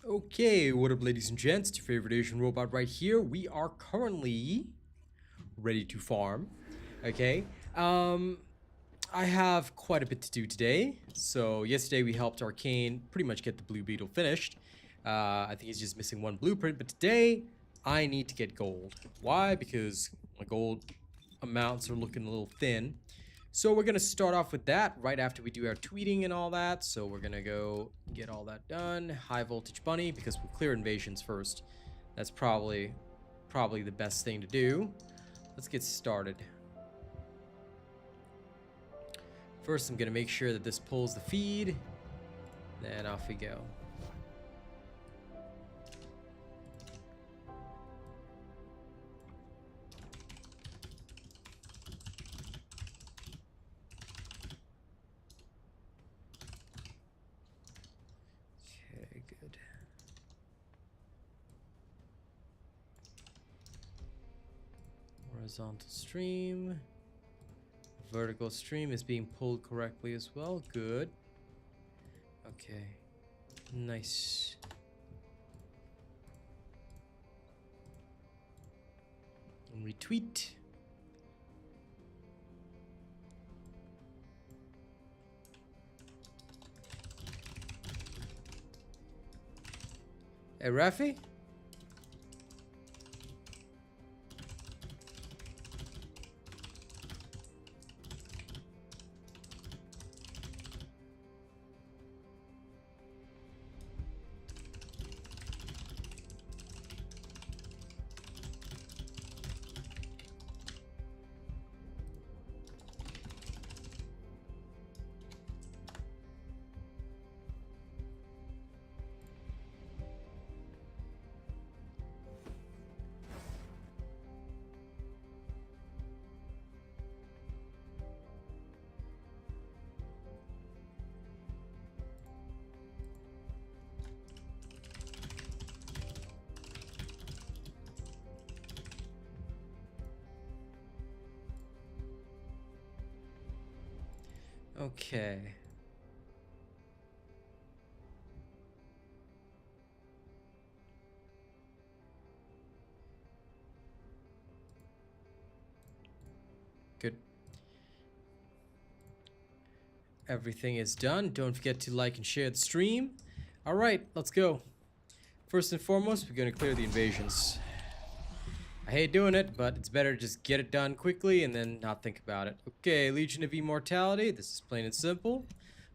Okay, what up ladies and gents, it's your favorite Asian robot right here. We are currently ready to farm. Okay, I have quite a bit to do today. So yesterday we helped Arcane pretty much get the blue beetle finished. I think he's just missing one blueprint, but today I need to get gold. Why? Because my gold amounts are looking a little thin. So we're going to start off with that right after we do our tweeting and all that. So we're going to go get all that done. High voltage bunny, because we'll clear invasions first. That's probably the best thing to do. Let's get started. First, I'm going to make sure that this pulls the feed. Then off we go. Okay, good. Horizontal stream. Vertical stream is being pulled correctly as well. Good. Okay. Nice. And retweet. Hey, Rafi? Okay. Good. Everything is done. Don't forget to like and share the stream. All right, let's go. First and foremost, we're going to clear the invasions. I hate doing it, but it's better to just get it done quickly and then not think about it. Okay, Legion of Immortality. This is plain and simple.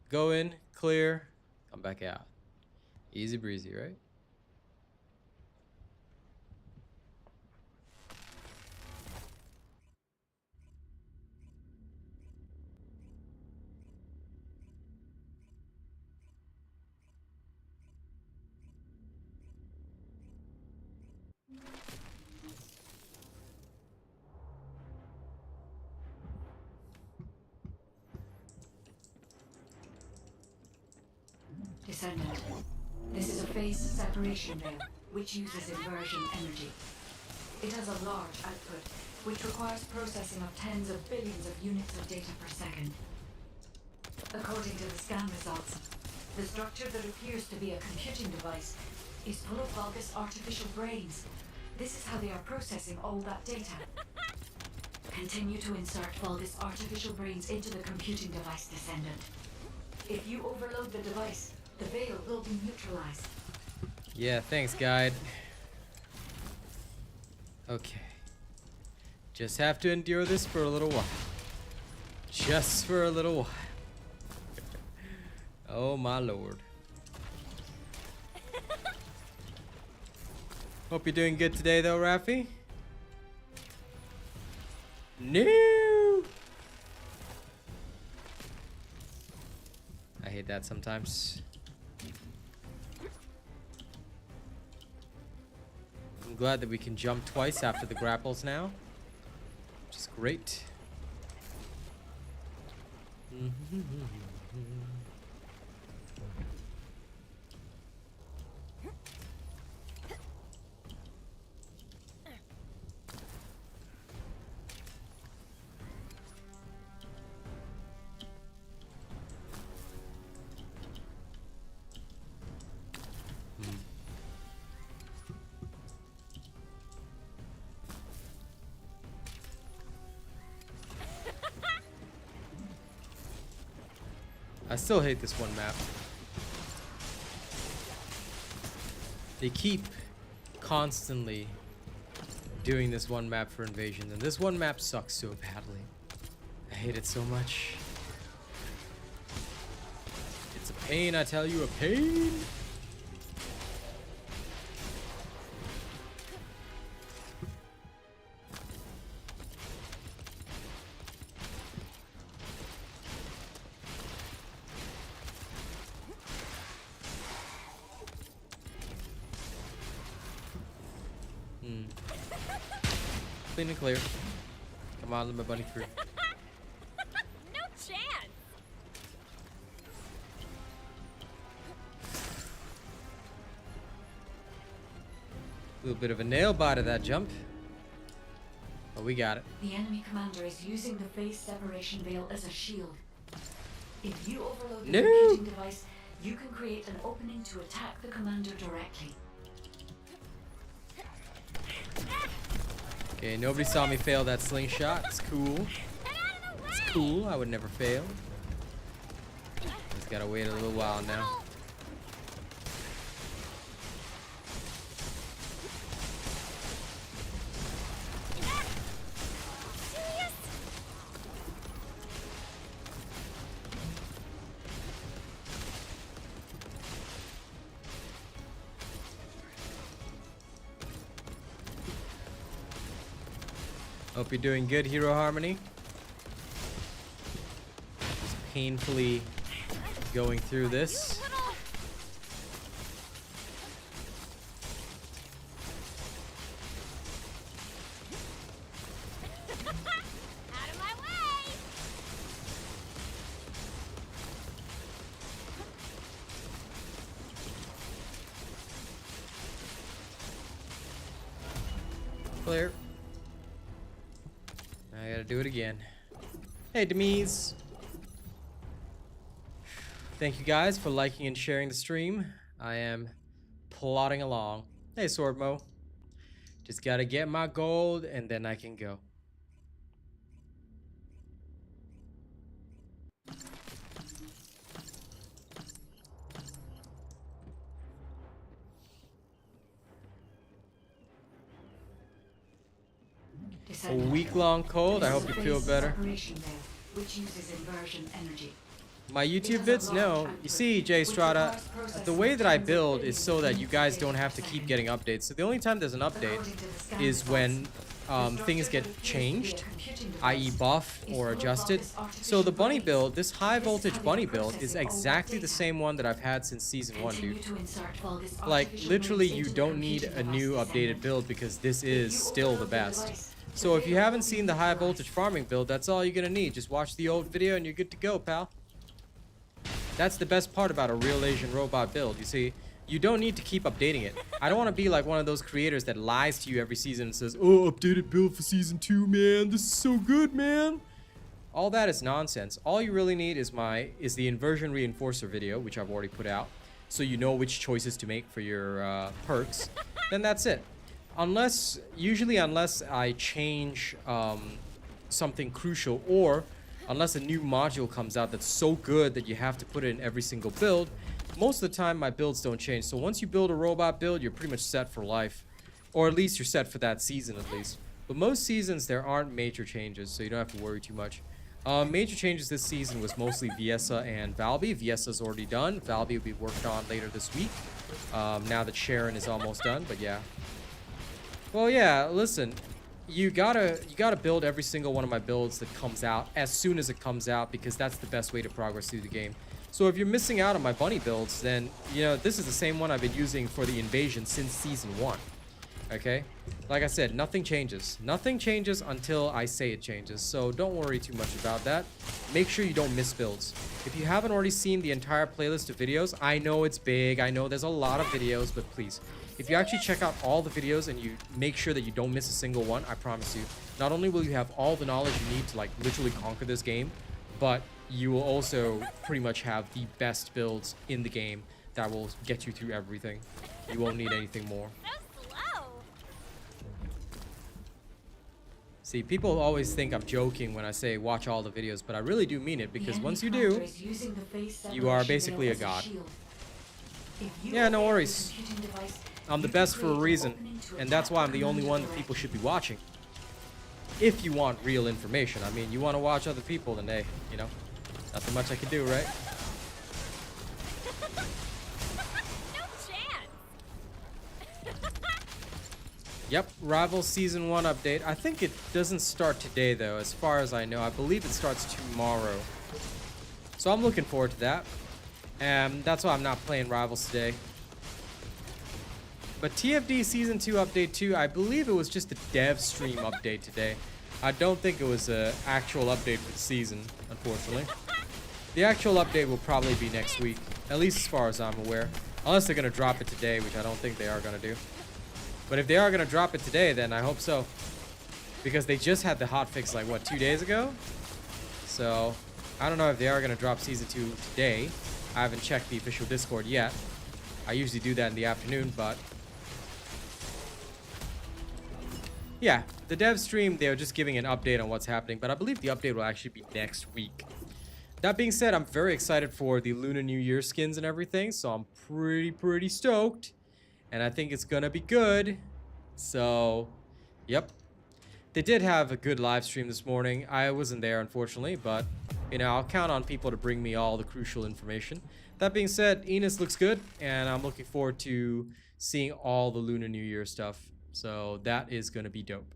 Go in, clear, come back out. Easy breezy, right? Descendant. This is a phase separation layer, which uses inversion energy. It has a large output, which requires processing of tens of billions of units of data per second. According to the scan results, the structure that appears to be a computing device is full of Vulgus artificial brains. This is how they are processing all that data. Continue to insert Vulgus artificial brains into the computing device, Descendant. If you overload the device, the veil will be neutralized. Yeah, thanks, guide. Okay. Just have to endure this for a little while. Just for a little while. Oh my lord. Hope you're doing good today though, Rafi. No. I hate that sometimes. I'm glad that we can jump twice after the grapples now, which is great. I still hate this one map. They keep constantly doing this one map for invasions, and this one map sucks so badly. I hate it so much. It's a pain, I tell you, a pain. Clean and clear. Come on, let my bunny through. No chance. A little bit of a nail bite of that jump. But we got it. The enemy commander is using the phase separation veil as a shield. If you overload the computing device, you can create an opening to attack the commander directly. Okay, nobody saw me fail that slingshot. It's cool. It's cool. I would never fail. Just gotta wait a little while now. Hope you're doing good, Hero Harmony. Just painfully going through this. Out of my way. Clear. I gotta do it again. Hey, Demise. Thank you guys for liking and sharing the stream. I am plodding along. Hey, Swordmo. Just gotta get my gold and then I can go. A week-long cold. I hope you feel better. Which uses inversion energy. My YouTube vids? No. You see, Jay Strata, the way that I build is so that you guys don't have to keep getting updates. So the only time there's an update is when things get changed, i.e. buff or adjusted. So the bunny build, this high voltage bunny build, is exactly the same one that I've had since season 1, dude. Like, literally, you don't need a new updated build because this is still the best. So if you haven't seen the high voltage farming build, that's all you're gonna need. Just watch the old video and you're good to go, pal. That's the best part about a RealAsianRobot build. You see, you don't need to keep updating it. I don't want to be like one of those creators that lies to you every season and says, "Oh, updated build for season 2, man. This is so good, man." All that is nonsense. All you really need is the inversion reinforcer video, which I've already put out, so you know which choices to make for your perks. Then that's it. Unless I change something crucial, or unless a new module comes out that's so good that you have to put it in every single build, most of the time my builds don't change. So once you build a robot build, you're pretty much set for life. Or at least you're set for that season at least. But most seasons there aren't major changes, so you don't have to worry too much. Major changes this season was mostly Viessa and Valby. Viessa's already done. Valby will be worked on later this week. Now that Sharen is almost done, but yeah. Well, yeah, listen, you gotta build every single one of my builds that comes out as soon as it comes out, because that's the best way to progress through the game. So if you're missing out on my bunny builds, then, you know, this is the same one I've been using for the invasion since season 1. Okay? Like I said, nothing changes. Nothing changes until I say it changes, so don't worry too much about that. Make sure you don't miss builds. If you haven't already seen the entire playlist of videos, I know it's big, I know there's a lot of videos, but please, if you actually check out all the videos and you make sure that you don't miss a single one, I promise you, not only will you have all the knowledge you need to, like, literally conquer this game, but you will also pretty much have the best builds in the game that will get you through everything. You won't need anything more. So slow. See, people always think I'm joking when I say watch all the videos, but I really do mean it, because once you do, you are basically a god. Yeah, no worries. I'm the best for a reason, and that's why I'm the only one that people should be watching. If you want real information. I mean, you want to watch other people, then hey, you know, nothing much I can do, right? No chance. Yep, Rivals Season 1 update. I think it doesn't start today, though, as far as I know. I believe it starts tomorrow. So I'm looking forward to that. And that's why I'm not playing Rivals today. But TFD Season 2 update 2, I believe it was just a dev stream update today. I don't think it was an actual update for the season, unfortunately. The actual update will probably be next week, at least as far as I'm aware. Unless they're going to drop it today, which I don't think they are going to do. But if they are going to drop it today, then I hope so. Because they just had the hotfix, like, what, 2 days ago? So, I don't know if they are going to drop Season 2 today. I haven't checked the official Discord yet. I usually do that in the afternoon, but... yeah, the dev stream, they're just giving an update on what's happening, but I believe the update will actually be next week. That being said, I'm very excited for the Lunar New Year skins and everything, so I'm pretty stoked. And I think it's gonna be good. So, yep. They did have a good live stream this morning. I wasn't there, unfortunately, but, you know, I'll count on people to bring me all the crucial information. That being said, Enos looks good, and I'm looking forward to seeing all the Lunar New Year stuff. So that is going to be dope.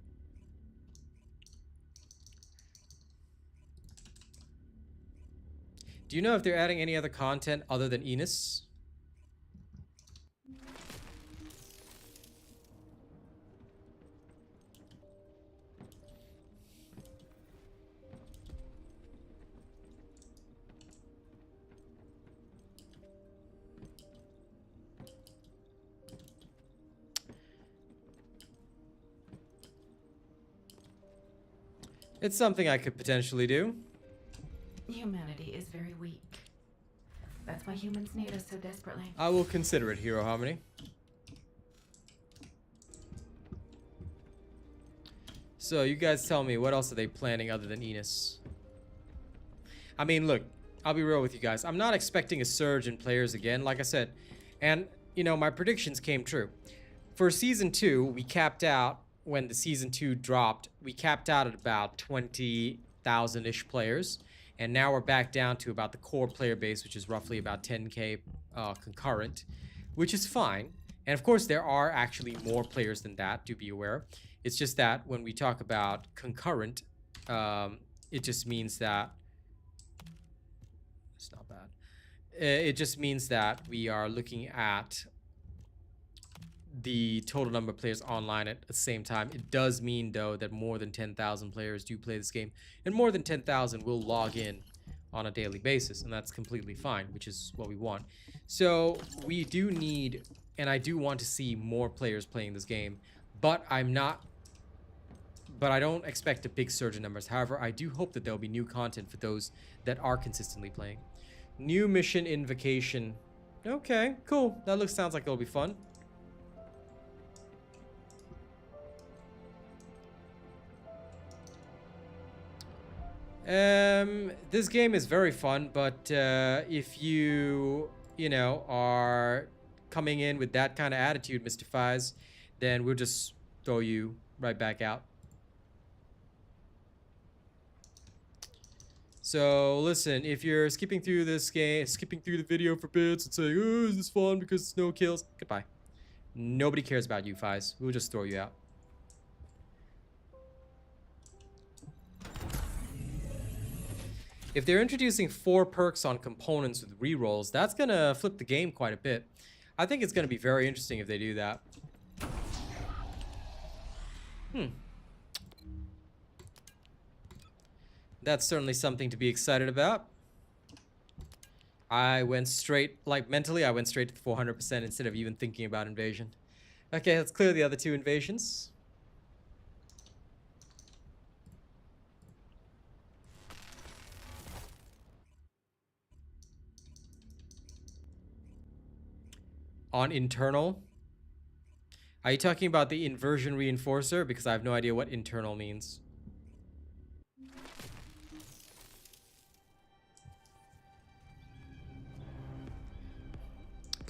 Do you know if they're adding any other content other than Enos? It's something I could potentially do. Humanity is very weak. That's why humans need us so desperately. I will consider it, Hero Harmony. So, you guys tell me, what else are they planning other than Enos? I mean, look, I'll be real with you guys. I'm not expecting a surge in players again, like I said. And, you know, my predictions came true. For Season 2, we capped out, when the Season 2 dropped, we capped out at about 20,000-ish players. And now we're back down to about the core player base, which is roughly about 10k concurrent, which is fine. And of course, there are actually more players than that, do be aware. It's just that when we talk about concurrent, it just means that... it's not bad. It just means that we are looking at the total number of players online at the same time. It does mean, though, that more than 10,000 players do play this game, and more than 10,000 will log in on a daily basis, and that's completely fine, which is what we want. So we do need, and I do want to see more players playing this game, but I don't expect a big surge in numbers. However, I do hope that there'll be new content for those that are consistently playing. New mission invocation. Okay, cool. That sounds like it'll be fun. This game is very fun, but if you know, are coming in with that kind of attitude, Mr. Fies, then we'll just throw you right back out. So listen, if you're skipping through this game, skipping through the video for bits and saying, oh, is this fun because it's no kills, goodbye. Nobody cares about you, Fies. We'll just throw you out. If they're introducing 4 perks on components with rerolls, that's gonna flip the game quite a bit. I think it's gonna be very interesting if they do that. That's certainly something to be excited about. I went straight, like mentally, I went straight to the 400% instead of even thinking about invasion. Okay, let's clear the other 2 invasions. On internal. Are you talking about the inversion reinforcer? Because I have no idea what internal means.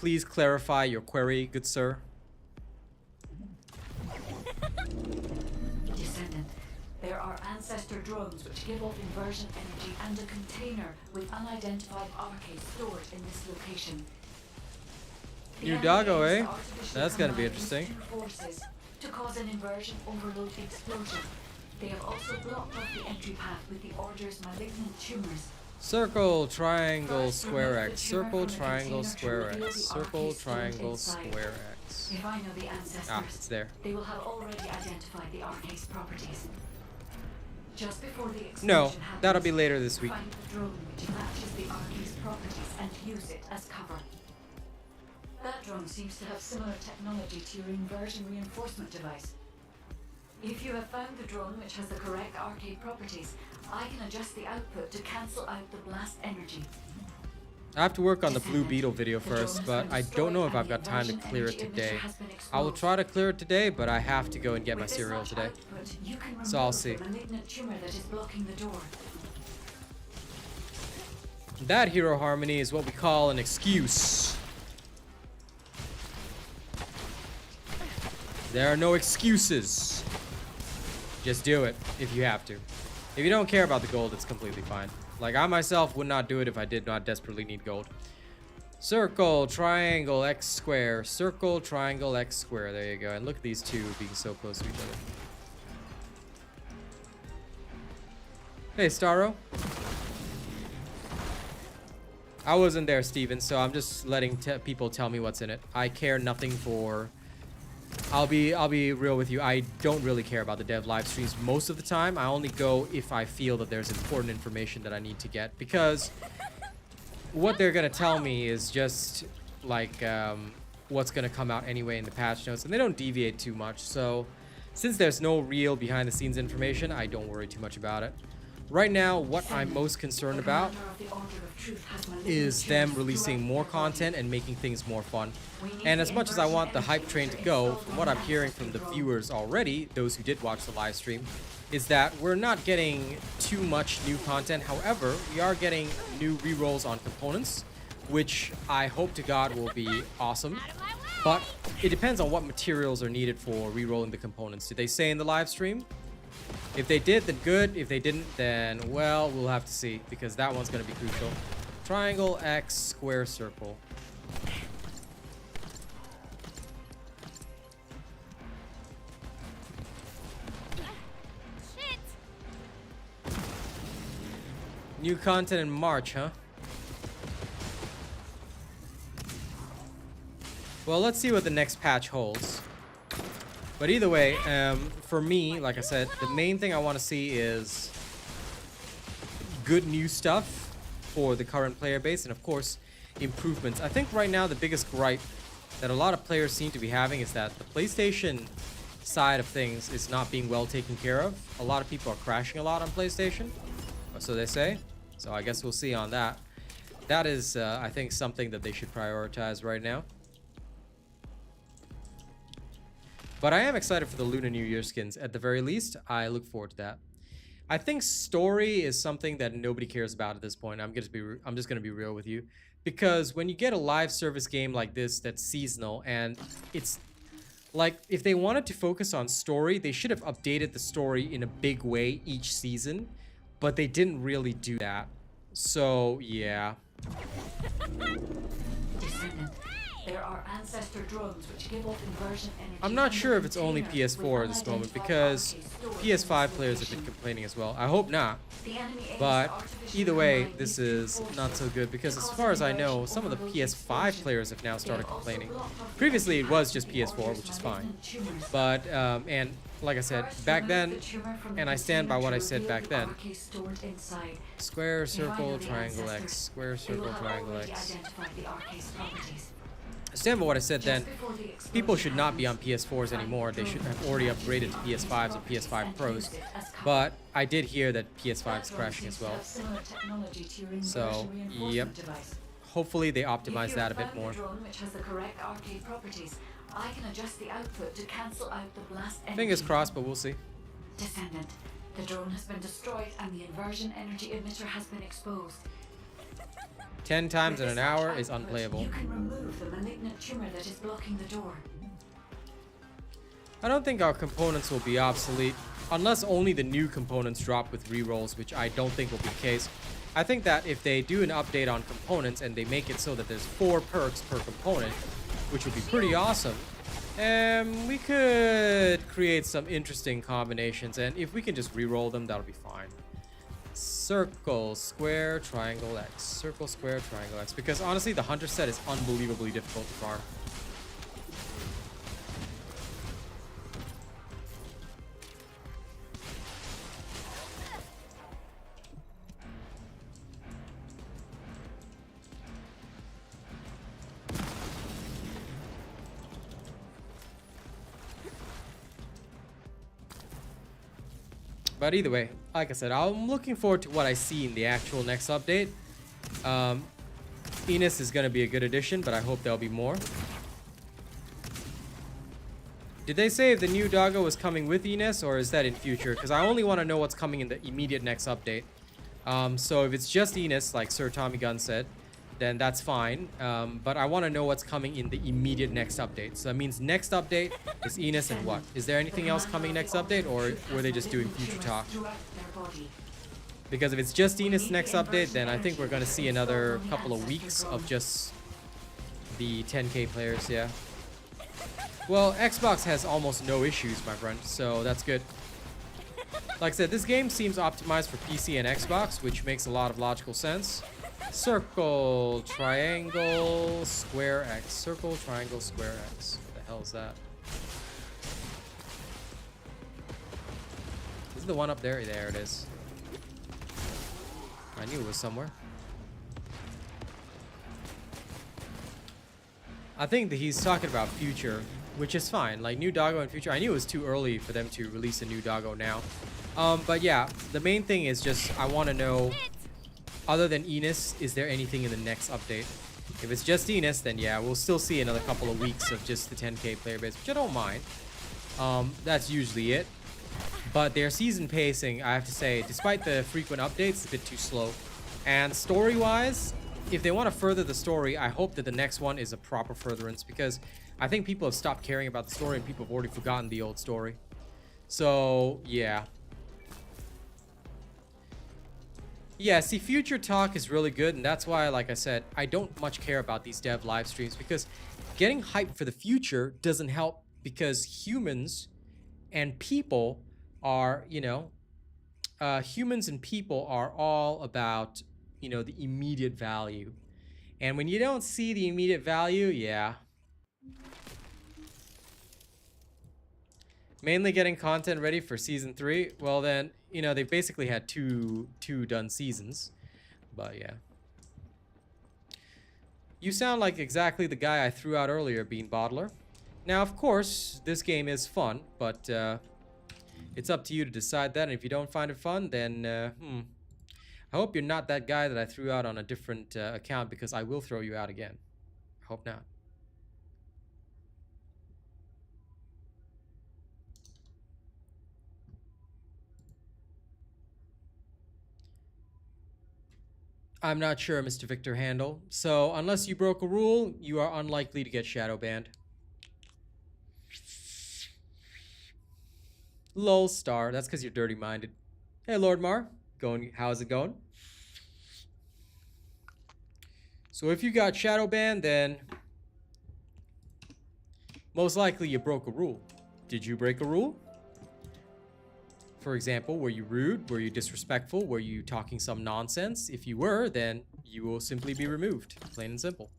please clarify your query, good sir? Descendant, there are ancestor drones which give off inversion energy and a container with unidentified arcade stored in this location. The New enemy doggo, aims eh? to artificially That's gonna be combine these interesting. two forces to cause an inversion overload explosion. They have also blocked off the entry path with the Order's malignant tumors. Circle, triangle, First, square remove the X. tumor Circle, from the triangle, container to square reveal X. the Circle, arcade stored triangle, inside. square X. If I know the ancestors, Ah, it's there. they will have already identified the arcade's properties. Just before the explosion No, happens, that'll be later this week. find the drone which matches the arcade's properties and use it as cover. That drone seems to have similar technology to your inversion reinforcement device. If you have found the drone which has the correct arcade properties, I can adjust the output to cancel out the blast energy. I have to work on the Blue Beetle video first, but I don't know if I've got time to clear it today. I will try to clear it today, but I have to go and get my cereal today. So I'll see. The malignant tumor that is blocking the door. That hero harmony is what we call an excuse. There are no excuses. Just do it if you have to. If you don't care about the gold, it's completely fine. Like, I myself would not do it if I did not desperately need gold. Circle, triangle, X square. Circle, triangle, X square. There you go. And look at these two being so close to each other. Hey, Starro. I wasn't there, Steven, so I'm just letting people tell me what's in it. I care nothing for... I'll be real with you. I don't really care about the dev live streams most of the time. I only go if I feel that there's important information that I need to get, because what they're gonna tell me is just like what's gonna come out anyway in the patch notes, and they don't deviate too much. So since there's no real behind the scenes information, I don't worry too much about it. Right now, what I'm most concerned about is them releasing more content and making things more fun. And as much as I want the hype train to go, from what I'm hearing from the viewers already, those who did watch the live stream, is that we're not getting too much new content. However, we are getting new rerolls on components, which I hope to God will be awesome. But it depends on what materials are needed for rerolling the components. Did they say in the live stream? If they did, then good. If they didn't, then, well, we'll have to see, because that one's going to be crucial. Triangle, X, square, circle. Shit! New content in March, huh? Well, let's see what the next patch holds. But either way, for me, like I said, the main thing I want to see is good new stuff for the current player base, and of course, improvements. I think right now the biggest gripe that a lot of players seem to be having is that the PlayStation side of things is not being well taken care of. A lot of people are crashing a lot on PlayStation, or so they say. So I guess we'll see on that. That is, I think, something that they should prioritize right now. But I am excited for the Lunar New Year skins. At the very least, I look forward to that. I think story is something that nobody cares about at this point. I'm just gonna be real with you, because when you get a live service game like this that's seasonal, and it's like, if they wanted to focus on story, they should have updated the story in a big way each season, but they didn't really do that. So yeah. Descendant, there are ancestor drones which give off inversion energy. I'm not and sure a if it's only container PS4 at with this moment, unidentified because arcade stored in PS5 this players have been location. complaining as well. I hope not. The enemy aims But to artificially either way, combine this these two is forces not so good, because to as cause far an as I know, inversion some of the overload PS5 explosion. players have now They started have also complaining. blocked off the Previously, it entry was path just with the PS4, Order's which is fine. malignant tumors. But, and like I said, First, back remove then, the tumor from the and I stand by container what I to said reveal back the then, arcade stored inside. square, If I know circle, the triangle, X, ancestors, square, they will circle, have triangle, already X. identified the arcade's properties. I stand by what I said then. Just before the explosion People should not be on happens, PS4s anymore. They should have already upgraded to PS5s and PS5 and Pros. use it as cover. But I did hear that PS5 That is drone crashing seems as to well. have similar technology to your So, inversion reinforcement yep. device. Hopefully they If optimize you that a have bit found more. the drone which has the correct arcade properties, I can adjust the output to cancel out the blast energy. Fingers crossed, but we'll see. Descendant, the drone has been destroyed and the inversion energy emitter has been exposed. 10 times in With an this hour output, is unplayable. You can remove the malignant tumor that is blocking the door. I don't think our components will be obsolete, unless only the new components drop with rerolls, which I don't think will be the case. I think that if they do an update on components and they make it so that there's 4 perks per component, which would be pretty awesome, we could create some interesting combinations, and if we can just reroll them, that'll be fine. Circle, square, triangle, X. Circle, square, triangle, X. Because honestly, the hunter set is unbelievably difficult to farm. But either way, like I said, I'm looking forward to what I see in the actual next update. Enos is going to be a good addition, but I hope there'll be more. Did they say if the new doggo was coming with Enos, or is that in future? Because I only want to know what's coming in the immediate next update. So if it's just Enos, like Sir Tommy Gunn said, then that's fine. But I want to know what's coming in the immediate next update. So that means next update is Enos and what? Is there anything else coming next update, or were they just doing future talk? Because if it's just Enos next update, then I think we're going to see another couple of weeks of just the 10k players, yeah. Well, Xbox has almost no issues, my friend, so that's good. Like I said, this game seems optimized for PC and Xbox, which makes a lot of logical sense. Circle, triangle, square, X. Circle, triangle, square, X. What the hell is that? Is it the one up there? There it is. I knew it was somewhere. I think that he's talking about future, which is fine. Like, new doggo in future. I knew it was too early for them to release a new doggo now. But yeah, the main thing is just I want to know, other than Enos, is there anything in the next update? If it's just Enos, then yeah, we'll still see another couple of weeks of just the 10k player base, which I don't mind. That's usually it. But their season pacing, I have to say, despite the frequent updates, is a bit too slow. And story-wise, if they want to further the story, I hope that the next one is a proper furtherance, because I think people have stopped caring about the story and people have already forgotten the old story. So, yeah. Yeah, see, future talk is really good, and that's why, like I said, I don't much care about these dev live streams, because getting hyped for the future doesn't help, because humans and people are, you know, humans and people are all about, you know, the immediate value. And when you don't see the immediate value, yeah. Mainly getting content ready for season 3. Well then, you know, they basically had two done seasons. But yeah. You sound like exactly the guy I threw out earlier, Bean Bottler. Now, of course, this game is fun, but it's up to you to decide that. And if you don't find it fun, then I hope you're not that guy that I threw out on a different account, because I will throw you out again. I hope not. I'm not sure, Mr. Victor Handel. So, unless you broke a rule, you are unlikely to get shadow banned. Lol star. That's because you're dirty-minded. Hey, Lord Mar. How's it going? So if you got shadow banned, then most likely you broke a rule. Did you break a rule? For example, were you rude? Were you disrespectful? Were you talking some nonsense? If you were, then you will simply be removed. Plain and simple.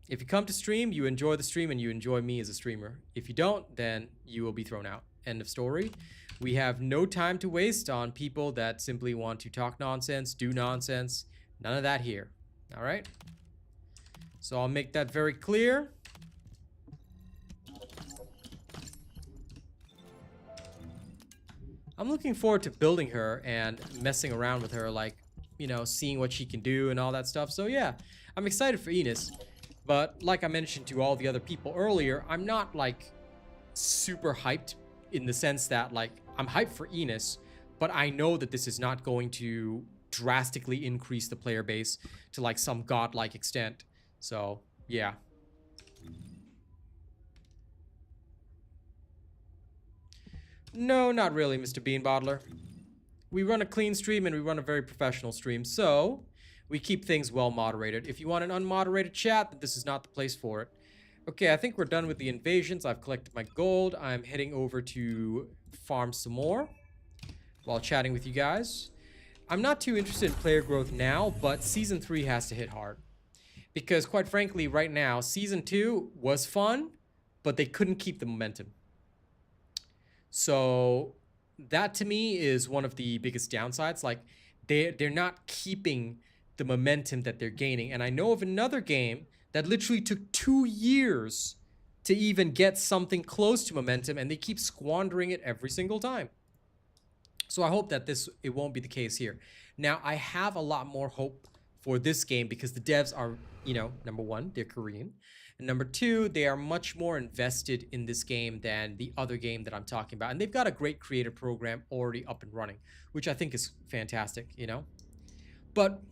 If you come to stream, you enjoy the stream and you enjoy me as a streamer. If you don't, then you will be thrown out. End of story. We have no time to waste on people that simply want to talk nonsense, do nonsense. None of that here. All right? So I'll make that very clear. I'm looking forward to building her and messing around with her, like, you know, seeing what she can do and all that stuff. So yeah, I'm excited for Enos. But like I mentioned to all the other people earlier, I'm not like super hyped in the sense that, like, I'm hyped for Enos, but I know that this is not going to drastically increase the player base to like some godlike extent. So, yeah. No, not really, Mr. Bean Bottler. We run a clean stream and we run a very professional stream, so we keep things well moderated. If you want an unmoderated chat, then this is not the place for it. Okay, I think we're done with the invasions. I've collected my gold. I'm heading over to farm some more while chatting with you guys. I'm not too interested in player growth now, but Season 3 has to hit hard. Because quite frankly, right now, Season 2 was fun, but they couldn't keep the momentum. So that to me is one of the biggest downsides. Like they're not keeping the momentum that they're gaining. And I know of another game that literally took 2 years to even get something close to momentum, and they keep squandering it every single time. So I hope that it won't be the case here. Now, I have a lot more hope for this game because the devs are, you know, number one, they're Korean. And number two, they are much more invested in this game than the other game that I'm talking about. And they've got a great creative program already up and running, which I think is fantastic, you know? But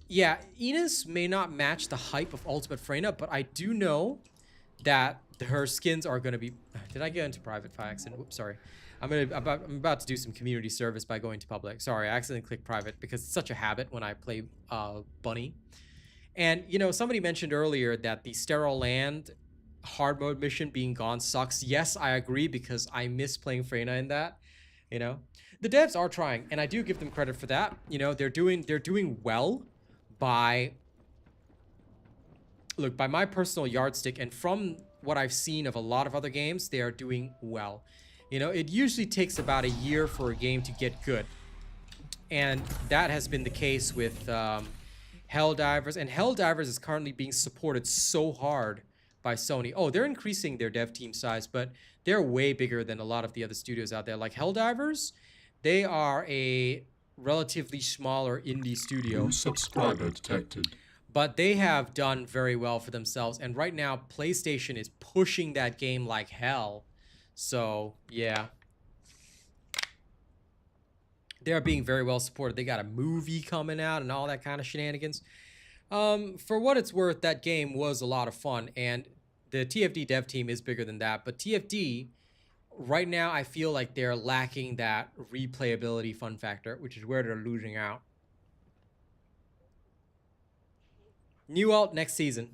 yeah, Ines may not match the hype of Ultimate Freyna, but I do know that her skins are going to be... Did I get into private by accident? Whoops, sorry. I'm about to do some community service by going to public. Sorry, I accidentally clicked private because it's such a habit when I play Bunny. And, you know, somebody mentioned earlier that the Sterile Land hard mode mission being gone sucks. Yes, I agree because I miss playing Freyna in that, you know. The devs are trying, and I do give them credit for that. You know, they're doing well by... Look, by my personal yardstick, and from what I've seen of a lot of other games, they are doing well. You know, it usually takes about a year for a game to get good. And that has been the case with Helldivers. And Helldivers is currently being supported so hard by Sony. Oh, they're increasing their dev team size, but they're way bigger than a lot of the other studios out there. Like Helldivers, they are a relatively smaller indie studio. New subscriber detected. But they have done very well for themselves. And right now, PlayStation is pushing that game like hell. So, yeah. They're being very well supported. They got a movie coming out and all that kind of shenanigans. For what it's worth, that game was a lot of fun. And the TFD dev team is bigger than that. But TFD, right now, I feel like they're lacking that replayability fun factor, which is where they're losing out. New alt next season.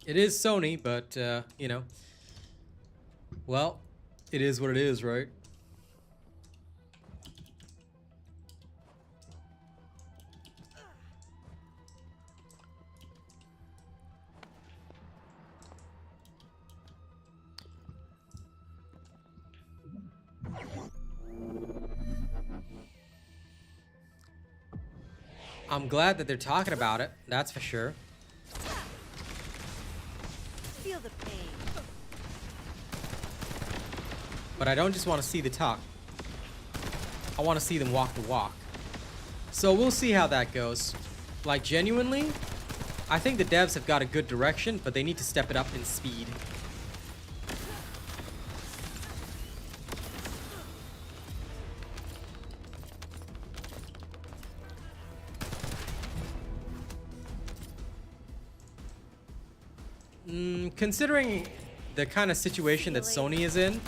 It is Sony, but, you know, well, it is what it is, right? I'm glad that they're talking about it, that's for sure. Feel the pain. But I don't just want to see the talk. I want to see them walk the walk. So we'll see how that goes. Like, genuinely, I think the devs have got a good direction, but they need to step it up in speed. Considering the kind of situation that Sony is in,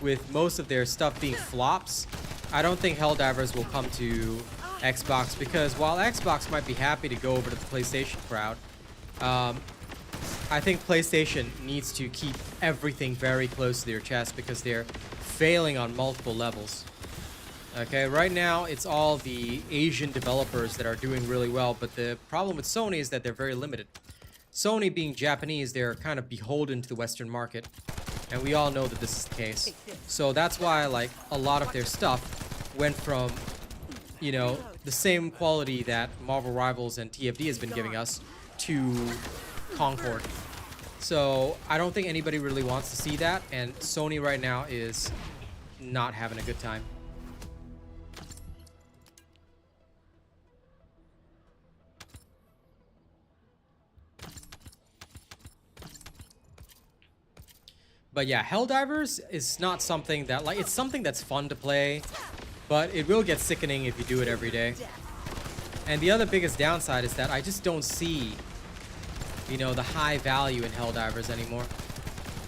with most of their stuff being flops, I don't think Helldivers will come to Xbox, because while Xbox might be happy to go over to the PlayStation crowd, I think PlayStation needs to keep everything very close to their chest because they're failing on multiple levels. Okay, right now it's all the Asian developers that are doing really well, but the problem with Sony is that they're very limited. Sony being Japanese, they're kind of beholden to the Western market, and we all know that this is the case. So that's why, like, a lot of their stuff went from you know, the same quality that Marvel Rivals and TFD has been giving us to Concord. So I don't think anybody really wants to see that, and Sony right now is not having a good time. But yeah, Helldivers is not something that, like, it's something that's fun to play, but it will get sickening if you do it every day. And the other biggest downside is that I just don't see, you know, the high value in Helldivers anymore.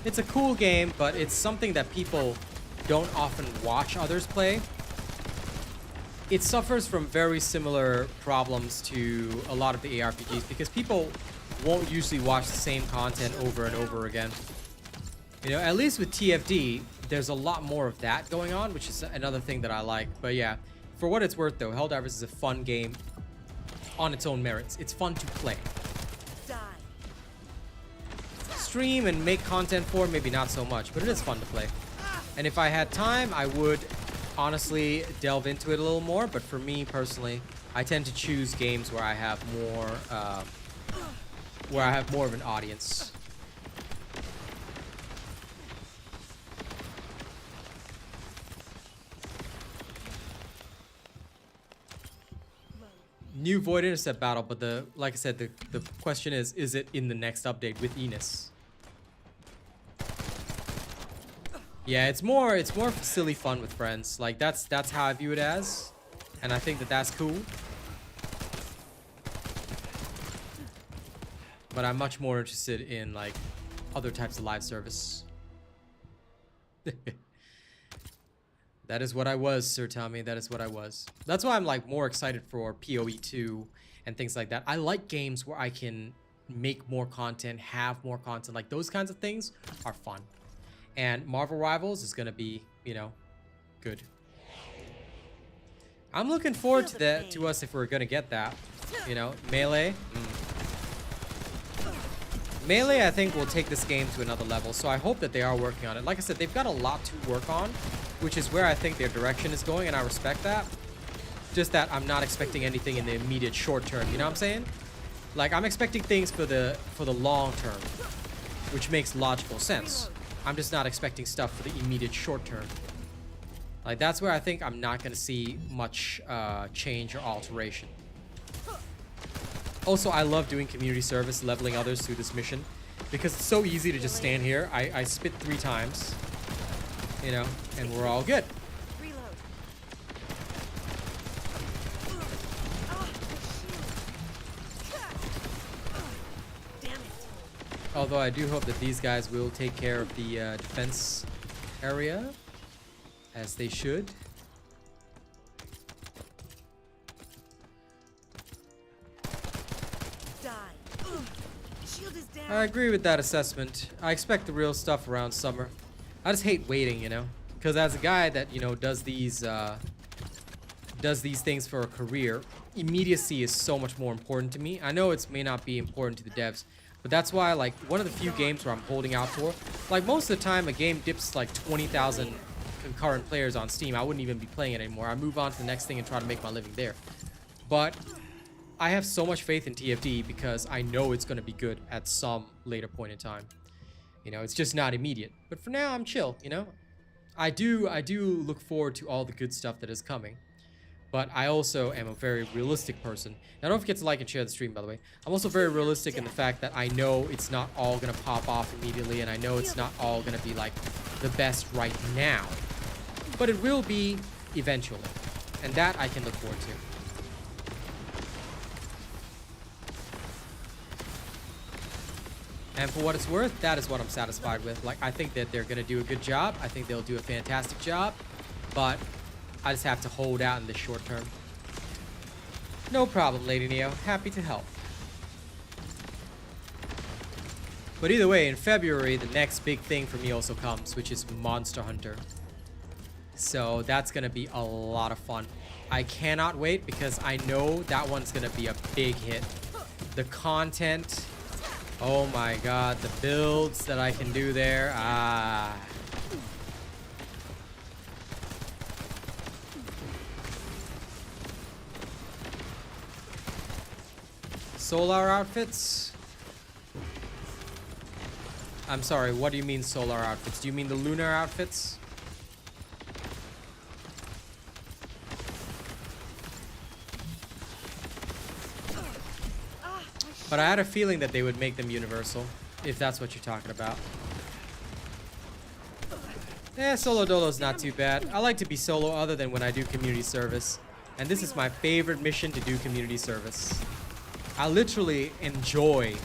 It's a cool game, but it's something that people don't often watch others play. It suffers from very similar problems to a lot of the ARPGs because people won't usually watch the same content over and over again. You know, at least with TFD, there's a lot more of that going on, which is another thing that I like. But yeah, for what it's worth though, Helldivers is a fun game on its own merits. It's fun to play. Stream and make content for, maybe not so much, but it is fun to play. And if I had time, I would honestly delve into it a little more. But for me personally, I tend to choose games where I have more of an audience. New Void Intercept battle, but like I said, the question is it in the next update with Enos? Yeah, it's more silly fun with friends. Like that's how I view it as, and I think that that's cool. But I'm much more interested in like other types of live service. That is what I was, Sir Tommy. That is what I was. That's why I'm like more excited for PoE 2 and things like that. I like games where I can make more content, have more content. Like those kinds of things are fun. And Marvel Rivals is going to be, you know, good. I'm looking forward to that, to us if we're going to get that. You know, Melee. Melee, I think, will take this game to another level. So I hope that they are working on it. Like I said, they've got a lot to work on, which is where I think their direction is going, and I respect that. Just that I'm not expecting anything in the immediate short term, you know what I'm saying? Like, I'm expecting things for the long term, which makes logical sense. I'm just not expecting stuff for the immediate short term. Like, that's where I think I'm not going to see much change or alteration. Also, I love doing community service, leveling others through this mission, because it's so easy to just stand here. I spit 3 times. You know, and we're all good. Reload. Damn it. Although I do hope that these guys will take care of the defense area, as they should. Die. Shield is down. I agree with that assessment. I expect the real stuff around summer. I just hate waiting, you know, because as a guy that, you know, does these things for a career, immediacy is so much more important to me. I know it may not be important to the devs, but that's why, like, one of the few games where I'm holding out for, like, most of the time a game dips like 20,000 concurrent players on Steam, I wouldn't even be playing it anymore. I move on to the next thing and try to make my living there. But I have so much faith in TFD because I know it's going to be good at some later point in time. You know, it's just not immediate. But for now, I'm chill, you know? I do look forward to all the good stuff that is coming. But I also am a very realistic person. Now, don't forget to like and share the stream, by the way. I'm also very realistic in the fact that I know it's not all going to pop off immediately, and I know it's not all going to be, like, the best right now. But it will be eventually. And that I can look forward to. And for what it's worth, that is what I'm satisfied with. Like, I think that they're going to do a good job. I think they'll do a fantastic job. But I just have to hold out in the short term. No problem, Lady Neo. Happy to help. But either way, in February, the next big thing for me also comes, which is Monster Hunter. So that's going to be a lot of fun. I cannot wait because I know that one's going to be a big hit. The content... Oh my god, the builds that I can do there. solar outfits? I'm sorry, what do you mean solar outfits? Do you mean the lunar outfits? But I had a feeling that they would make them universal, if that's what you're talking about. Eh, solo dolo's not too bad. I like to be solo other than when I do community service. And this is my favorite mission to do community service. I literally enjoy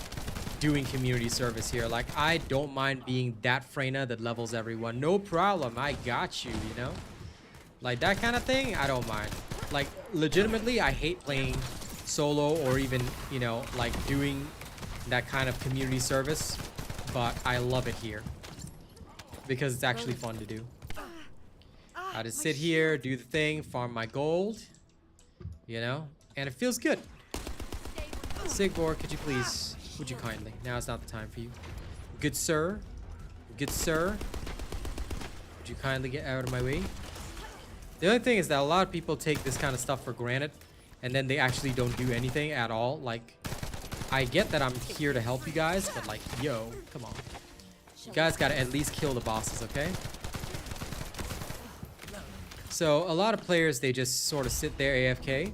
doing community service here. Like, I don't mind being that Freyna that levels everyone. No problem, I got you, you know? Like, that kind of thing, I don't mind. Like, legitimately, I hate playing solo or even, you know, like doing that kind of community service. But I love it here. Because it's actually fun to do. I just sit here, do the thing, farm my gold. You know? And it feels good. Sigbor, could you please? Would you kindly? Now is not the time for you. Good sir. Good sir. Would you kindly get out of my way? The other thing is that a lot of people take this kind of stuff for granted. And then they actually don't do anything at all. Like, I get that I'm here to help you guys. But like, yo, come on. You guys gotta at least kill the bosses, okay? So, a lot of players, they just sort of sit there AFK.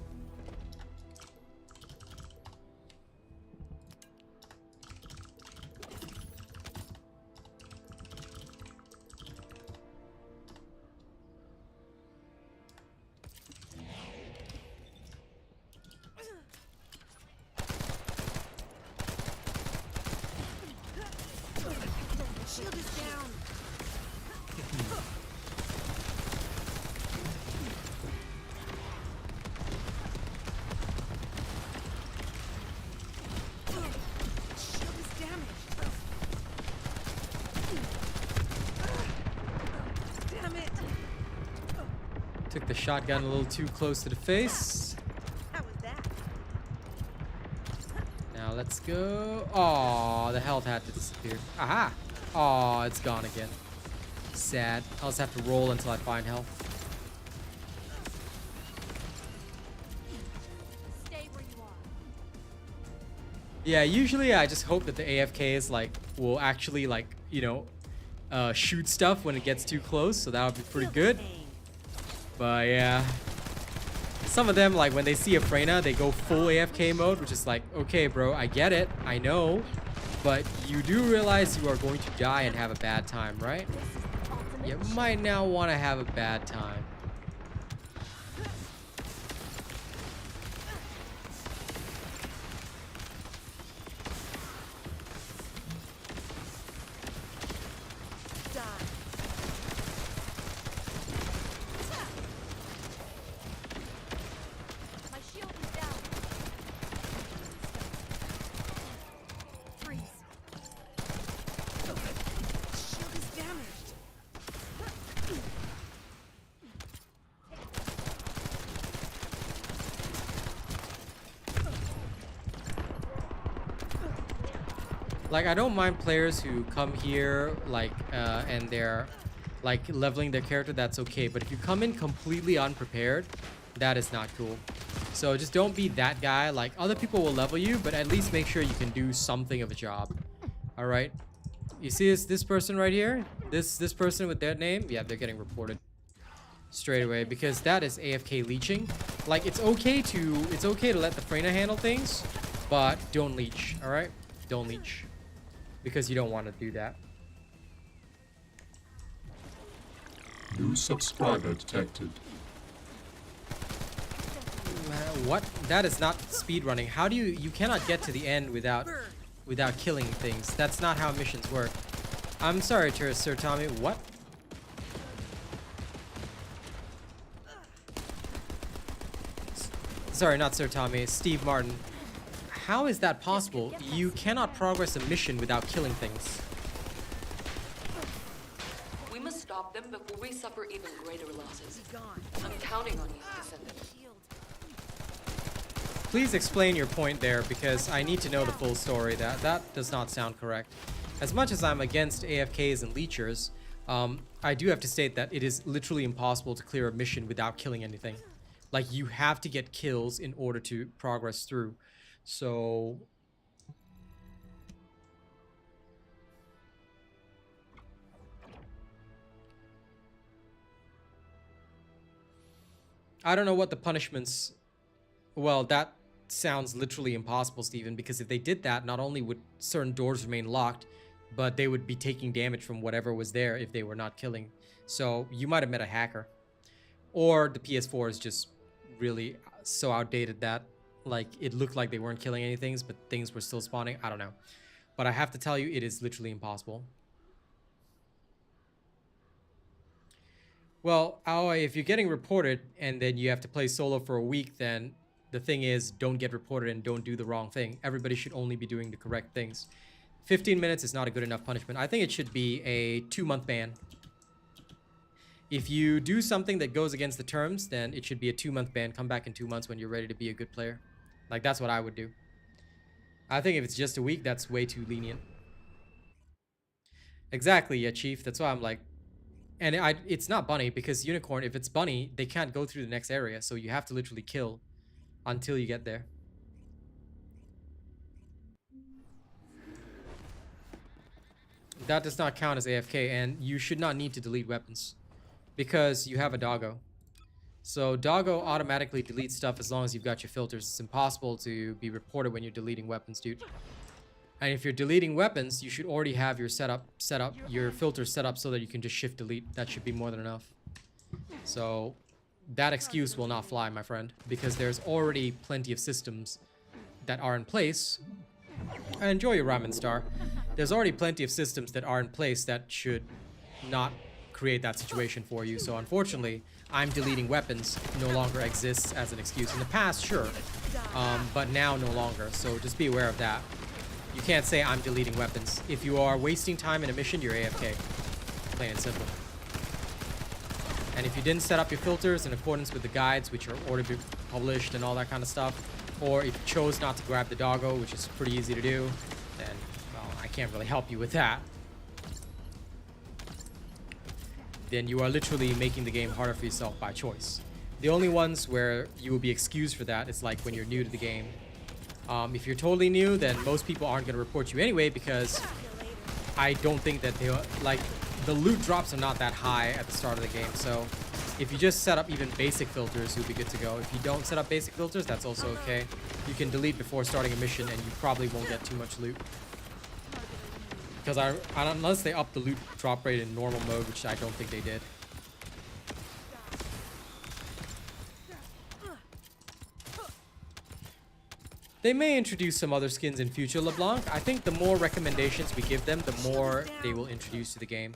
Shield is down. Shield is damaged. Damn it. Took the shotgun a little too close to the face. How was that? Now let's go. Oh, the health had to disappear. Aha! Oh, it's gone again. Sad. I'll just have to roll until I find health. Stay where you are. Yeah, usually I just hope that the AFKs like will actually like, you know, shoot stuff when it gets too close, so that would be pretty Feel the good. pain. But yeah. Some of them, like when they see a Freyna, they go full AFK mode, which is like, okay, bro, I get it, I know, but you do realize you are going to die and have a bad time, right? You might now want to have a bad time. Die. My shield is down. Freeze. Shield is damaged. Like, I don't mind players who come here, like, and they're, like, leveling their character, that's okay. But if you come in completely unprepared, that is not cool. So just don't be that guy. Like, other people will level you, but at least make sure you can do something of a job. Alright? You see this person right here? This person with their name? Yeah, they're getting reported straight away because that is AFK leeching. Like, it's okay to let the Freyna handle things, but don't leech, alright? Don't leech. Because you don't want to do that. New subscriber detected. What? That is not speedrunning. How do you cannot get to the end without killing things. That's not how missions work. I'm sorry, Sir Tommy. What? Sorry, not Sir Tommy. Steve Martin. How is that possible? You cannot progress a mission without killing things. We must stop them before we suffer even greater losses. Gone. I'm counting on you, Descendant. Shield. Please explain your point there, because I need to know the full story. That does not sound correct. As much as I'm against AFKs and leechers, I do have to state that it is literally impossible to clear a mission without killing anything. Like, you have to get kills in order to progress through. So I don't know what the punishments. Well, that sounds literally impossible, Steven, because if they did that, not only would certain doors remain locked, but they would be taking damage from whatever was there if they were not killing. So you might have met a hacker. Or the PS4 is just really so outdated that like it looked like they weren't killing anything, but things were still spawning. I don't know. But I have to tell you, it is literally impossible. Well, Aoi, if you're getting reported and then you have to play solo for a week, then the thing is, don't get reported and don't do the wrong thing. Everybody should only be doing the correct things. 15 minutes is not a good enough punishment. I think it should be a 2-month ban. If you do something that goes against the terms, then it should be a 2-month ban. Come back in 2 months when you're ready to be a good player. Like, that's what I would do. I think if it's just a week, that's way too lenient. Exactly, yeah, Chief. That's why I'm like... And it's not bunny, because Unicorn, if it's bunny, they can't go through the next area. So you have to literally kill until you get there. That does not count as AFK, and you should not need to delete weapons because you have a doggo. So doggo automatically deletes stuff as long as you've got your filters. It's impossible to be reported when you're deleting weapons, dude. And if you're deleting weapons, you should already have your your filters set up so that you can just shift delete. That should be more than enough. So that excuse will not fly, my friend, because there's already plenty of systems that are in place. I enjoy your ramen star. There's already plenty of systems that are in place that should not create that situation for you. So unfortunately, I'm deleting weapons no longer exists as an excuse. In the past, sure, but now no longer. So just be aware of that. You can't say I'm deleting weapons. If you are wasting time in a mission, you're AFK. Plain and simple. And if you didn't set up your filters in accordance with the guides, which are already published and all that kind of stuff, or if you chose not to grab the doggo, which is pretty easy to do, then, well, I can't really help you with that. Then you are literally making the game harder for yourself by choice. The only ones where you will be excused for that is like when you're new to the game. If you're totally new, then most people aren't going to report you anyway, because I don't think that they like the loot drops are not that high at the start of the game. So if you just set up even basic filters, you'll be good to go. If you don't set up basic filters, that's also okay. You can delete before starting a mission and you probably won't get too much loot. Because unless they up the loot drop rate in normal mode, which I don't think they did. They may introduce some other skins in future, LeBlanc. I think the more recommendations we give them, the more they will introduce to the game.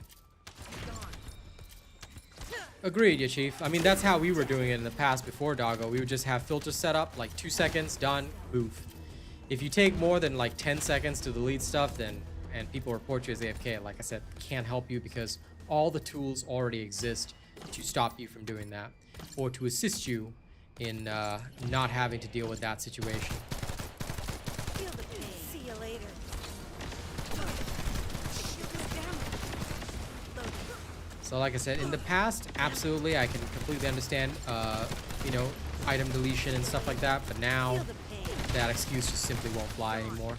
Agreed, yeah, Chief. I mean, that's how we were doing it in the past before Doggo. We would just have filters set up, like 2 seconds, done, move. If you take more than like 10 seconds to delete stuff, then, and people report you as AFK, like I said, can't help you because all the tools already exist to stop you from doing that, or to assist you in not having to deal with that situation. See you later. So like I said, in the past, absolutely, I can completely understand, you know, item deletion and stuff like that, but now that excuse just simply won't fly anymore.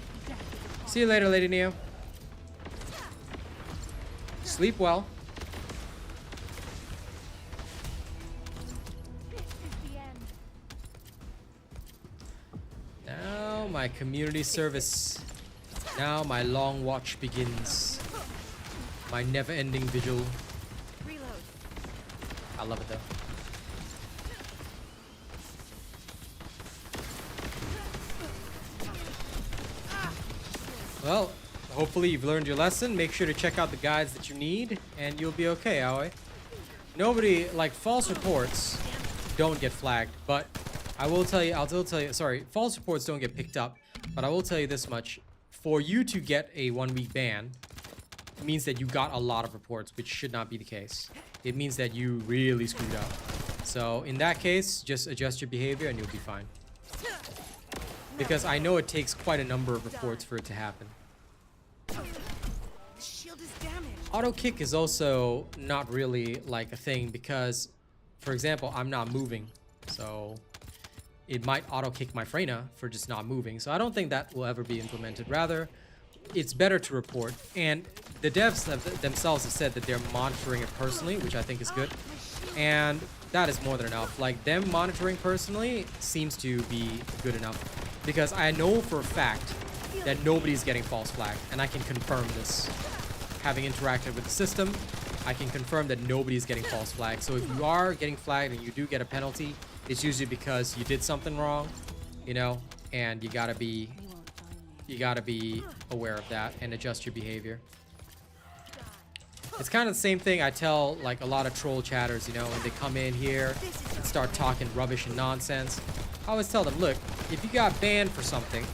See you later, Lady Neo. Sleep well. Now my community service. Now my long watch begins. My never-ending vigil. I love it though. Well, hopefully you've learned your lesson. Make sure to check out the guides that you need, and you'll be okay, Aoi. Nobody, like, false reports don't get flagged, but I will tell you, sorry, false reports don't get picked up, but I will tell you this much. For you to get a 1-week ban, it means that you got a lot of reports, which should not be the case. It means that you really screwed up. So in that case, just adjust your behavior and you'll be fine. Because I know it takes quite a number of reports for it to happen. Shield is damaged. Auto kick is also not really like a thing because, for example, I'm not moving. So it might auto kick my Freyna for just not moving. So I don't think that will ever be implemented. Rather, it's better to report. And the devs themselves have said that they're monitoring it personally, which I think is good. And that is more than enough. Like, them monitoring personally seems to be good enough. Because I know for a fact that nobody's getting false flagged. And I can confirm this. Having interacted with the system, I can confirm that nobody's getting false flagged. So if you are getting flagged and you do get a penalty, it's usually because you did something wrong, you know, and you gotta be aware of that and adjust your behavior. It's kind of the same thing I tell like a lot of troll chatters, you know, when they come in here and start talking rubbish and nonsense. I always tell them, look, if you got banned for something,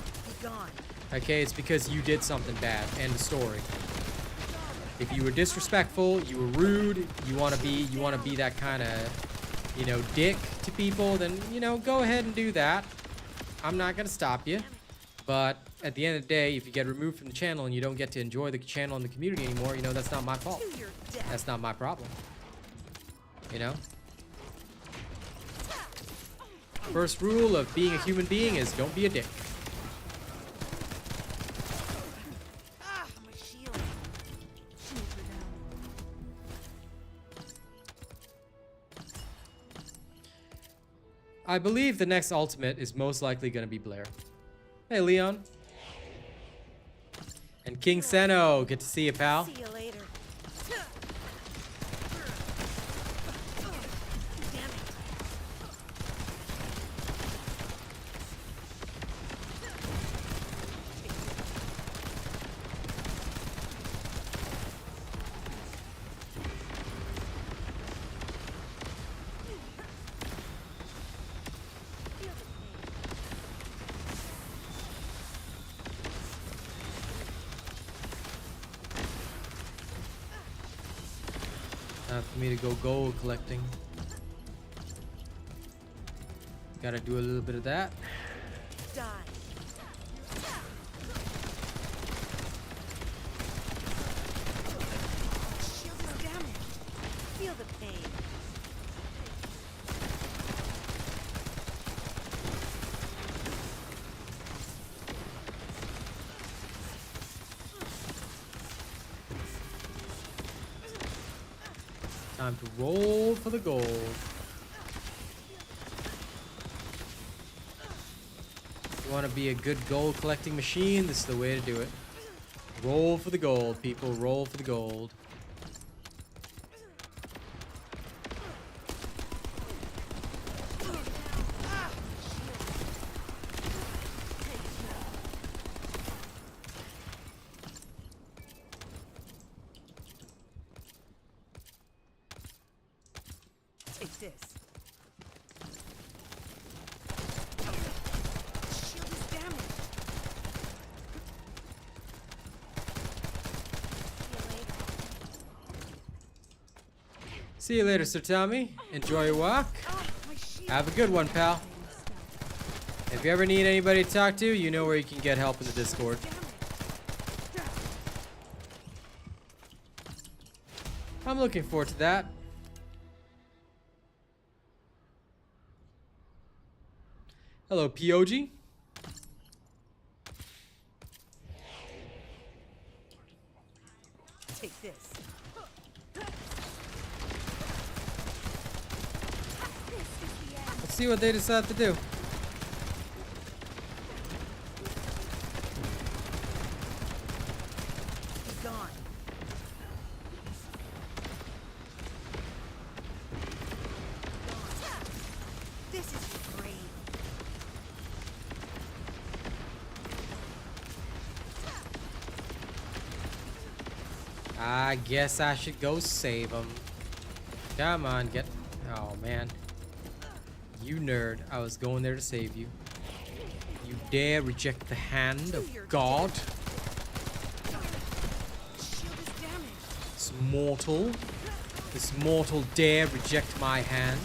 okay, it's because you did something bad. End of story. If you were disrespectful, you were rude, you want to be that kind of, you know, dick to people, then, you know, go ahead and do that. I'm not going to stop you. But at the end of the day, if you get removed from the channel and you don't get to enjoy the channel and the community anymore, you know, that's not my fault. That's not my problem. You know? First rule of being a human being is don't be a dick. I believe the next ultimate is most likely going to be Blair. Hey, Leon. And King Seno. Good to see you, pal. See you later. Damn it. Time for me to go gold collecting. Gotta do a little bit of that. Die. Shield is damaged. Feel the pain. Time to roll for the gold. You want to be a good gold collecting machine? This is the way to do it. Roll for the gold, people. Roll for the gold. Take this. Shield is damaged. See you later, Sir Tommy. Enjoy your walk. Oh, my shield. Have a good one, pal. If you ever need anybody to talk to, you know where you can get help in the Discord. I'm looking forward to that. Hello, POG. Take this. Let's see what they decide to do. He's gone. This is great. I guess I should go save him. Come on, get... Oh, man. You nerd. I was going there to save you. You dare reject the hand of God? Shield is damaged. This mortal dare reject my hand?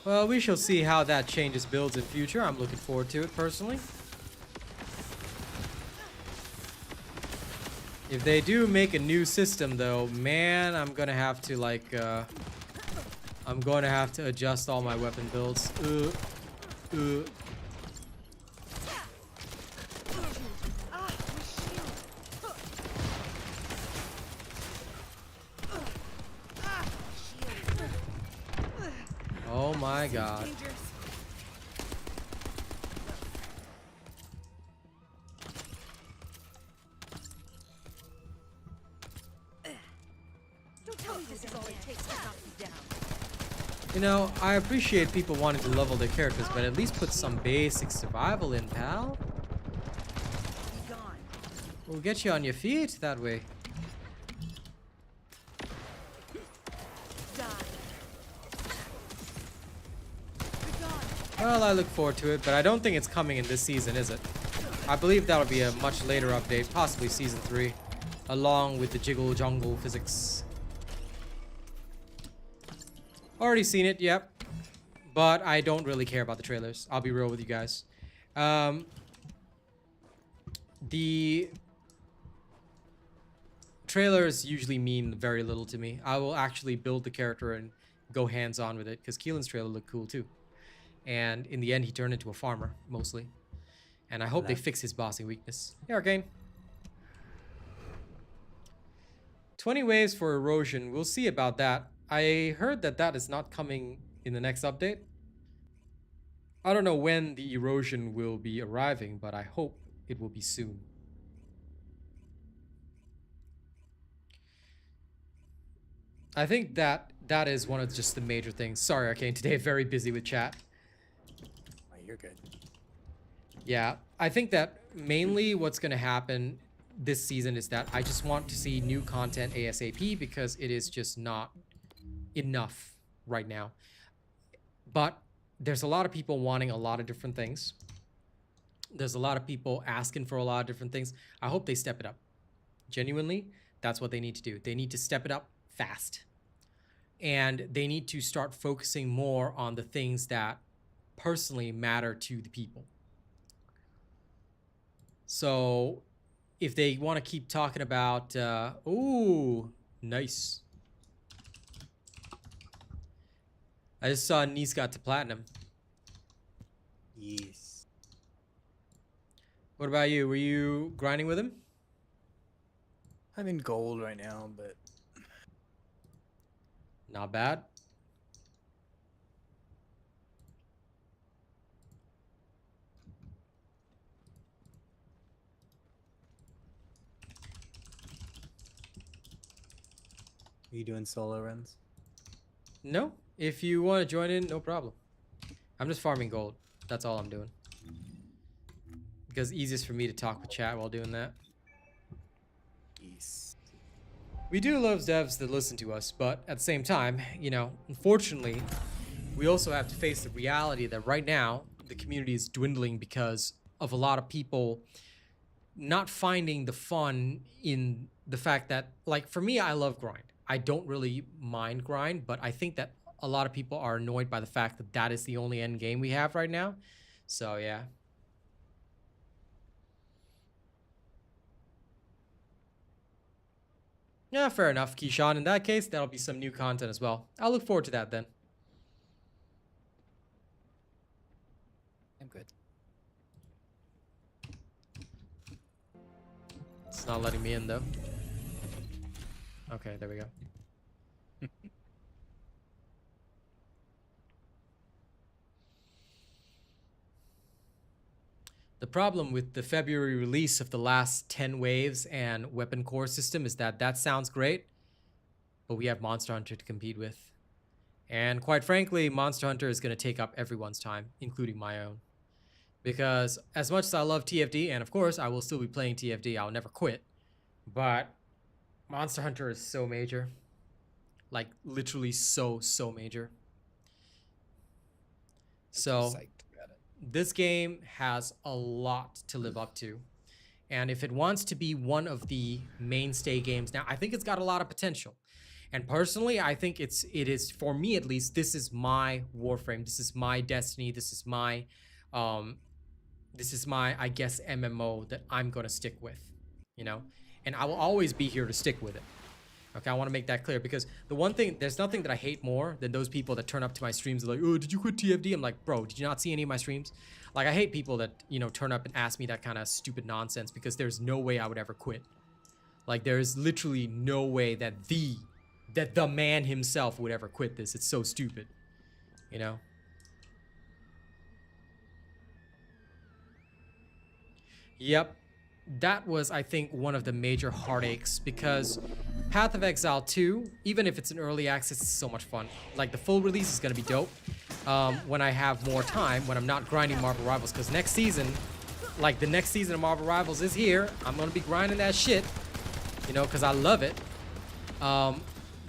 Well, we shall see how that changes builds in future. I'm looking forward to it personally. If they do make a new system though, man, I'm gonna have to like I'm going to have to adjust all my weapon builds. Ah, my shield. Ah, shield. Oh my Seems god. dangerous. Don't tell me this is all it takes to knock you down. You know, I appreciate people wanting to level their characters, but at least put some basic survival in, pal. Be gone. We'll get you on your feet that way. Die. Be gone. Well, I look forward to it, but I don't think it's coming in this season, is it? I believe that'll be a much later update, possibly season 3, along with the jiggle jungle physics. Already seen it, yep. But I don't really care about the trailers. I'll be real with you guys. The trailers usually mean very little to me. I will actually build the character and go hands-on with it, because Keelan's trailer looked cool too. And in the end, he turned into a farmer, mostly. And I hope they fix his bossing weakness. Hey, Arcane. 20 waves for erosion. We'll see about that. I heard that that is not coming in the next update. I don't know when the erosion will be arriving, but I hope it will be soon. I think that is one of just the major things. Sorry, Arcane, today very busy with chat. Oh, you're good. Yeah, I think that mainly what's going to happen this season is that I just want to see new content ASAP, because it is just not enough right now. But there's a lot of people wanting a lot of different things. There's a lot of people asking for a lot of different things. I hope they step it up. Genuinely, that's what they need to do. They need to step it up fast. And they need to start focusing more on the things that personally matter to the people. So if they want to keep talking about, ooh, nice. I just saw Nice got to platinum. Yes. What about you? Were you grinding with him? I'm in gold right now, but Not bad. are you doing solo runs? No, if you want to join in, no problem. I'm just farming gold. That's all I'm doing. Because easiest for me to talk with chat while doing that. Yes. We do love devs that listen to us, but at the same time, you know, unfortunately, we also have to face the reality that right now, the community is dwindling because of a lot of people not finding the fun in the fact that, like, for me, I love grind. I don't really mind grind, but I think that a lot of people are annoyed by the fact that that is the only end game we have right now. So, yeah. Yeah, fair enough, Keyshawn. In that case, that'll be some new content as well. I'll look forward to that then. I'm good. It's not letting me in, though. Okay, there we go. The problem with the February release of the last 10 waves and weapon core system is that that sounds great, but we have Monster Hunter to compete with. And quite frankly, Monster Hunter is going to take up everyone's time, including my own. Because as much as I love TFD, and of course I will still be playing TFD, I'll never quit, but Monster Hunter is so major. Like, literally so major. So this game has a lot to live up to. And if it wants to be one of the mainstay games, now I think it's got a lot of potential. And personally, I think it is, for me at least, this is my Warframe. This is my Destiny. This is my I guess, MMO that I'm gonna stick with, you know, and I will always be here to stick with it. Okay, I want to make that clear, because the one thing, there's nothing that I hate more than those people that turn up to my streams and like, oh, did you quit TFD? I'm like, bro, did you not see any of my streams? Like, I hate people that, you know, turn up and ask me that kind of stupid nonsense, because there's no way I would ever quit. Like, there's literally no way that the man himself would ever quit this. It's so stupid, you know? Yep. That was, I think, one of the major heartaches, because Path of Exile 2, even if it's an early access, it's so much fun. Like, the full release is going to be dope when I have more time, when I'm not grinding Marvel Rivals, because next season, like, the next season of Marvel Rivals is here. I'm going to be grinding that shit, you know, because I love it.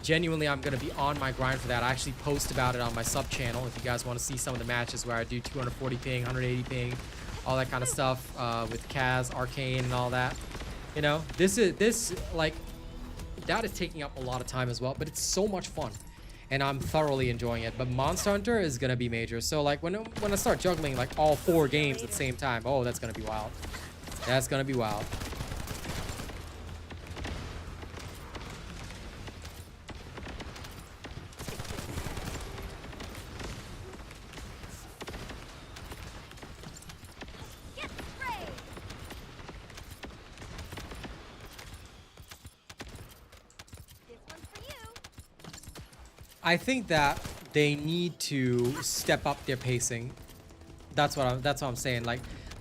Genuinely, I'm going to be on my grind for that. I actually post about it on my sub channel if you guys want to see some of the matches where I do 240 ping, 180 ping, all that kind of stuff with Kaz, Arcane, and all that. You know, this like, that is taking up a lot of time as well, but it's so much fun, and I'm thoroughly enjoying it. But Monster Hunter is gonna be major. So like, when I start juggling like all 4 games at the same time, oh, that's gonna be wild. That's gonna be wild. I think that they need to step up their pacing. That's what I'm saying. Like,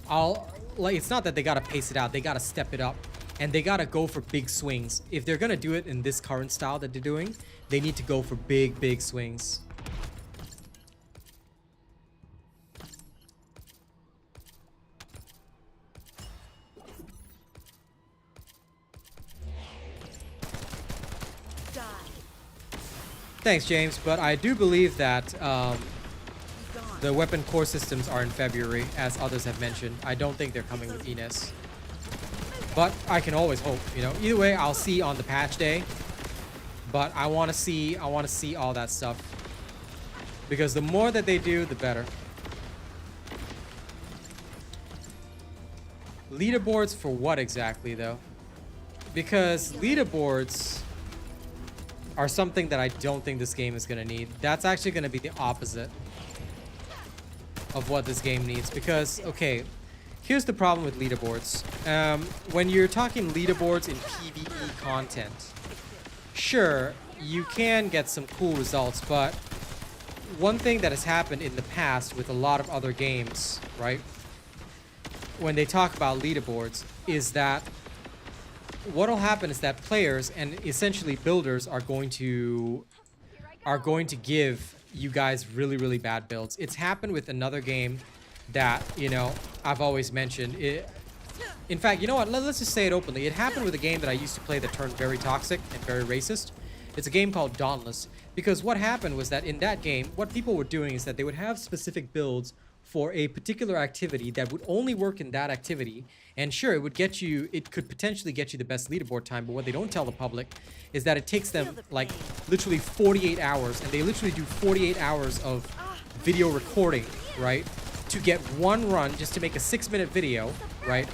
it's not that they gotta pace it out. They gotta step it up, and they gotta go for big swings. If they're gonna do it in this current style that they're doing, they need to go for big swings. Thanks, James, but I do believe that the weapon core systems are in February, as others have mentioned. I don't think they're coming with Enos, but I can always hope, you know. Either way, I'll see on the patch day, but I want to see all that stuff, because the more that they do, the better. Leaderboards for what exactly, though? Because leaderboards are something that I don't think this game is going to need. That's actually going to be the opposite of what this game needs. Because, okay, here's the problem with leaderboards. When you're talking leaderboards in PvE content, sure, you can get some cool results, but one thing that has happened in the past with a lot of other games, right, when they talk about leaderboards, is that what'll happen is that players and essentially builders are going to give you guys really bad builds. It's happened with another game that, you know, I've always mentioned. In fact, you know what? Let's just say it openly. It happened with a game that I used to play that turned very toxic and very racist. It's a game called Dauntless. Because what happened was that in that game, what people were doing is that they would have specific builds for a particular activity that would only work in that activity. And sure, it could potentially get you the best leaderboard time, but what they don't tell the public is that it takes them like literally 48 hours, and they literally do 48 hours of video recording, right, to get one run just to make a 6-minute video, right,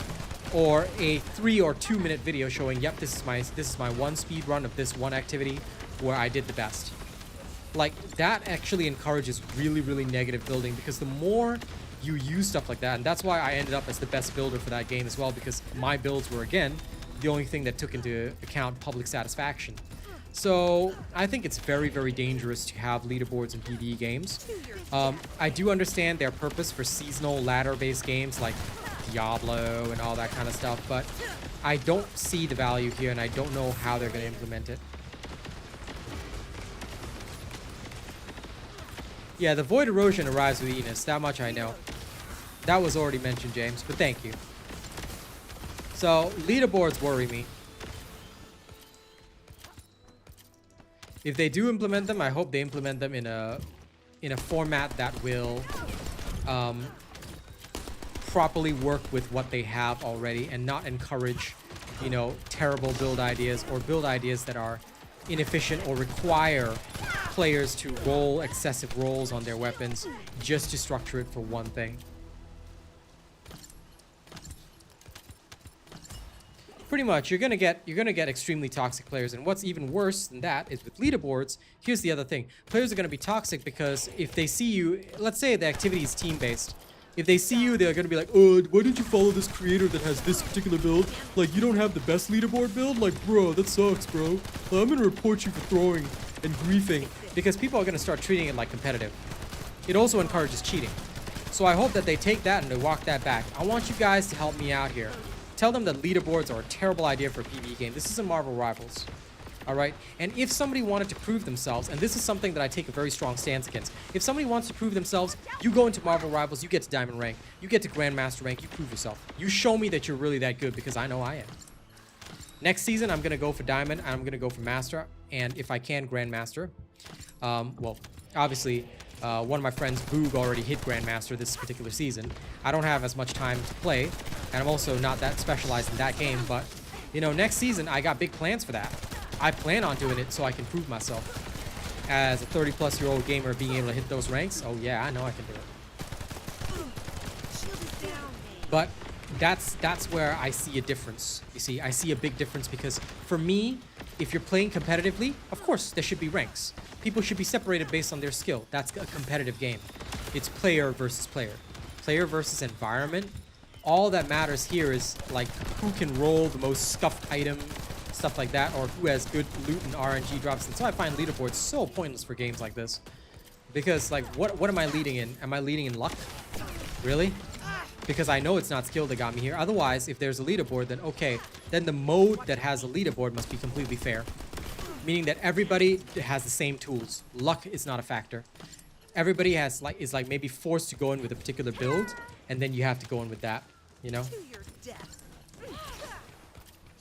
or a 3 or 2 minute video showing, yep, this is my one speed run of this one activity where I did the best. Like, that actually encourages really negative building, because the more you use stuff like that, and that's why I ended up as the best builder for that game as well, because my builds were, again, the only thing that took into account public satisfaction. So I think it's very dangerous to have leaderboards in PvE games. I do understand their purpose for seasonal ladder-based games like Diablo and all that kind of stuff, but I don't see the value here, and I don't know how they're going to implement it. Yeah, the Void Erosion arrives with Enos. That much I know. That was already mentioned, James, but thank you. So, leaderboards worry me. If they do implement them, I hope they implement them in a format that will properly work with what they have already, and not encourage, you know, terrible build ideas or build ideas that are inefficient or require players to roll excessive rolls on their weapons just to structure it for one thing. Pretty much, you're gonna get extremely toxic players, and what's even worse than that is with leaderboards. Here's the other thing: players are gonna be toxic because if they see you, let's say the activity is team-based. If they see you, they're gonna be like, "Oh, why didn't you follow this creator that has this particular build? Like, you don't have the best leaderboard build? Like, bro, that sucks, bro. I'm gonna report you for throwing and griefing," because people are gonna start treating it like competitive. It also encourages cheating. So I hope that they take that and they walk that back. I want you guys to help me out here. Tell them that leaderboards are a terrible idea for a PvE game. This isn't Marvel Rivals. Alright? And if somebody wanted to prove themselves, and this is something that I take a very strong stance against, if somebody wants to prove themselves, you go into Marvel Rivals, you get to Diamond rank, you get to Grandmaster rank, you prove yourself. You show me that you're really that good, because I know I am. Next season, I'm going to go for Diamond, and I'm going to go for Master, and if I can, Grandmaster. Well, obviously, one of my friends, Boog, already hit Grandmaster this particular season. I don't have as much time to play, and I'm also not that specialized in that game, but, you know, next season, I got big plans for that. I plan on doing it so I can prove myself. As a 30-plus-year-old gamer, being able to hit those ranks, oh yeah, I know I can do it. But that's where I see a difference. You see, I see a big difference because for me, if you're playing competitively, of course, there should be ranks. People should be separated based on their skill. That's a competitive game. It's player versus player. Player versus environment. All that matters here is, like, who can roll the most scuffed item, stuff like that, or who has good loot and RNG drops. And so I find leaderboards so pointless for games like this. Because, like, what am I leading in? Am I leading in luck? Really? Because I know it's not skill that got me here. Otherwise, if there's a leaderboard, then okay. Then the mode that has a leaderboard must be completely fair. Meaning that everybody has the same tools. Luck is not a factor. Everybody is like maybe forced to go in with a particular build, and then you have to go in with that, you know? To your death.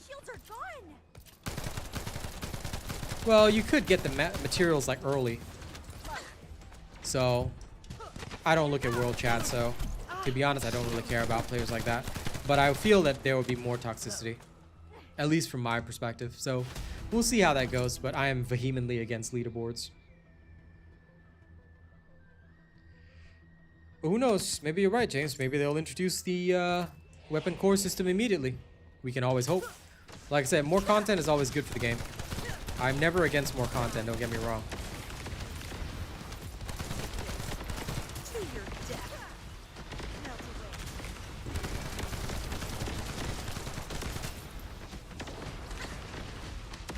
Shields are gone. Well, you could get the materials like early. So, I don't look at world chat, so to be honest, I don't really care about players like that. But I feel that there would be more toxicity, at least from my perspective. So, we'll see how that goes, but I am vehemently against leaderboards. But who knows? Maybe you're right, James. Maybe they'll introduce the weapon core system immediately. We can always hope. Like I said, more content is always good for the game. I'm never against more content, don't get me wrong. To your death. Melt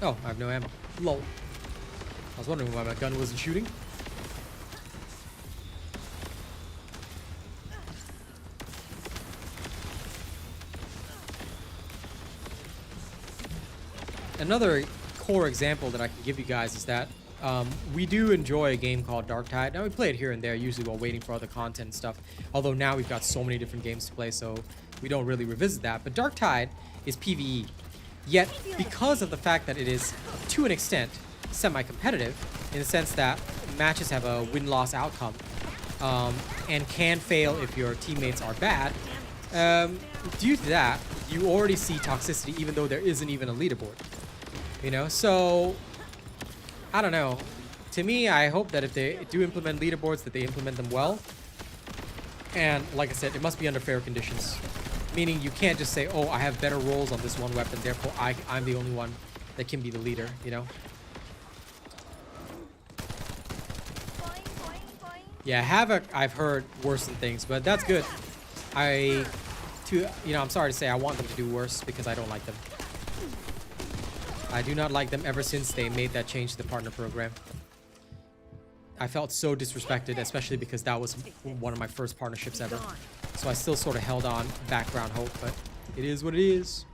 away. Oh, I have no ammo. Lol. I was wondering why my gun wasn't shooting. Another core example that I can give you guys is that we do enjoy a game called Darktide. Now, we play it here and there, usually while waiting for other content and stuff. Although now we've got so many different games to play, so we don't really revisit that. But Darktide is PvE. Yet, because of the fact that it is, to an extent, semi-competitive, in the sense that matches have a win-loss outcome, and can fail if your teammates are bad, due to that, you already see toxicity even though there isn't even a leaderboard. You know, so I don't know. To me, I hope that if they do implement leaderboards, that they implement them well. And like I said, it must be under fair conditions. Meaning you can't just say, oh, I have better rolls on this one weapon, therefore I'm the only one that can be the leader, you know? Yeah, Havoc, I've heard worse than things, but that's good. I'm sorry to say I want them to do worse because I don't like them. I do not like them ever since they made that change to the partner program. I felt so disrespected, especially because that was one of my first partnerships ever. So I still sort of held on background hope, but it is what it is.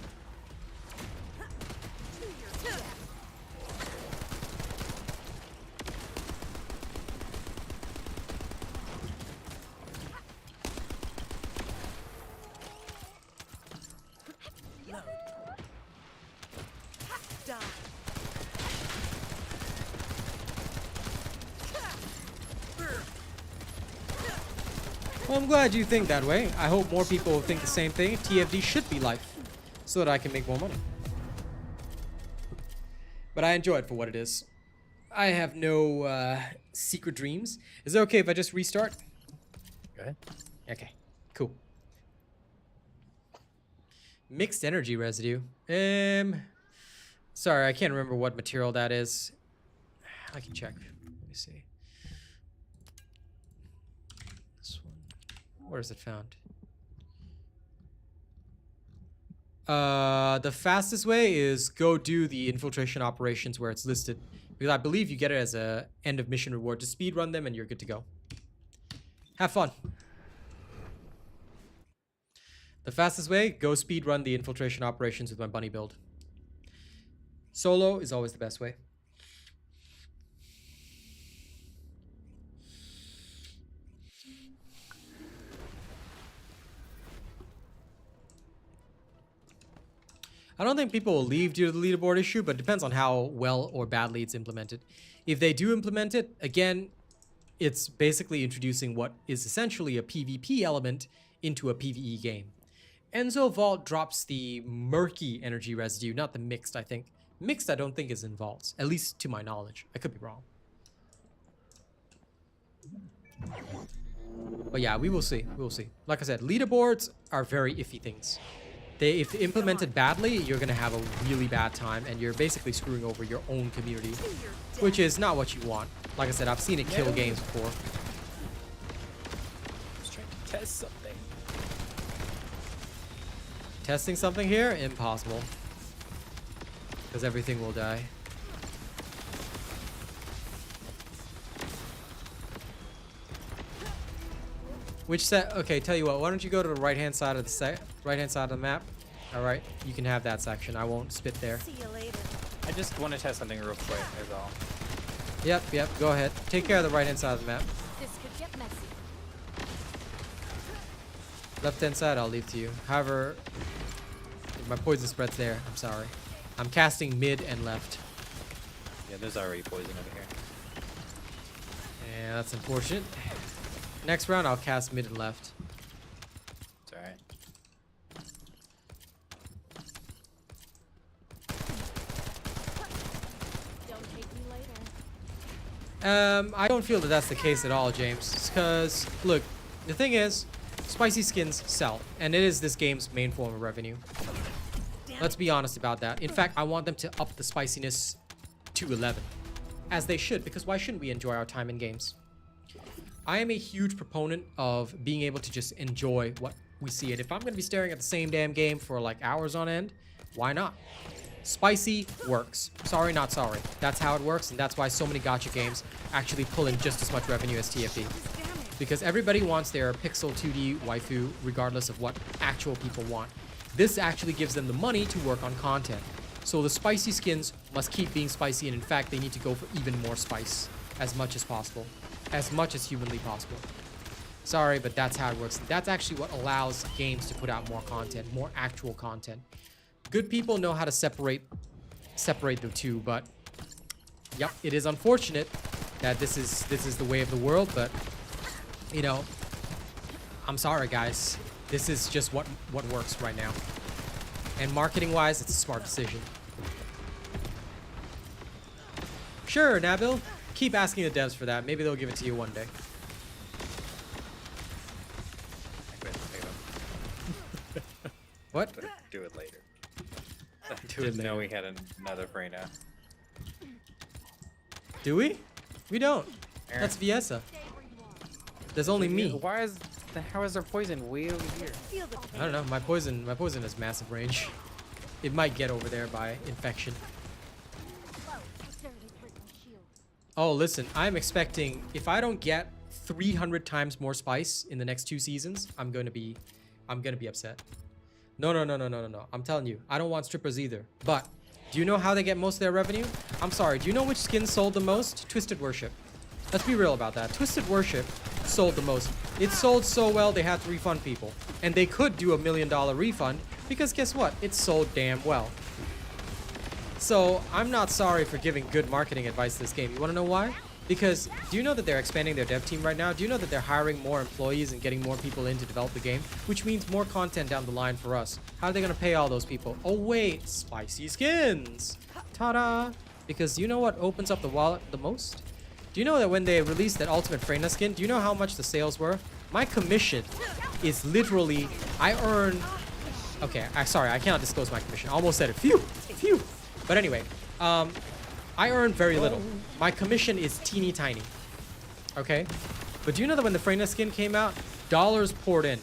Well, I'm glad you think that way. I hope more people think the same thing. TFD should be life, so that I can make more money. but I enjoy it for what it is. I have no secret dreams. Is it okay if I just restart? Go ahead. Okay, cool. Mixed energy residue. Sorry, I can't remember what material that is. I can check. Let me see. This one. Where is it found? The fastest way is go do the infiltration operations where it's listed. Because I believe you get it as a end of mission reward. Just speed run them and you're good to go. Have fun. The fastest way, go speed run the infiltration operations with my bunny build. Solo is always the best way. I don't think people will leave due to the leaderboard issue, but it depends on how well or badly it's implemented. If they do implement it, again, it's basically introducing what is essentially a PvP element into a PvE game. Enzo Vault drops the murky energy residue, not the mixed, I think. Mixed, I don't think is in vaults, at least to my knowledge. I could be wrong. But yeah, we will see. We will see. Like I said, leaderboards are very iffy things. If implemented badly, you're going to have a really bad time, and you're basically screwing over your own community, which is not what you want. Like I said, I've seen it kill games before. Just trying to test something. Testing something here? Impossible. Because everything will die. Which set? Okay, tell you what. Why don't you go to the right-hand side of the map? All right, you can have that section. I won't spit there. See you later. I just want to test something real quick, is all. Yep. Go ahead. Take care of the right-hand side of the map. This could get messy. Left-hand side, I'll leave to you. However, my poison spread's there. I'm sorry. I'm casting mid and left. Yeah, there's already poison over here. Yeah, that's unfortunate. Next round, I'll cast mid and left. It's alright. Don't take me later. I don't feel that that's the case at all, James. Because, look, the thing is, spicy skins sell, and it is this game's main form of revenue. Let's be honest about that. In fact, I want them to up the spiciness to 11. As they should, because why shouldn't we enjoy our time in games? I am a huge proponent of being able to just enjoy what we see. And if I'm going to be staring at the same damn game for like hours on end, why not? Spicy works. Sorry, not sorry. That's how it works, and that's why so many gacha games actually pull in just as much revenue as TFT. Because everybody wants their pixel 2D waifu regardless of what actual people want. This actually gives them the money to work on content. So the spicy skins must keep being spicy, and in fact, they need to go for even more spice as much as possible. As much as humanly possible. Sorry, but that's how it works. That's actually what allows games to put out more content, more actual content. Good people know how to separate the two, but yep, it is unfortunate that this is the way of the world, but you know, I'm sorry guys. This is just what works right now. And marketing-wise, it's a smart decision. Sure, Nabil. Keep asking the devs for that. Maybe they'll give it to you one day. What? Do it later. Do it Didn't know later. we had another Freyna. Do we? We don't. That's Viessa. There's only me. How is there poison way over here? Feel the I don't know. My poison has massive range. It might get over there by infection. Oh, listen, I'm expecting if I don't get 300 times more spice in the next 2 seasons, I'm gonna be upset. No. I'm telling you, I don't want strippers either. But do you know how they get most of their revenue? I'm sorry. Do you know which skin sold the most? Twisted Worship. Let's be real about that. Twisted Worship sold the most. It sold so well they had to refund people, and they could do $1 million refund because guess what? It sold damn well. So, I'm not sorry for giving good marketing advice to this game. You want to know why? Because, do you know that they're expanding their dev team right now? Do you know that they're hiring more employees and getting more people in to develop the game? Which means more content down the line for us. How are they going to pay all those people? Oh, wait. Spicy skins. Ta-da. because you know what opens up the wallet the most? Do you know that when they released that Ultimate Freyna skin, do you know how much the sales were? My commission is literally, I earn, okay, sorry, I cannot disclose my commission. I almost said it, phew. But anyway, I earn very little. My commission is teeny tiny, okay? But do you know that when the Freyna skin came out, dollars poured in.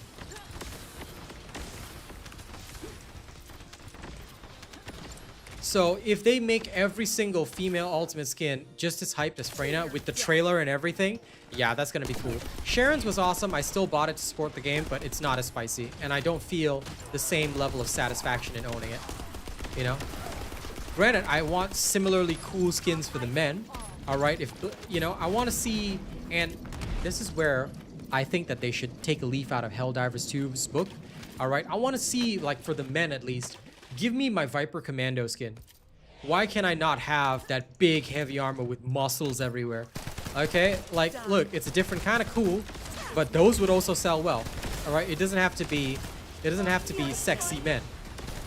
So if they make every single female ultimate skin just as hyped as Freyna with the trailer and everything, yeah, that's gonna be cool. Sharon's was awesome. I still bought it to support the game, but it's not as spicy, and I don't feel the same level of satisfaction in owning it. You know? Granted, I want similarly cool skins for the men. All right, if you know, I want to see, and this is where I think that they should take a leaf out of Helldivers 2's book. All right, I want to see, like, for the men at least, give me my Viper Commando skin. Why can I not have that big heavy armor with muscles everywhere? Okay, like, look, it's a different kind of cool, but those would also sell well. All right, it doesn't have to be sexy men.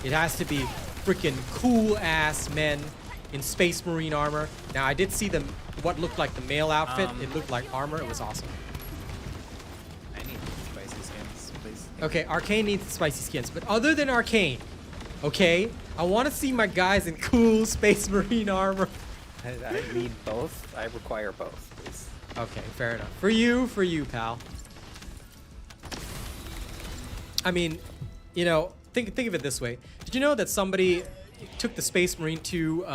It has to be freaking cool ass men in Space Marine armor. Now, I did see them, what looked like the male outfit. It looked like armor. It was awesome. I need spicy skins, please. Okay, Arcane needs spicy skins, but other than Arcane, okay, I want to see my guys in cool Space Marine armor. I need both. I require both, please. Okay, fair enough. For you, pal. I mean, you know, think of it this way. Did you know that somebody took the Space Marine 2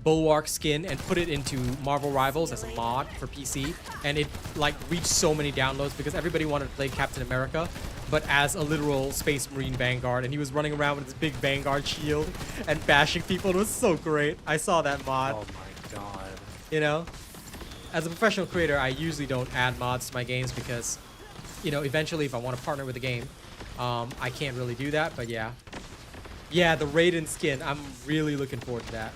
Bulwark skin and put it into Marvel Rivals as a mod for PC, and it like reached so many downloads because everybody wanted to play Captain America, but as a literal Space Marine Vanguard, and he was running around with his big Vanguard shield and bashing people. It was so great. I saw that mod. Oh my god. You know, as a professional creator, I usually don't add mods to my games because, you know, eventually if I want to partner with the game, I can't really do that. But yeah, the Raiden skin, I'm really looking forward to that.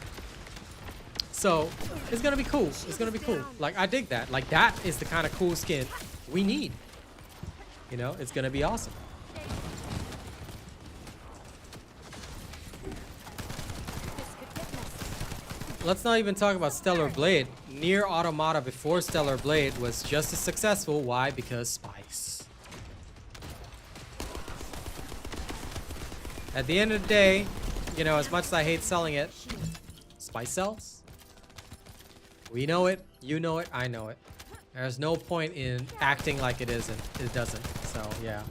So it's gonna be cool. It's gonna be cool. Like, I dig that. Like, that is the kind of cool skin we need. You know, it's gonna be awesome. Let's not even talk about Stellar Blade. Nier Automata before Stellar Blade was just as successful. Why? Because spice. At the end of the day, you know, as much as I hate selling it, spice sells. We know it, you know it, I know it. There's no point in acting like it isn't. It doesn't. So, yeah.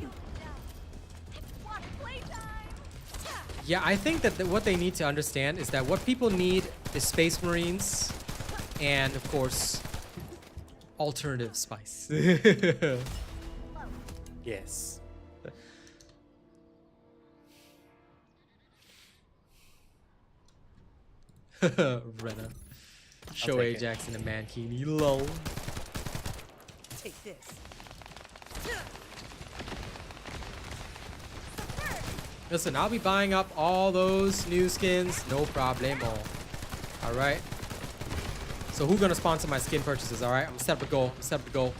Yeah, I think that what they need to understand is that what people need is Space Marines and, of course, alternative spice. Yes. Rena. Show take Ajax in a mankini. Lol. Take this. Listen, I'll be buying up all those new skins, no problemo. Alright? So who's gonna sponsor my skin purchases, alright? I'm gonna set up a goal.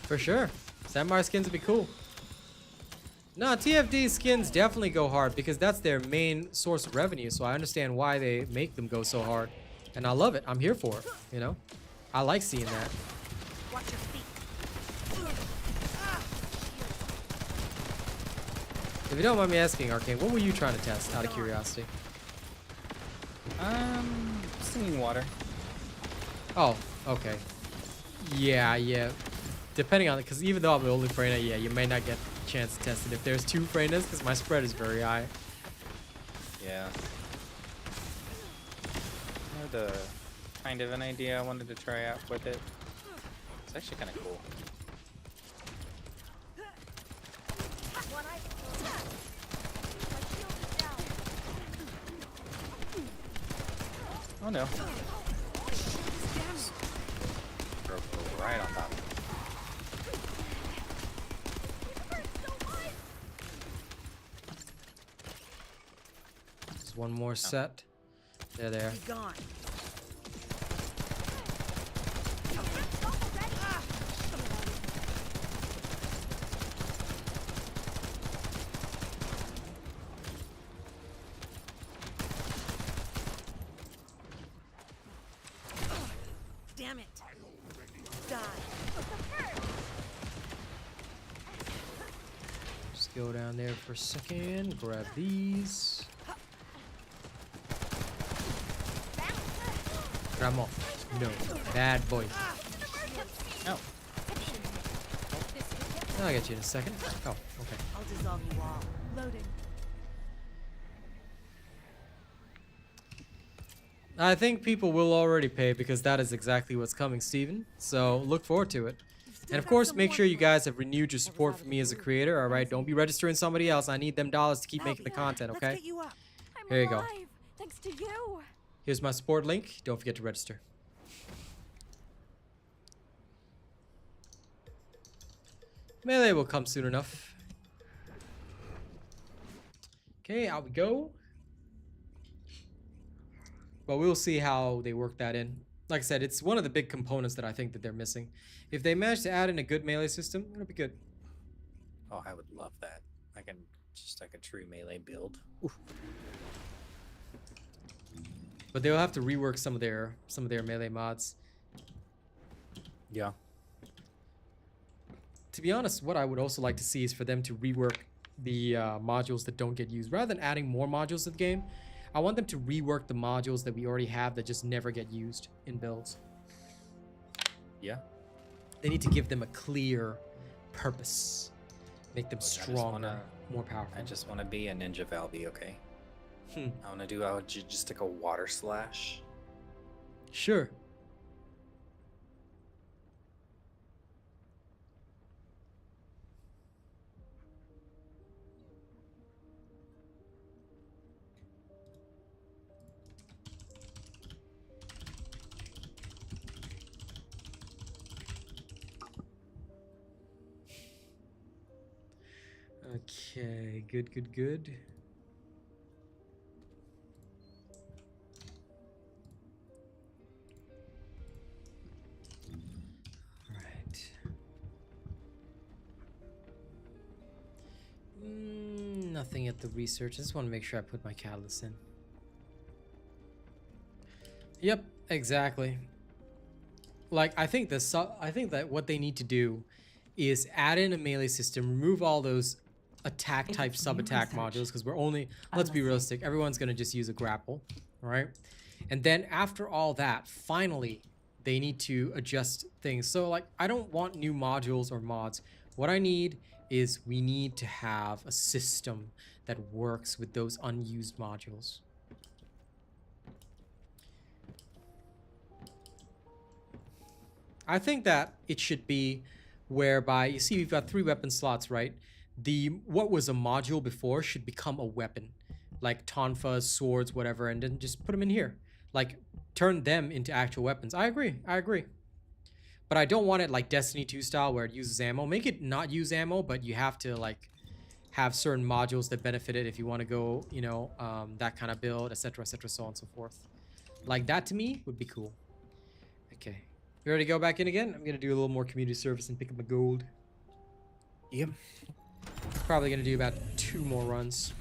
For sure. Samurai skins would be cool. No, TFD skins definitely go hard because that's their main source of revenue. So I understand why they make them go so hard. And I love it. I'm here for it. You know? I like seeing that. Watch your feet. If you don't mind me asking, Arcane, what were you trying to test out of curiosity? Singing water. Oh, okay. Yeah. Depending on it, because even though I'm the only Freyna, yeah, you may not get a chance to test it if there's two Freynas, because my spread is very high. Yeah. I had a kind of an idea I wanted to try out with it. It's actually kind of cool. Oh no. Broke right on top. There's one more set. There they are. Be gone. Damn it. Die. Just go down there for a second. Grab these. Grab them all. No. Bad boy. No. I'll get you in a second. Oh, okay. I'll dissolve you all. Loading. I think people will already pay because that is exactly what's coming, Steven. So look forward to it. And of course, make sure you guys have renewed your support for me as a creator, alright? Don't be registering somebody else. I need them dollars to keep making the content, Let's okay? get you up. I'm Here you go. alive, thanks to you. Here's my support link. Don't forget to register. Melee will come soon enough. Okay, out we go. But we'll see how they work that in. Like I said, it's one of the big components that I think that they're missing. If they manage to add in a good melee system, it'll be good. Oh, I would love that. I can just like a true melee build. Oof. But they'll have to rework some of their melee mods. Yeah. To be honest, what I would also like to see is for them to rework the modules that don't get used. Rather than adding more modules to the game, I want them to rework the modules that we already have that just never get used in builds. Yeah. They need to give them a clear purpose. Make them Look, I just stronger, wanna- more powerful. I just want to be a ninja Valby, okay? Hmm. I would just take a water slash. Sure. Okay, good. Alright. Nothing at the research. I just want to make sure I put my catalyst in. Yep, exactly. Like, I think that what they need to do is add in a melee system, remove all those attack type sub-attack modules, because we're only, let's be realistic, everyone's going to just use a grapple, right? And then after all that, finally, they need to adjust things. So like, I don't want new modules or mods. What I need is we need to have a system that works with those unused modules. I think that it should be whereby, you see we've got 3 weapon slots, right? What was a module before should become a weapon, like tonfas, swords, whatever, and then just put them in here. Like, turn them into actual weapons. I agree. But I don't want it like Destiny 2 style where it uses ammo. Make it not use ammo, but you have to like have certain modules that benefit it if you want to go, you know, that kind of build, etc., so on and so forth. Like that to me would be cool. Okay. You ready to go back in again? I'm gonna do a little more community service and pick up my gold. Yep. Probably gonna do about 2 more runs.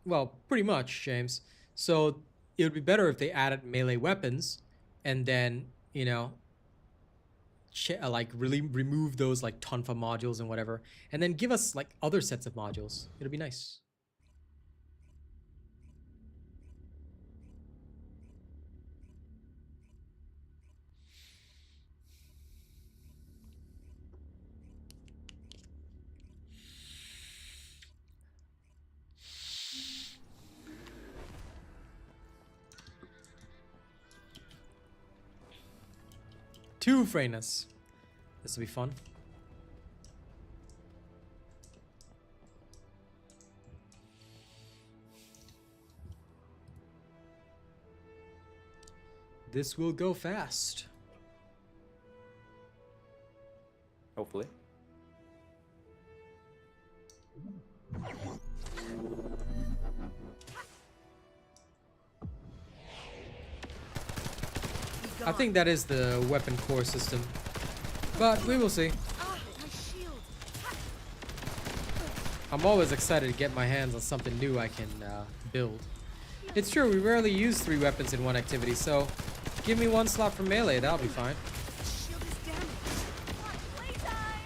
Well, pretty much, James. So it would be better if they added melee weapons and then, you know, like really remove those like tonfa modules and whatever, and then give us like other sets of modules. It'll be nice. 2 Freynas. This will be fun. This will go fast. Hopefully. I think that is the weapon core system, but we will see. Ah, my shield. I'm always excited to get my hands on something new I can build. It's true, we rarely use 3 weapons in one activity, so give me 1 slot for melee, that'll be fine. Shield is damaged. Playtime.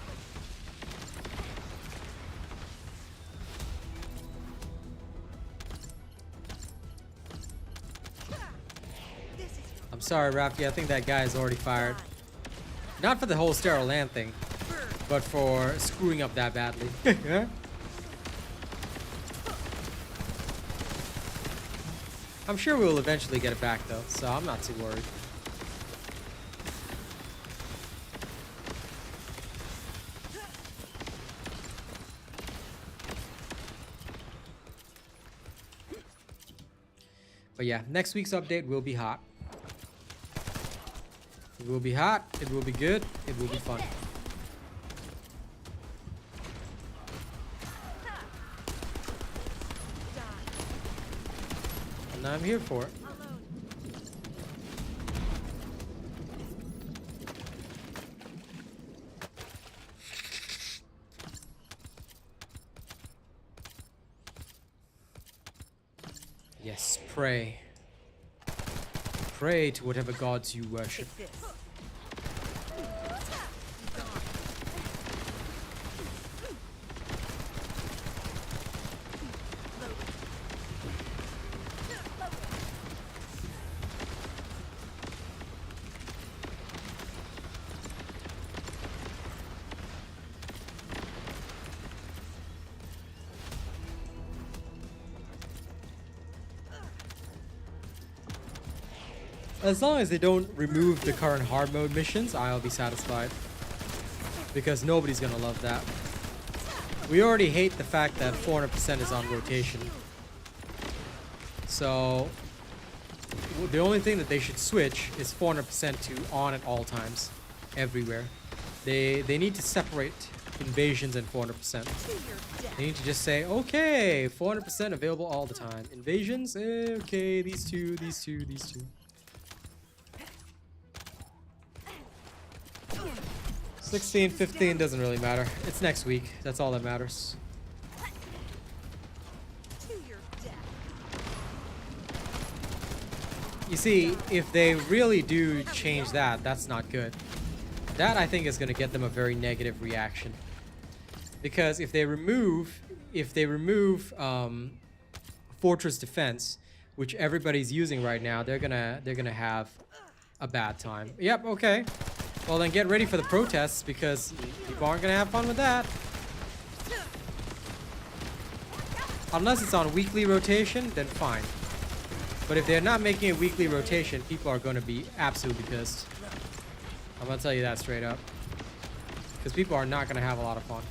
This is I'm sorry, Rafi, I think that guy is already fired. Not for the whole sterile land thing, but for screwing up that badly. I'm sure we'll eventually get it back though, so I'm not too worried. But yeah, next week's update will be hot. It will be hot, it will be good, it will be fun. And I'm here for it. Yes, pray. Pray to whatever gods you worship. this. As long as they don't remove the current hard mode missions, I'll be satisfied. Because nobody's gonna love that. We already hate the fact that 400% is on rotation. So, the only thing that they should switch is 400% to on at all times. Everywhere. They need to separate invasions and 400%. They need to just say, okay, 400% available all the time. Invasions, okay, these two, these two, these two. 16, 15 doesn't really matter. It's next week. That's all that matters. To your death. You see, if they really do change that, that's not good. That, I think, is going to get them a very negative reaction. Because if they remove Fortress Defense, which everybody's using right now, they're gonna have a bad time. Yep, okay. Well, then get ready for the protests, because people aren't going to have fun with that. Unless it's on weekly rotation, then fine. But if they're not making a weekly rotation, people are going to be absolutely pissed. I'm going to tell you that straight up. Because people are not going to have a lot of fun.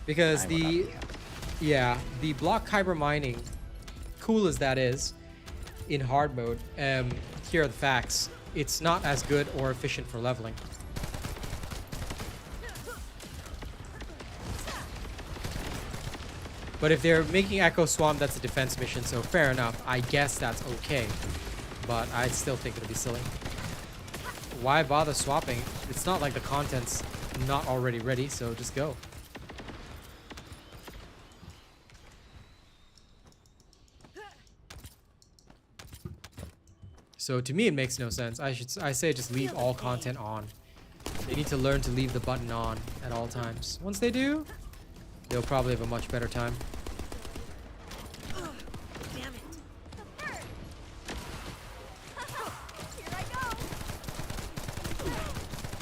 Because the block hyper mining, cool as that is, in hard mode, here are the facts. It's not as good or efficient for leveling. But if they're making Echo Swamp, that's a defense mission, so fair enough. I guess that's okay. But I still think it'll be silly. Why bother swapping? It's not like the content's not already ready, so just go. So to me, it makes no sense. I say just leave all content on. They need to learn to leave the button on at all times. Once they do, they'll probably have a much better time. Damn it. Here I go.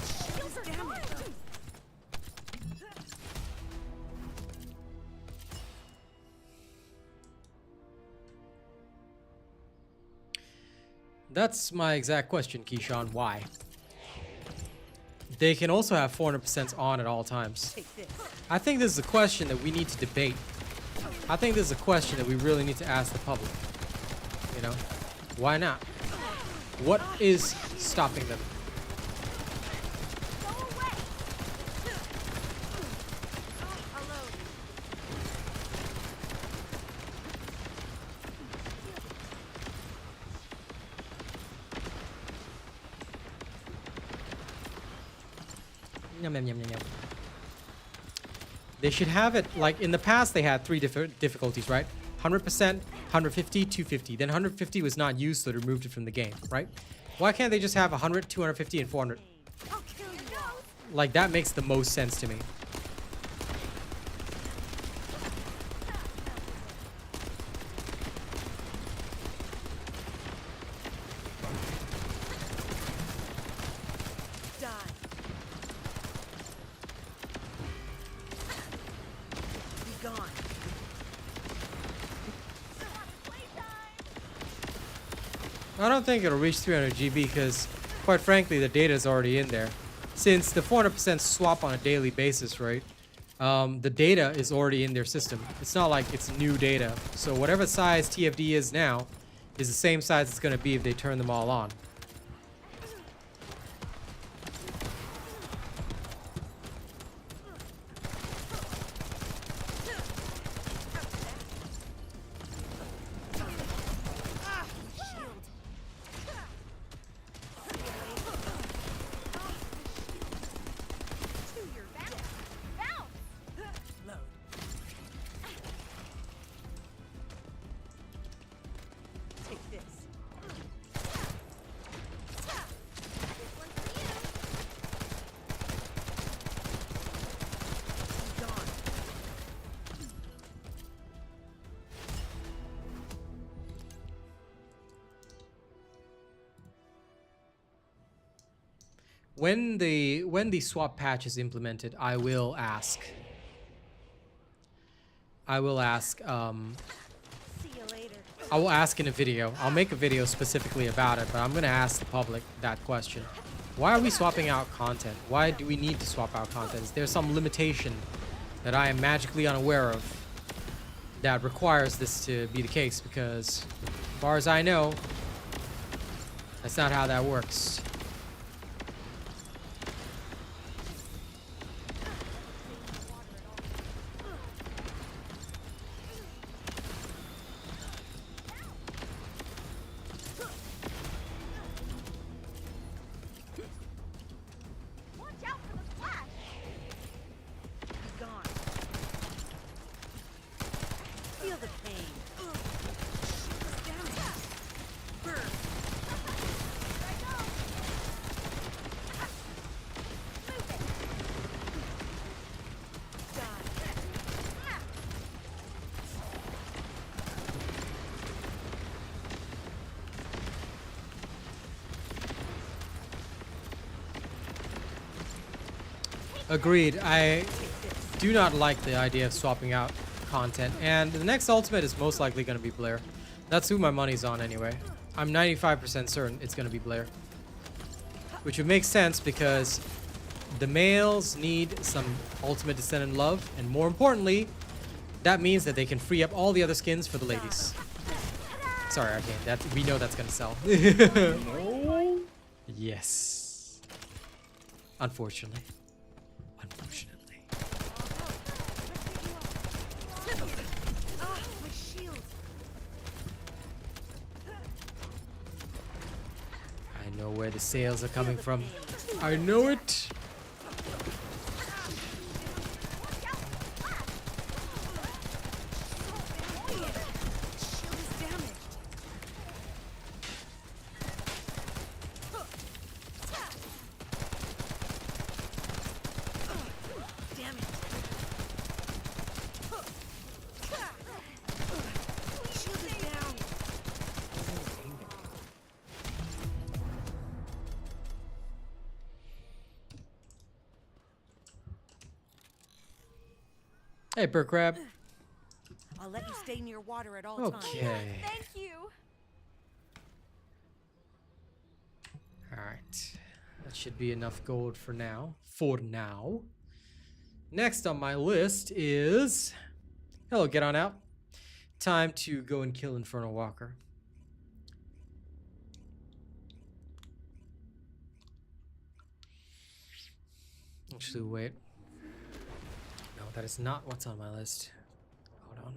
Shield's damaged. That's my exact question, Keyshawn. Why? They can also have 400% on at all times. Take this. I think this is a question that we need to debate. I think this is a question that we really need to ask the public. You know? Why not? What is stopping them? Go away. Alone. Yum, yum, yum, yum, yum. They should have it like in the past. They had 3 different difficulties, right? 100%, 150, 250. Then 150 was not used, so they removed it from the game, right? Why can't they just have 100, 250, and 400? I'll kill you all. Like that makes the most sense to me. Die. Be gone. I don't think it'll reach 300 GB because, quite frankly, the data is already in there. Since the 400% swap on a daily basis, right? The data is already in their system. It's not like it's new data. So whatever size TFD is now is the same size it's going to be if they turn them all on. Ah, shield. To your death. Load. Take this. Be gone. When the swap patch is implemented, I will ask. I will ask. See you later. I will ask in a video. I'll make a video specifically about it, but I'm gonna ask the public that question. Why are we swapping out content? Why do we need to swap out content? Is there some limitation that I am magically unaware of that requires this to be the case? Because, as far as I know, that's not how that works. Watch out for the flash. Be gone. Feel the pain. Shield is down. Burn. Here I go. Die. Agreed. I do not like the idea of swapping out content, and the next ultimate is most likely going to be Blair. That's who my money's on anyway. I'm 95% certain it's going to be Blair. Which would make sense because the males need some ultimate descendant love, and more importantly, that means that they can free up all the other skins for the ladies. Sorry, Arcane. We know that's going to sell. Yes. Unfortunately. Unfortunately. Ah, my shield. I know where the sales are coming from. I know it. Shield is damaged. Damn it. Shield is down. Hey, Burr Crab. I'll let you stay near water at all times. Okay. Thank you. That should be enough gold for now. For now. Next on my list is... Hello, get on out. Time to go and kill Infernal Walker. Actually, wait. No, that is not what's on my list. Hold on.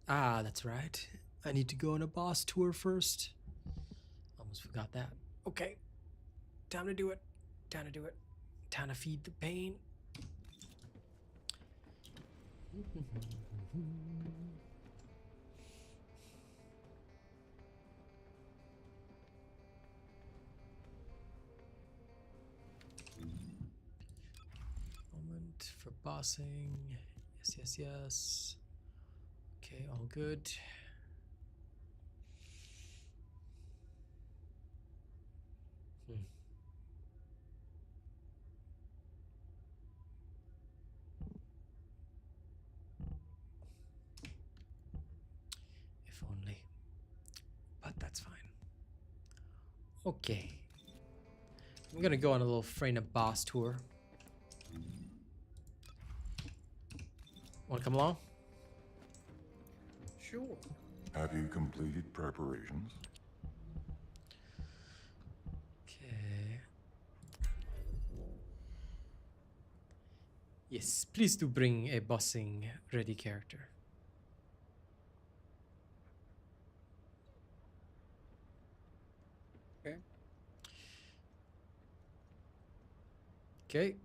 Ah, that's right. I need to go on a boss tour first. Almost forgot that. Okay. Time to do it. Time to do it. Time to feed the pain. Moment for bossing. Yes, yes, yes. Okay, all good. If only. But that's fine. Okay. I'm gonna go on a little Freyna boss tour. Wanna come along? Sure. Have you completed preparations? Okay. Yes, please do bring a bossing ready character. Okay. Okay.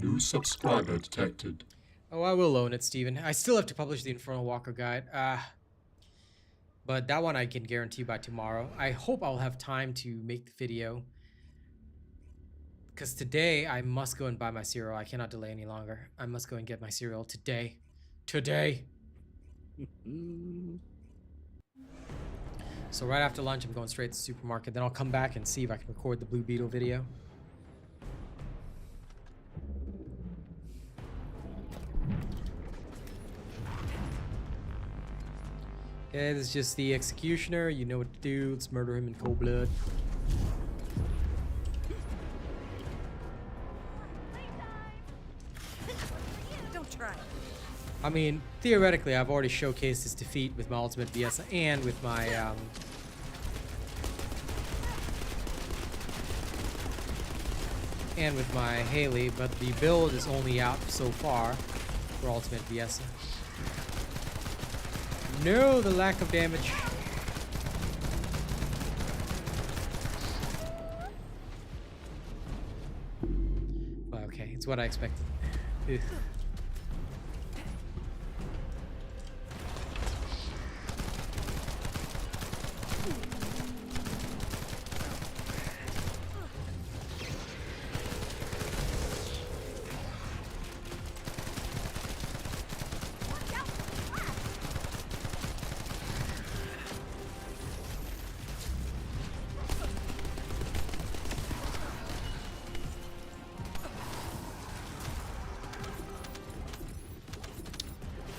New subscriber detected. Oh, I will own it, Steven. I still have to publish the Infernal Walker guide. But that one I can guarantee by tomorrow. I hope I'll have time to make the video. Because today I must go and buy my cereal. I cannot delay any longer. I must go and get my cereal today. Today. So right after lunch, I'm going straight to the supermarket. Then I'll come back and see if I can record the Blue Beetle video. Okay, this is just the executioner. You know what to do. Let's murder him in cold blood. Don't try. I mean, theoretically, I've already showcased his defeat with my ultimate Viessa and with my Haley, but the build is only out so far for ultimate Viessa. No, the lack of damage. Well, okay, it's what I expected. Ugh.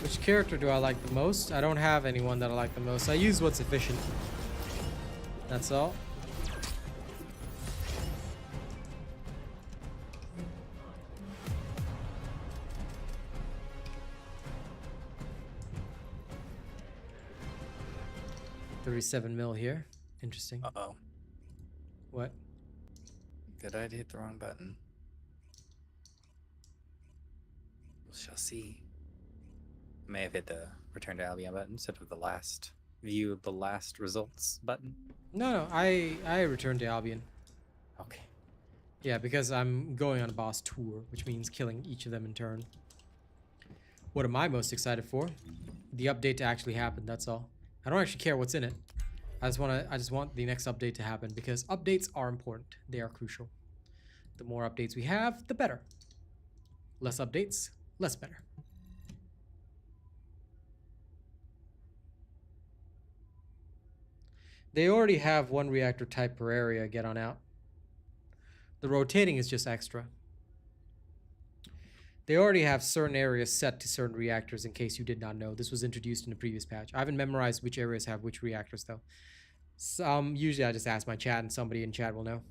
Which character do I like the most? I don't have anyone that I like the most. I use what's efficient. That's all. $37 mil here. Interesting. Uh-oh. What? Did I hit the wrong button? We shall see. I may have hit the return to Albion button instead of the last view the last results button. No, I returned to Albion. Okay. Yeah, because I'm going on a boss tour, which means killing each of them in turn. What am I most excited for? The update to actually happen, that's all. I don't actually care what's in it. I just want the next update to happen because updates are important. They are crucial. The more updates we have, the better. Less updates, less better. They already have one reactor type per area, get on out. The rotating is just extra. They already have certain areas set to certain reactors in case you did not know. This was introduced in the previous patch. I haven't memorized which areas have which reactors though. Usually I just ask my chat and somebody in chat will know.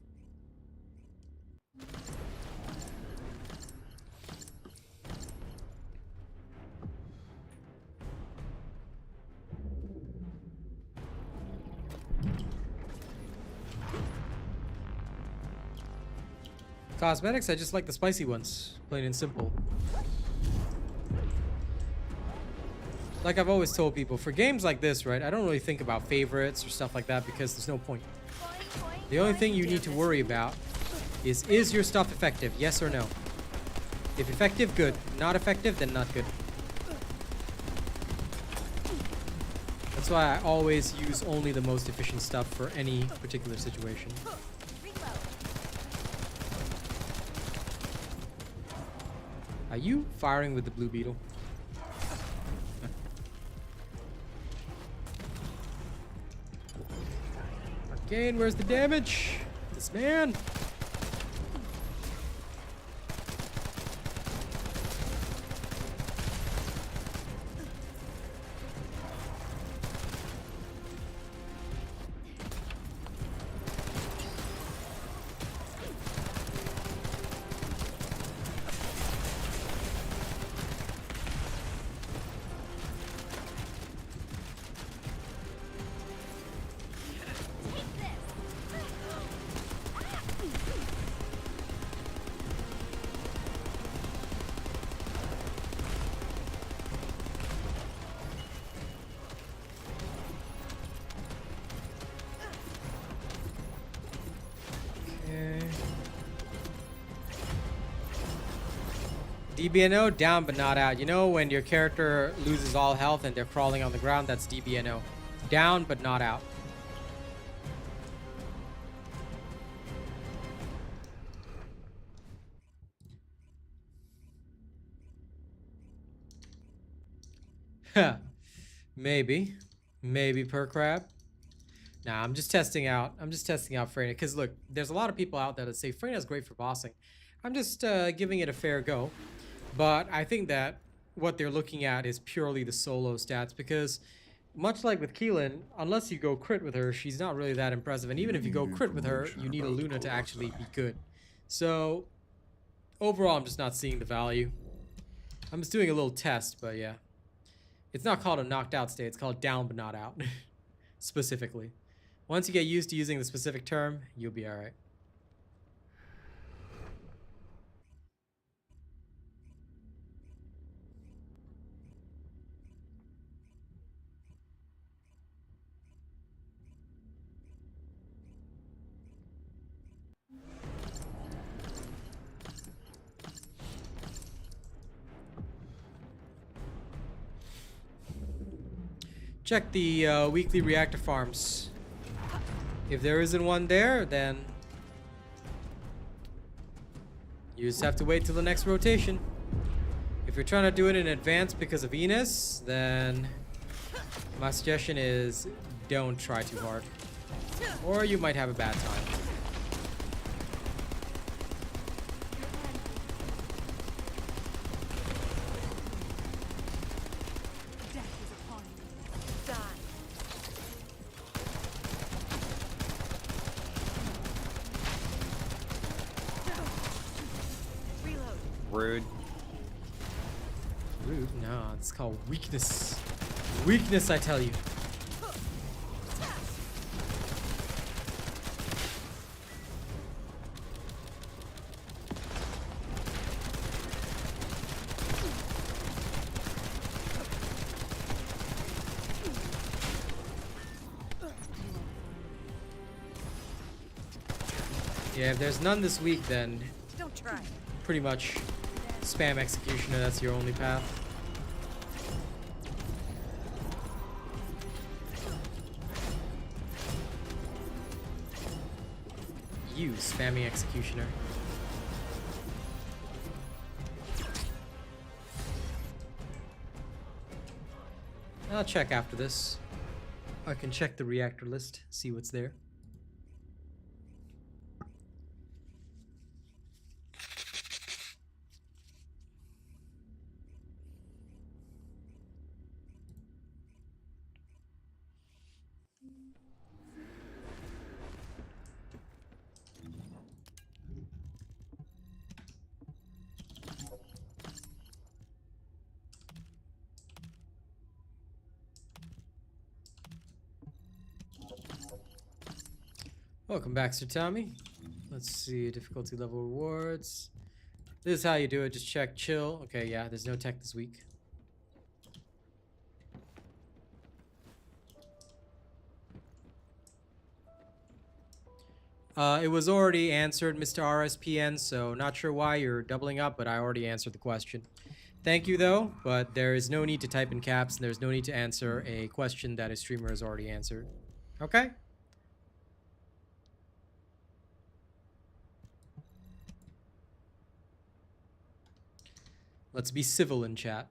Cosmetics, I just like the spicy ones, plain and simple. Like I've always told people, for games like this, right, I don't really think about favorites or stuff like that because there's no point. The only thing you need to worry about is your stuff effective, yes or no? If effective, good. Not effective, then not good. That's why I always use only the most efficient stuff for any particular situation. Are you firing with the blue beetle? Arcane, where's the damage? This man. DBNO, down but not out. You know when your character loses all health and they're crawling on the ground, that's DBNO. Down but not out. Maybe. Maybe per crab. Nah, I'm just testing out Freyna. Because look, there's a lot of people out there that say Freyna's great for bossing. I'm just giving it a fair go. But I think that what they're looking at is purely the solo stats. Because much like with Keelan, unless you go crit with her, she's not really that impressive. And even if you go crit with her, you need a Luna to actually be good. So overall, I'm just not seeing the value. I'm just doing a little test, but yeah. It's not called a knocked out state, it's called down but not out. Specifically. Once you get used to using the specific term, you'll be alright. Check the weekly reactor farms. If there isn't one there, then you just have to wait till the next rotation. If you're trying to do it in advance because of Venus, then my suggestion is don't try too hard. Or you might have a bad time. Rude. Rude? No, it's called weakness. Weakness, I tell you. Yeah, if there's none this week, then Don't try. pretty much spam Executioner, that's your only path. You spamming Executioner. I'll check after this. I can check the reactor list, see what's there. Welcome back, Sir Tommy. Let's see, difficulty level rewards. This is how you do it. Just check, chill. Okay, yeah, there's no tech this week. It was already answered, Mr. RSPN, so not sure why you're doubling up, but I already answered the question. Thank you, though, but there is no need to type in caps, and there's no need to answer a question that a streamer has already answered. Okay? Let's be civil in chat.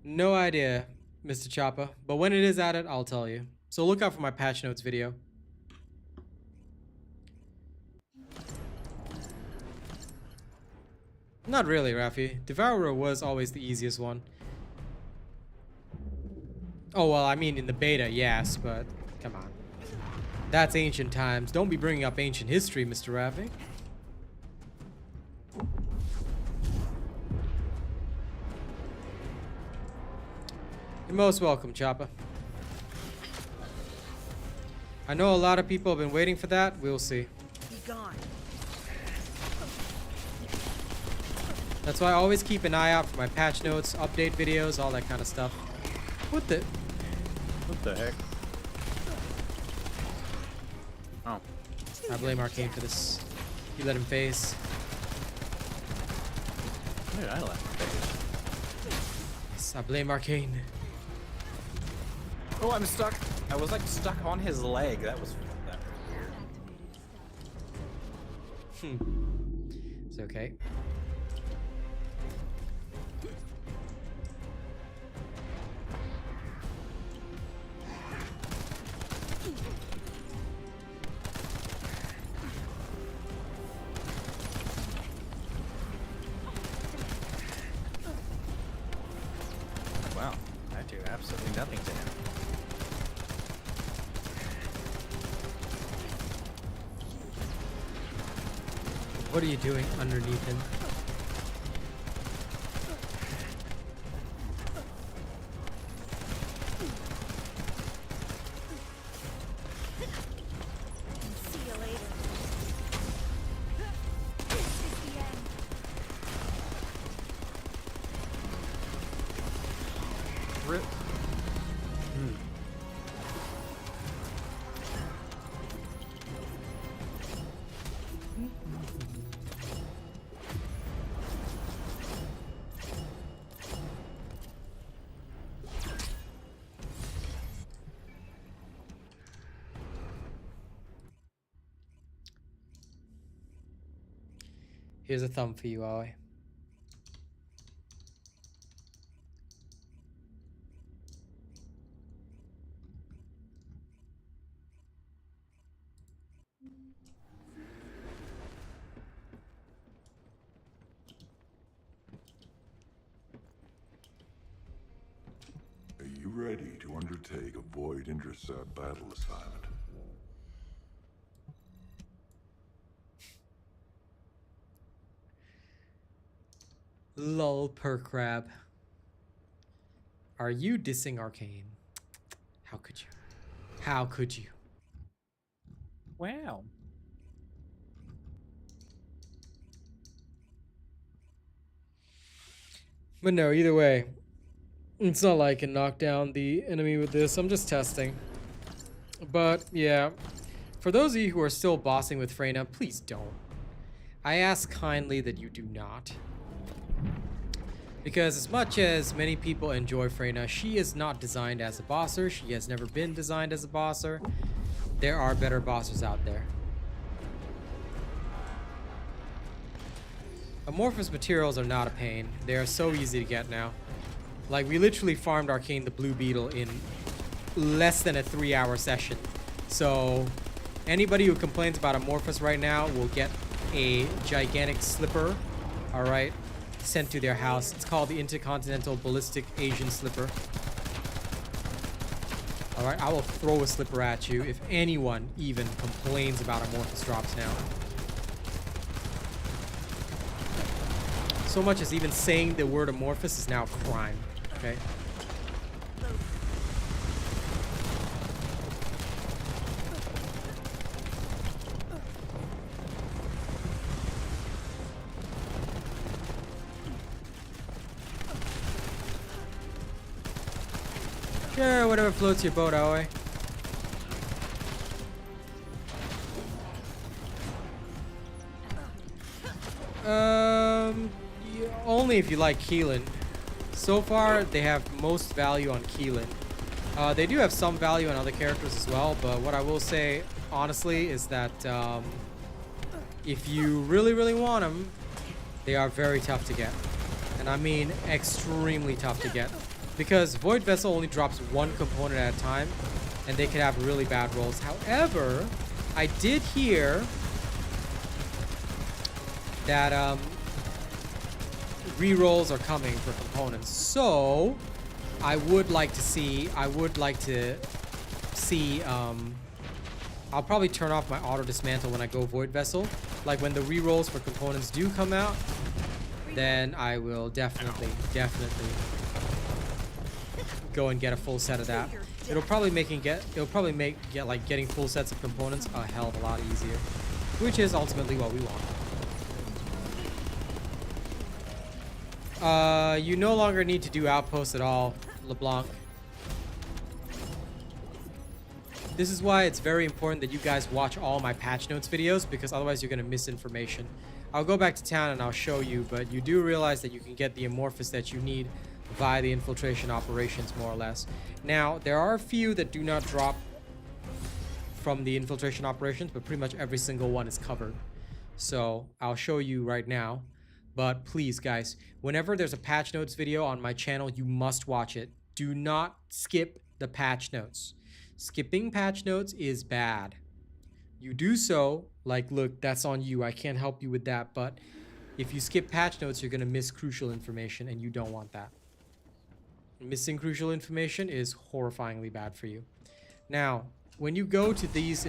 No idea, Mr. Choppa, but when it is added, I'll tell you. So look out for my patch notes video. Not really, Rafi. Devourer was always the easiest one. Oh, well, I mean in the beta, yes, but come on. That's ancient times. Don't be bringing up ancient history, Mr. Rafi. You're most welcome, Choppa. I know a lot of people have been waiting for that. We'll see. Be gone. That's why I always keep an eye out for my patch notes, update videos, all that kind of stuff. What the? What the heck? Oh. I blame Arcane for this. You let him phase. Why did I let him phase? Yes, I blame Arcane. Oh, I'm stuck. I was like stuck on his leg. That was weird. It's okay. Wow, I do absolutely nothing to him. What are you doing underneath him? See you later. This is the end. Rip. Here's a thumb for you, Aoi. Are you ready to undertake a void intercept battle assignment? Lol, per crab. Are you dissing Arcane? How could you? How could you? Wow. But no, either way, it's not like I can knock down the enemy with this. I'm just testing. But yeah, for those of you who are still bossing with Freyna, please don't. I ask kindly that you do not. Because as much as many people enjoy Freyna, she is not designed as a bosser. She has never been designed as a bosser. There are better bossers out there. Amorphous materials are not a pain. They are so easy to get now. Like, we literally farmed Arcane the Blue Beetle in less than a 3-hour session. So, anybody who complains about Amorphous right now will get a gigantic slipper, alright, sent to their house. It's called the Intercontinental Ballistic Asian Slipper. Alright, I will throw a slipper at you if anyone even complains about Amorphous drops now. So much as even saying the word amorphous is now a crime. Okay. Sure, whatever floats your boat, Aoi. Only if you like Keelan. So far, they have most value on Keelan. They do have some value on other characters as well, but what I will say, honestly, is that if you really, really want them, they are very tough to get. And I mean extremely tough to get. Because Void Vessel only drops one component at a time, and they could have really bad rolls. However, I did hear that re-rolls are coming for components. So I would like to see, I'll probably turn off my auto dismantle when I go Void Vessel. Like when the re-rolls for components do come out, then I will definitely go and get a full set of that. It'll probably make getting full sets of components a hell of a lot easier, which is ultimately what we want. You no longer need to do outposts at all, LeBlanc. This is why it's very important that you guys watch all my patch notes videos, because otherwise you're going to miss information. I'll go back to town and I'll show you, but you do realize that you can get the amorphous that you need via the infiltration operations, more or less. Now, there are a few that do not drop from the infiltration operations, but pretty much every single one is covered. So I'll show you right now. But please, guys, whenever there's a patch notes video on my channel, you must watch it. Do not skip the patch notes. Skipping patch notes is bad. You do so, like, look, that's on you. I can't help you with that. But if you skip patch notes, you're going to miss crucial information, and you don't want that. Missing crucial information is horrifyingly bad for you. Now, when you go to these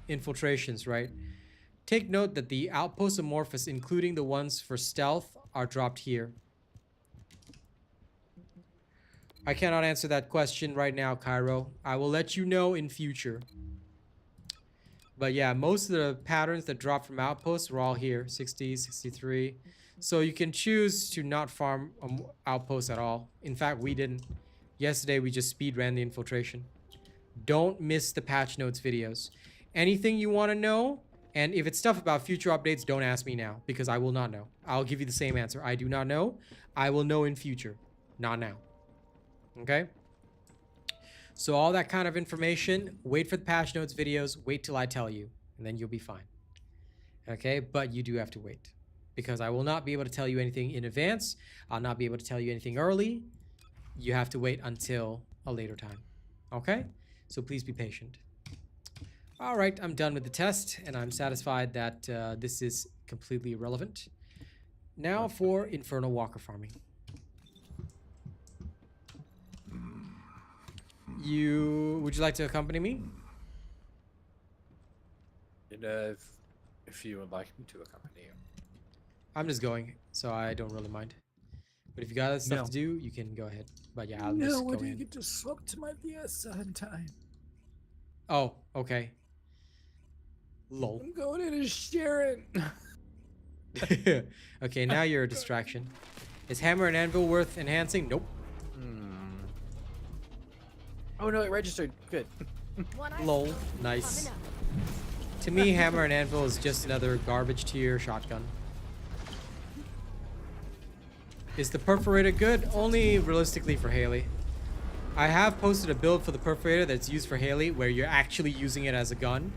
infiltrations, right? Take note that the outpost amorphous, including the ones for stealth, are dropped here. I cannot answer that question right now, Cairo. I will let you know in future. But yeah, most of the patterns that drop from outposts are all here. 60, 63. So you can choose to not farm outposts at all. In fact, we didn't. Yesterday, we just speed ran the infiltration. Don't miss the patch notes videos. Anything you want to know, and if it's stuff about future updates, don't ask me now, because I will not know. I'll give you the same answer. I do not know. I will know in future, not now. Okay? So all that kind of information, wait for the patch notes videos, wait till I tell you, and then you'll be fine. Okay? But you do have to wait, because I will not be able to tell you anything in advance. I'll not be able to tell you anything early. You have to wait until a later time. Okay? So please be patient. All right, I'm done with the test, and I'm satisfied that this is completely irrelevant. Now for Infernal Walker farming. Would you like to accompany me? If you would like me to accompany you. I'm just going, so I don't really mind. But if you got other stuff to do, you can go ahead. But yeah, I'll just go in. No, you get to swap to my Viessa in time. Oh, okay. Lol. I'm going into Sharen. Okay, now you're a distraction. Is Hammer and Anvil worth enhancing? Nope. Oh no, it registered. Good. Lol. Nice. To me, Hammer and Anvil is just another garbage tier shotgun. Is the Perforator good? Only realistically for Haley. I have posted a build for the Perforator that's used for Haley where you're actually using it as a gun.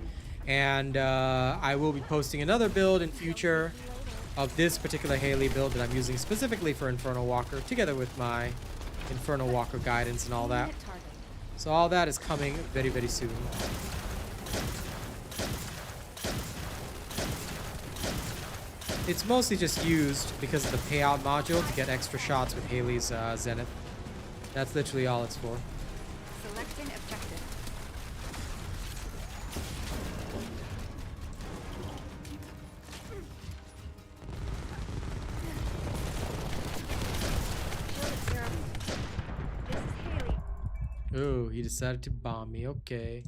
And I will be posting another build in future of this particular Haley build that I'm using specifically for Infernal Walker, together with my Infernal Walker guidance and all that. So all that is coming very, very soon. It's mostly just used because of the payout module to get extra shots with Haley's Zenith. That's literally all it's for. Selecting objective. Oh, he decided to bomb me. Okay.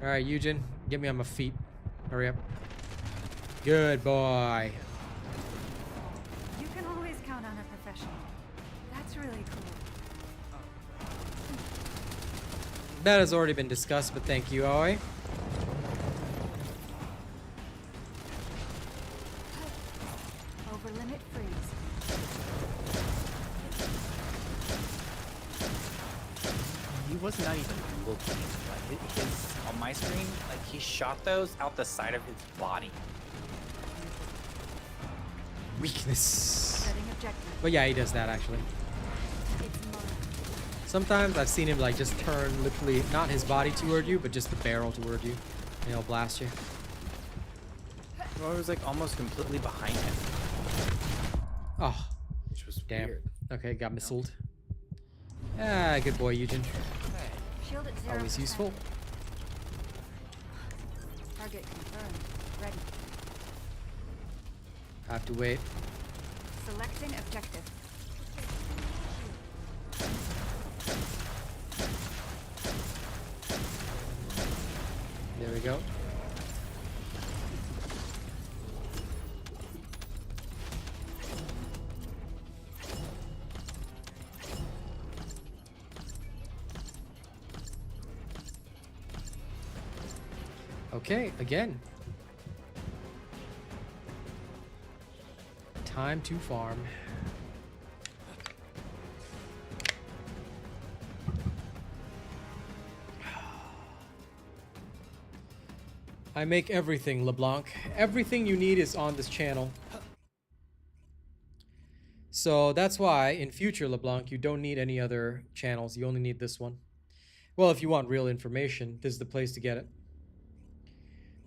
Alright, Eugen. Get me on my feet. Hurry up. Good boy. You can always count on a professional. That's really cool. That has already been discussed, but thank you, Aoi. Over limit freeze. He was not even looking. Like his on my screen, like he shot those out the side of his body. Weakness. Setting objective. But yeah, he does that actually. It's marked. Sometimes I've seen him like just turn literally not his body toward you, but just the barrel toward you. And he'll blast you. Well, it was like almost completely behind him, Oh, which was damn. weird. Okay, got missiled. Ah, good boy, Eugen. Shield at 0%. Always useful. Target confirmed. Ready. Have to wait. Selecting objective. There we go. Okay, again. Time to farm. I make everything, LeBlanc. Everything you need is on this channel. So that's why in future, LeBlanc, you don't need any other channels. You only need this one. Well, if you want real information, this is the place to get it.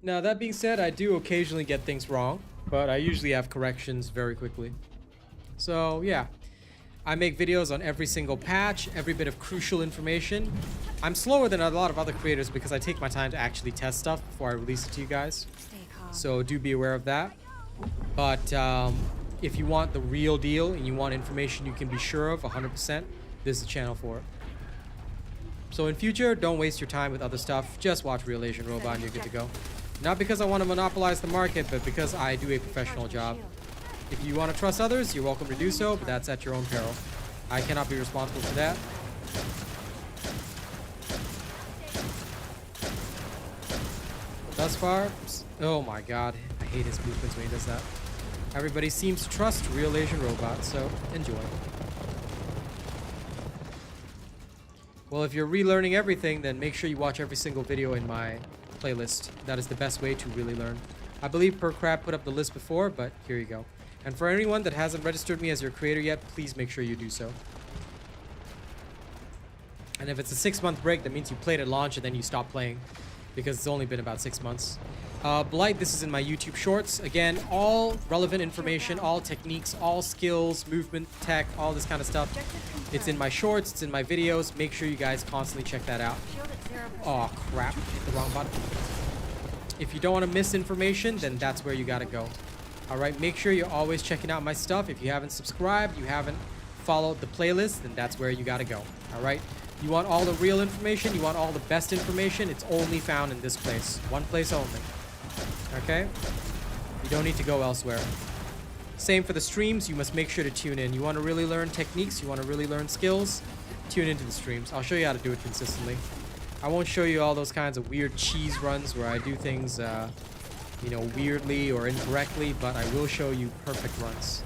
Now, that being said, I do occasionally get things wrong, but I usually have corrections very quickly. So, yeah. I make videos on every single patch, every bit of crucial information. I'm slower than a lot of other creators because I take my time to actually test stuff before I release it to you guys. Stay calm. So do be aware of that. But if you want the real deal and you want information you can be sure of 100%, this is the channel for it. So in future, don't waste your time with other stuff. Just watch RealAsianRobot and you're good to go. Not because I want to monopolize the market, but because I do a professional job. If you want to trust others, you're welcome to do so, but that's at your own peril. I cannot be responsible for that. Thus far, oh my god, I hate his movements when he does that. Everybody seems to trust RealAsianRobot, so enjoy. Well, if you're relearning everything, then make sure you watch every single video in my playlist. That is the best way to really learn. I believe PerCrab put up the list before, but here you go. And for anyone that hasn't registered me as your creator yet, please make sure you do so. And if it's a 6-month break, that means you played at launch and then you stop playing, because it's only been about 6 months. Blight, this is in my YouTube shorts. Again, all relevant information, all techniques, all skills, movement, tech, all this kind of stuff. It's in my shorts, it's in my videos. Make sure you guys constantly check that out. Shield at 0%. Oh crap, hit the wrong button. If you don't want to miss information, then that's where you gotta go. Alright, make sure you're always checking out my stuff. If you haven't subscribed, you haven't followed the playlist, then that's where you gotta go. Alright? You want all the real information, you want all the best information, it's only found in this place. One place only. Okay? You don't need to go elsewhere. Same for the streams, you must make sure to tune in. You want to really learn techniques, you want to really learn skills, tune into the streams. I'll show you how to do it consistently. I won't show you all those kinds of weird cheese runs where I do things, you know, weirdly or incorrectly, but I will show you perfect runs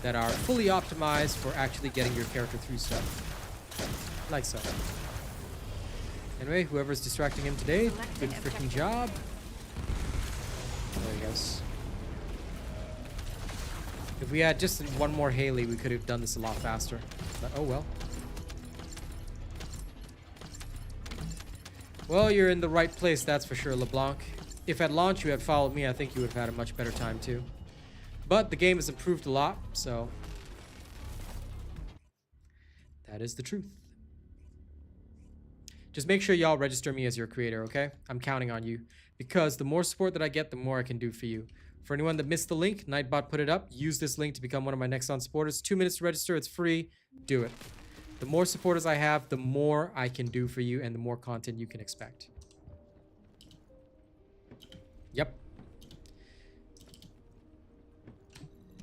that are fully optimized for actually getting your character through stuff. Like so. Anyway, whoever's distracting him today, good freaking job. There he goes. If we had just one more Haley, we could have done this a lot faster. But oh well. Well, you're in the right place, that's for sure, LeBlanc. If at launch you had followed me, I think you would have had a much better time too. But the game has improved a lot, so that is the truth. Just make sure y'all register me as your creator, okay? I'm counting on you. Because the more support that I get, the more I can do for you. For anyone that missed the link, Nightbot put it up. Use this link to become one of my Nexon supporters. 2 minutes to register, it's free. Do it. The more supporters I have, the more I can do for you and the more content you can expect. Yep.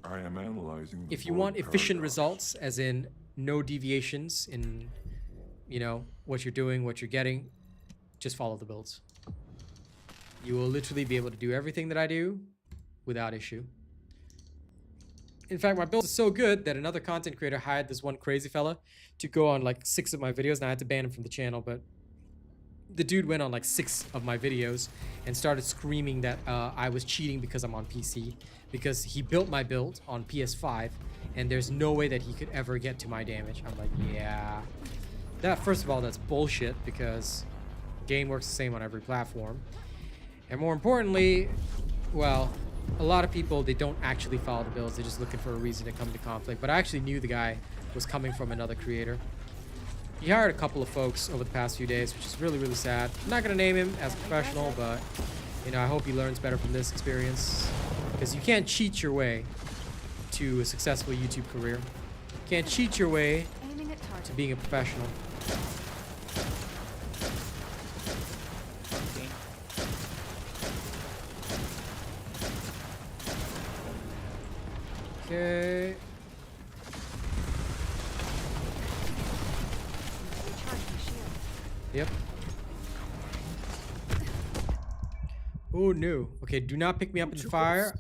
I am analyzing the If you void want efficient paradox. results, as in no deviations in, you know, what you're doing, what you're getting, just follow the builds. You will literally be able to do everything that I do without issue. In fact, my build is so good that another content creator hired this one crazy fella to go on like 6 of my videos, and I had to ban him from the channel, but the dude went on like 6 of my videos and started screaming that I was cheating because I'm on PC, because he built my build on PS5 and there's no way that he could ever get to my damage. I'm like, yeah. That, first of all, that's bullshit, because the game works the same on every platform. And more importantly, well, a lot of people, they don't actually follow the builds. They're just looking for a reason to come to conflict. But I actually knew the guy was coming from another creator. He hired a couple of folks over the past few days, which is really, really sad. I'm not going to name him as a professional, but, you know, I hope he learns better from this experience. Because you can't cheat your way to a successful YouTube career. You can't cheat your way Aiming at target. to being a professional. Okay. Recharge my shield. Yep. Oh no. Okay, do not pick me up in the fire.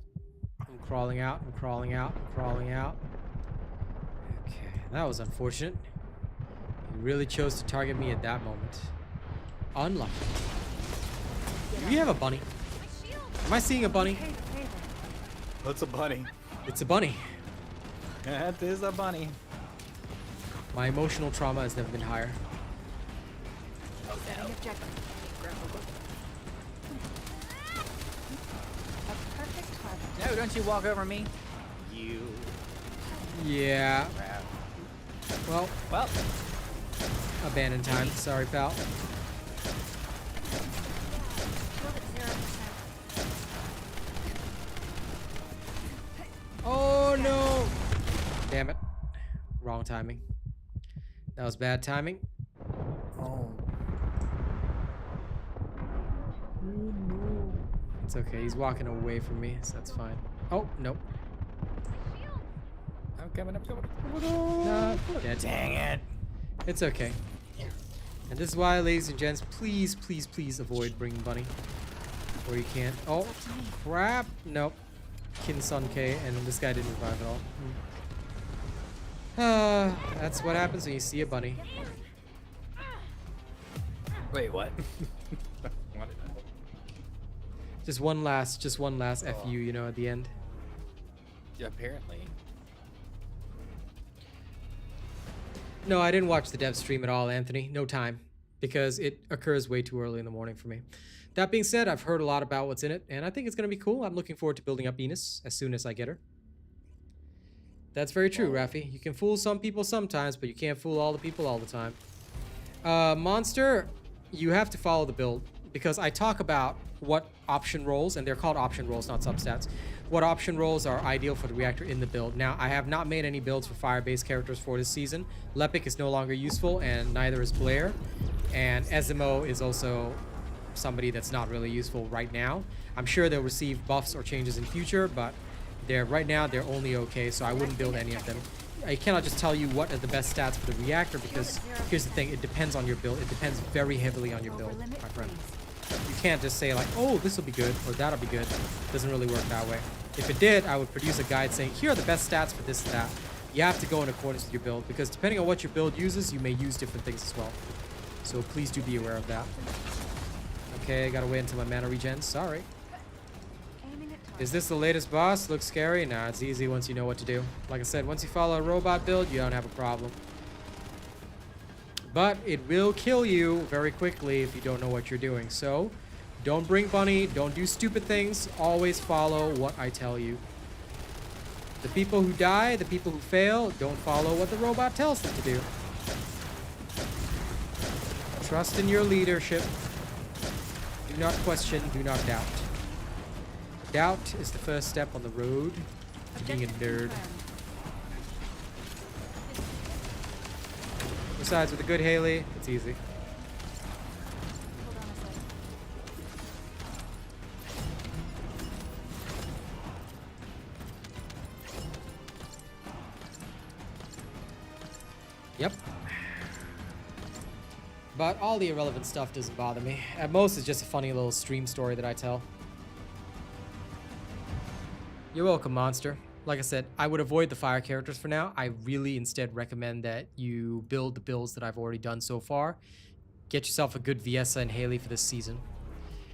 I'm crawling out. I'm crawling out. I'm crawling out. Okay, that was unfortunate. You really chose to target me at that moment. Unlucky. Do we have a bunny? Am I seeing a bunny? Hey, hey there. What's a bunny? It's a bunny. That is a bunny. My emotional trauma has never been higher. Setting objective. A perfect target. No, don't you walk over me. You. Yeah. Crap. Well, Well, abandoned time. Sorry, pal. Shield at 0%. Oh no! Damn it. Wrong timing. That was bad timing. oh. It's okay. He's walking away from me, so that's fine. Oh, nope. I'm coming. Nah, dead. Dang it. It's okay. And this is why, ladies and gents, please, please, please avoid bringing bunny. Or you can't. Oh, crap. Nope. Kin-sun K, and this guy didn't revive at all. That's what happens when you see a bunny. Wait, what? Just one last FU, you know, at the end. Yeah, apparently. No, I didn't watch the dev stream at all, Anthony. No time. Because it occurs way too early in the morning for me. That being said, I've heard a lot about what's in it, and I think it's going to be cool. I'm looking forward to building up Venus as soon as I get her. That's very true, Rafi. You can fool some people sometimes, but you can't fool all the people all the time. Monster, you have to follow the build, because I talk about what option roles, and they're called option roles, not substats, what option roles are ideal for the reactor in the build. Now, I have not made any builds for fire-based characters for this season. Lepic is no longer useful, and neither is Blair. And Ezimo is also somebody that's not really useful right now. I'm sure they'll receive buffs or changes in future, but right now they're only okay, so I wouldn't build any of them. I cannot just tell you what are the best stats for the reactor, because here's the thing, it depends on your build. It depends very heavily on your build, my friend. You can't just say like, oh, this will be good, or that'll be good. It doesn't really work that way. If it did, I would produce a guide saying, here are the best stats for this and that. You have to go in accordance with your build, because depending on what your build uses, you may use different things as well. So please do be aware of that. Okay, gotta wait until my mana regens. Sorry. Aiming at target. Is this the latest boss? Looks scary? Nah, it's easy once you know what to do. Like I said, once you follow a robot build, you don't have a problem. But it will kill you very quickly if you don't know what you're doing. So, don't bring bunny, don't do stupid things, always follow what I tell you. The people who die, the people who fail, don't follow what the robot tells them to do. Trust in your leadership. Do not question, do not doubt. Doubt is the first step on the road to being a nerd. Besides, with a good Haley, it's easy. Hold on a sec. Yep. But all the irrelevant stuff doesn't bother me. At most, it's just a funny little stream story that I tell. You're welcome, Monster. Like I said, I would avoid the fire characters for now. I really instead recommend that you build the builds that I've already done so far. Get yourself a good Viessa and Haley for this season.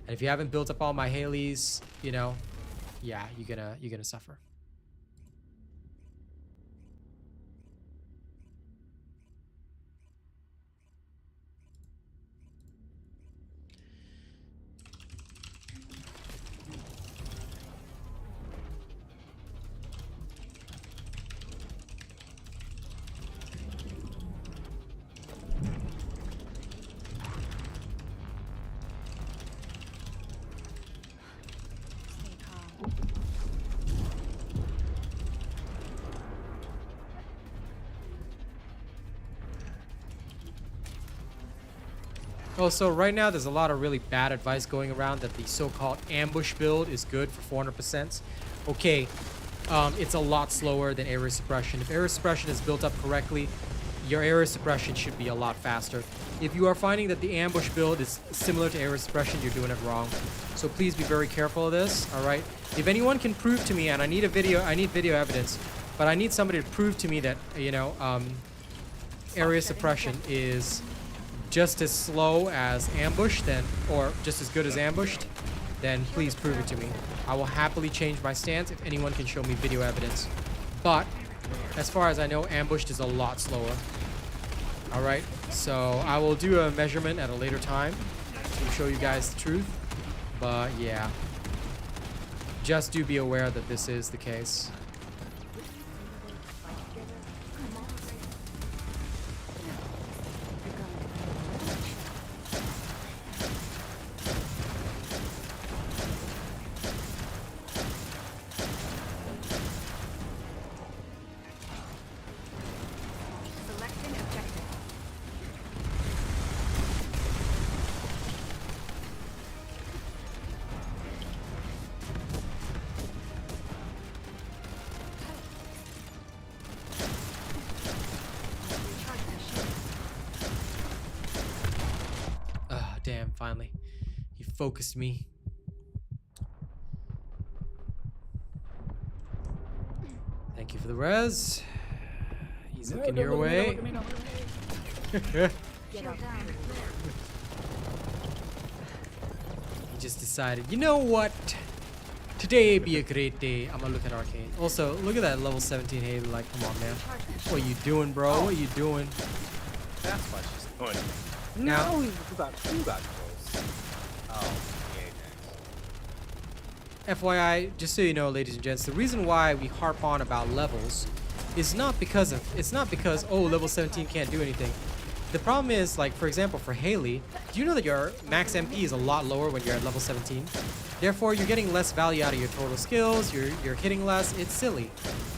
And if you haven't built up all my Haleys, you know, yeah, you're gonna suffer. Stay calm. Oh, so right now there's a lot of really bad advice going around that the so-called ambush build is good for 400%. Okay, it's a lot slower than area suppression. If area suppression is built up correctly, your area suppression should be a lot faster. If you are finding that the ambush build is similar to area suppression, you're doing it wrong. So please be very careful of this, all right? If anyone can prove to me, and I need video evidence, but I need somebody to prove to me that, you know, area suppression is just as slow as ambush, then, or just as good as ambushed, then please prove it to me. I will happily change my stance if anyone can show me video evidence. But as far as I know, ambushed is a lot slower. All right, so I will do a measurement at a later time to show you guys the truth. But yeah, just do be aware that this is the case. Selecting objective. Recharge my shield. Ah, damn, finally. He focused me. Thank you for the res. He's looking your way. Shield down. He just decided, you know what? Today be a great day. I'm gonna look at Arcane. Also, look at that level 17 Haley. Like, come on, man. Recharge my shield. What you doing, bro? What you doing? That's why she's going. Now- No, you got close. Oh, yeah, FYI, just so you know, ladies and gents, the reason why we harp on about levels is not because oh, level 17 can't do anything. The problem is, like, for example, for Haley, do you know that your max MP is a lot lower when you're at level 17? Therefore, you're getting less value out of your total skills, you're hitting less, it's silly.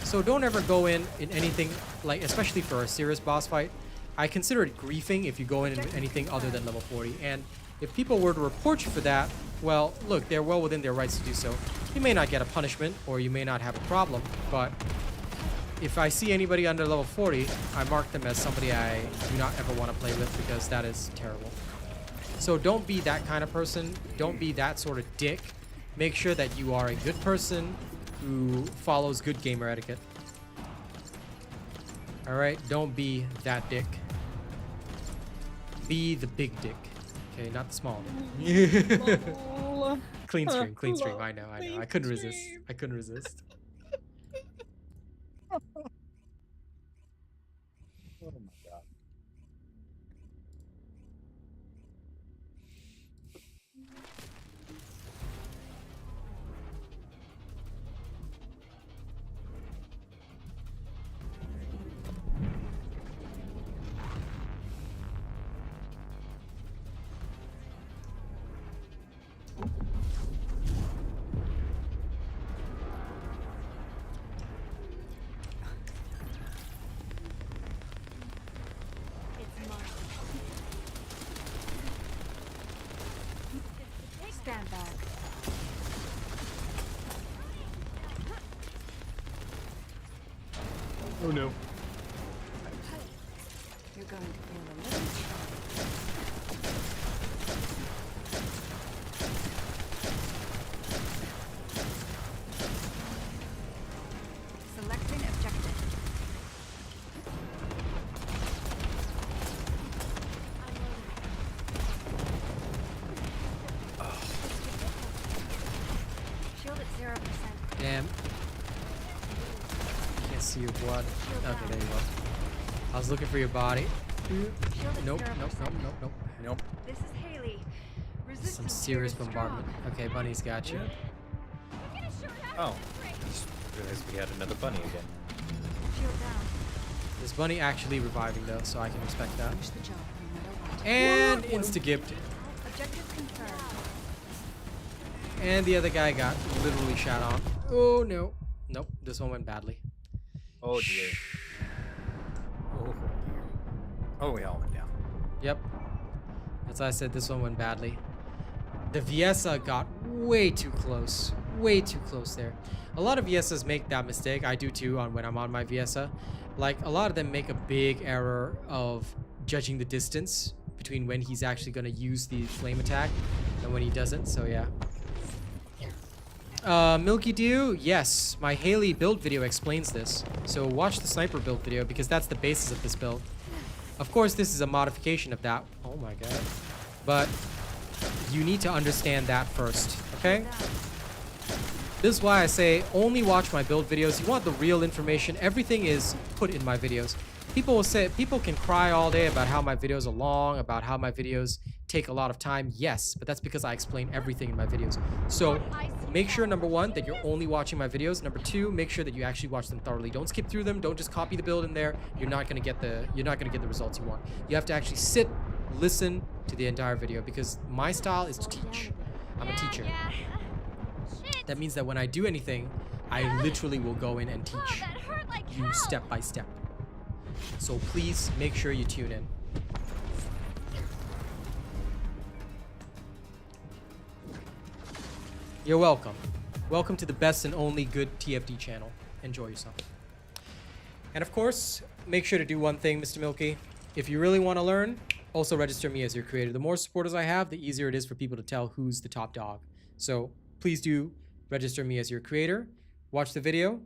So don't ever go in anything, like, especially for a serious boss fight. I consider it griefing if you go in anything other than level 40. And if people were to report you for that, well, look, they're well within their rights to do so. You may not get a punishment, or you may not have a problem, but if I see anybody under level 40, I mark them as somebody I do not ever want to play with, because that is terrible. So don't be that kind of person. Don't be that sort of dick. Make sure that you are a good person who follows good gamer etiquette. Alright, don't be that dick. Be the big dick. Okay, not the small dick. Clean stream, I know. I couldn't resist. Oh my god. Stand back. Oh no. You're going to feel a little shock. Selecting objective. Shield at 0%. Damn. Can't see your blood. Okay, there you go. I was looking for your body. Shield at Nope, 0%. nope, nope, nope, nope. Nope. This is Haley. Resistance Some here serious is strong. bombardment. Okay, Bunny's got you. Oh, just realized we had another bunny again. Shield down. This Bunny actually reviving though, so I can respect that. Finish the job no matter what. And insta-gifted. Objective confirmed. And the other guy got literally shot on. Oh no. Nope, this one went badly. Oh dear. Oh dear. Oh, we all went down. Yep. That's why I said this one went badly. The Viessa got way too close. Way too close there. A lot of Viessas make that mistake. I do too when I'm on my Viessa. Like, a lot of them make a big error of judging the distance between when he's actually going to use the flame attack and when he doesn't. So, yeah. Milky Dew, yes, my Haley build video explains this. So watch the sniper build video because that's the basis of this build. Of course, this is a modification of that. Oh my god. But you need to understand that first, okay? This is why I say only watch my build videos. You want the real information. Everything is put in my videos. People will say, people can cry all day about how my videos are long, about how my videos take a lot of time. Yes, but that's because I explain everything in my videos. So make sure, number one, that you're only watching my videos. Number two, make sure that you actually watch them thoroughly. Don't skip through them. Don't just copy the build in there. You're not gonna get the results you want. You have to actually sit, listen to the entire video because my style is to teach. I'm a teacher. That means that when I do anything, I literally will go in and teach you step by step. So please make sure you tune in. You're welcome. Welcome to the best and only good TFD channel. Enjoy yourself. And of course, make sure to do one thing, Mr. Milky. If you really want to learn, also register me as your creator. The more supporters I have, the easier it is for people to tell who's the top dog. So please do register me as your creator. Watch the video.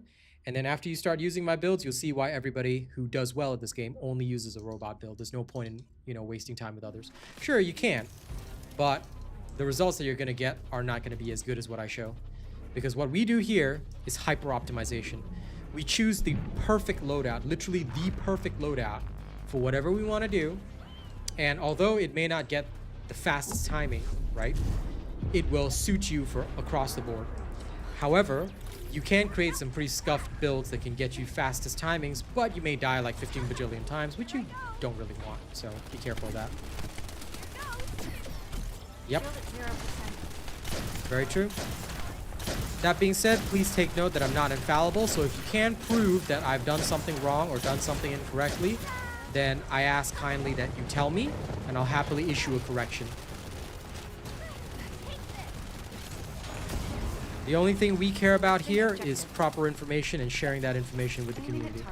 And then after you start using my builds, you'll see why everybody who does well at this game only uses a robot build. There's no point in, wasting time with others. Sure, you can, but the results that you're going to get are not going to be as good as what I show. Because what we do here is hyper optimization. We choose the perfect loadout, literally the perfect loadout for whatever we want to do. And although it may not get the fastest timing, right, it will suit you for across the board. However, you can create some pretty scuffed builds that can get you fastest timings, but you may die like 15 bajillion times, which you don't really want. So be careful of that. Yep. Very true. That being said, please take note that I'm not infallible. So if you can prove that I've done something wrong or done something incorrectly, then I ask kindly that you tell me, and I'll happily issue a correction. The only thing we care about here is proper information and sharing that information with the community.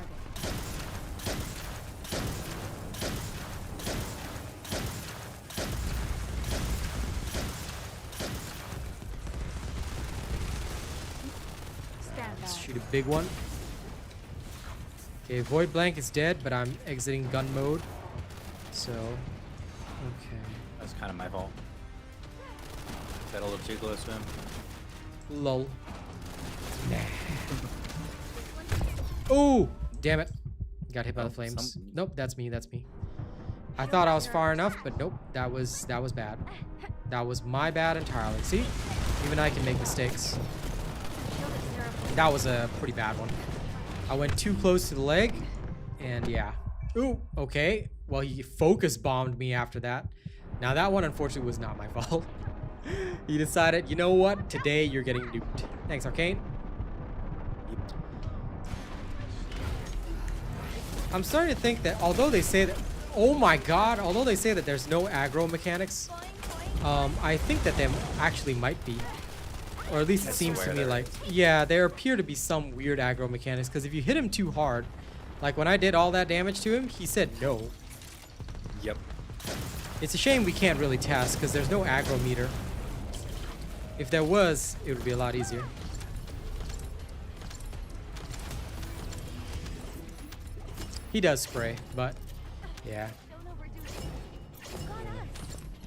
Let's shoot a big one. Okay, Void Blank is dead, but I'm exiting gun mode. So, okay. That's kind of my fault. Is that a little too close to him? Lol. Nah. Oh, damn it. Got hit by the flames. Nope, that's me, that's me. I thought I was far enough, but nope, that was bad. That was my bad entirely. See? Even I can make mistakes. That was a pretty bad one. I went too close to the leg, and yeah. Ooh, okay. Well, he focus bombed me after that. Now that one, unfortunately, was not my fault. He decided, you know what? Today you're getting duped. Thanks, Arcane. I'm starting to think that although they say that, oh my god, although they say that there's no aggro mechanics, I think that there actually might be. Or at least it I seems to swear me there like, is. yeah, there appear to be some weird aggro mechanics. Because if you hit him too hard, like when I did all that damage to him, he said no. Yep. It's a shame we can't really test because there's no aggro meter. If there was, it would be a lot easier. He does spray, but yeah. Don't overdo it. You got us.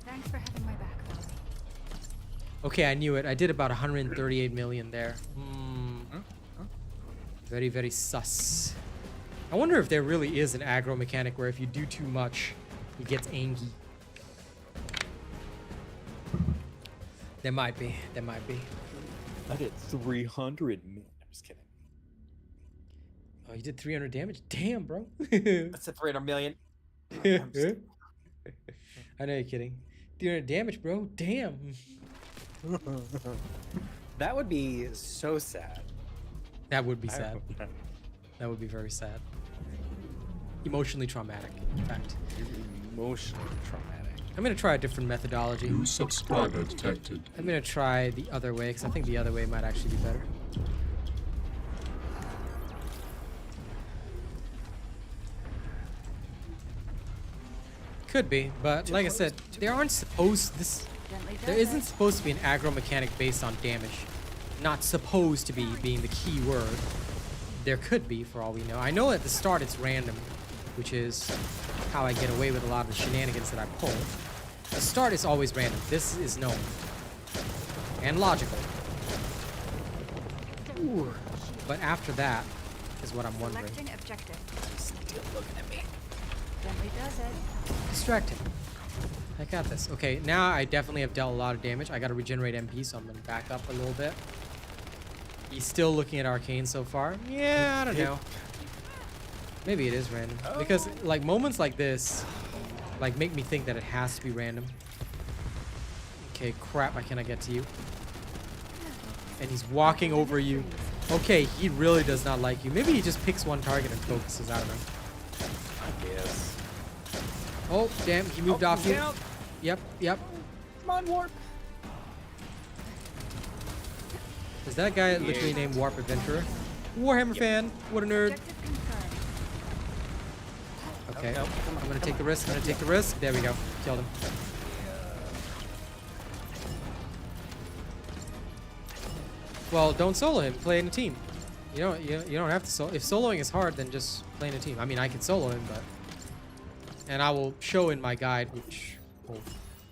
Thanks for having my back, though. Okay, I knew it. I did about 138 million there. Very, very sus. I wonder if there really is an aggro mechanic where if you do too much, he gets angry. There might be. There might be. I did 300 million. I'm just kidding. Oh, you did 300 damage? Damn, bro. That's a 300 million. I'm just- I know you're kidding. 300 damage, bro. Damn. That would be so sad. That would be I sad. hope not. That would be very sad. Emotionally traumatic, in fact. Emotionally traumatic. I'm gonna try a different methodology. New subscriber detected. I'm gonna try the other way because I think the other way might actually be better. Could be, but like I said, there aren't supposed there isn't supposed to be an aggro mechanic based on damage. Not supposed to be being the key word. There could be, for all we know. I know at the start it's random, which is how I get away with a lot of the shenanigans that I pull. The start is always random. This is known. And logical. Ooh. But after that is what I'm wondering. Selecting objective. Still looking at me. Gently does it. Distract him. I got this. Okay, now I definitely have dealt a lot of damage. I gotta regenerate MP, so I'm gonna back up a little bit. He's still looking at arcane so far. Yeah, I don't know. Maybe it is random. Because like moments like this like make me think that it has to be random. Okay, crap, why can't I get to you? And he's walking over you. Okay, he really does not like you. Maybe he just picks one target and focuses. I don't know. I guess. Oh, damn, he moved off you. Down. Yep, yep. Come on, warp. Is that guy literally named Warp Adventurer? Warhammer fan. What a nerd. Objective confirmed. Okay, no, I'm gonna take the risk. I'm gonna take the risk. There we go. Killed him. Well, don't solo him. Play in a team. You don't have to solo. If soloing is hard, then just play in a team. I mean, I can solo him, but and I will show in my guide, which will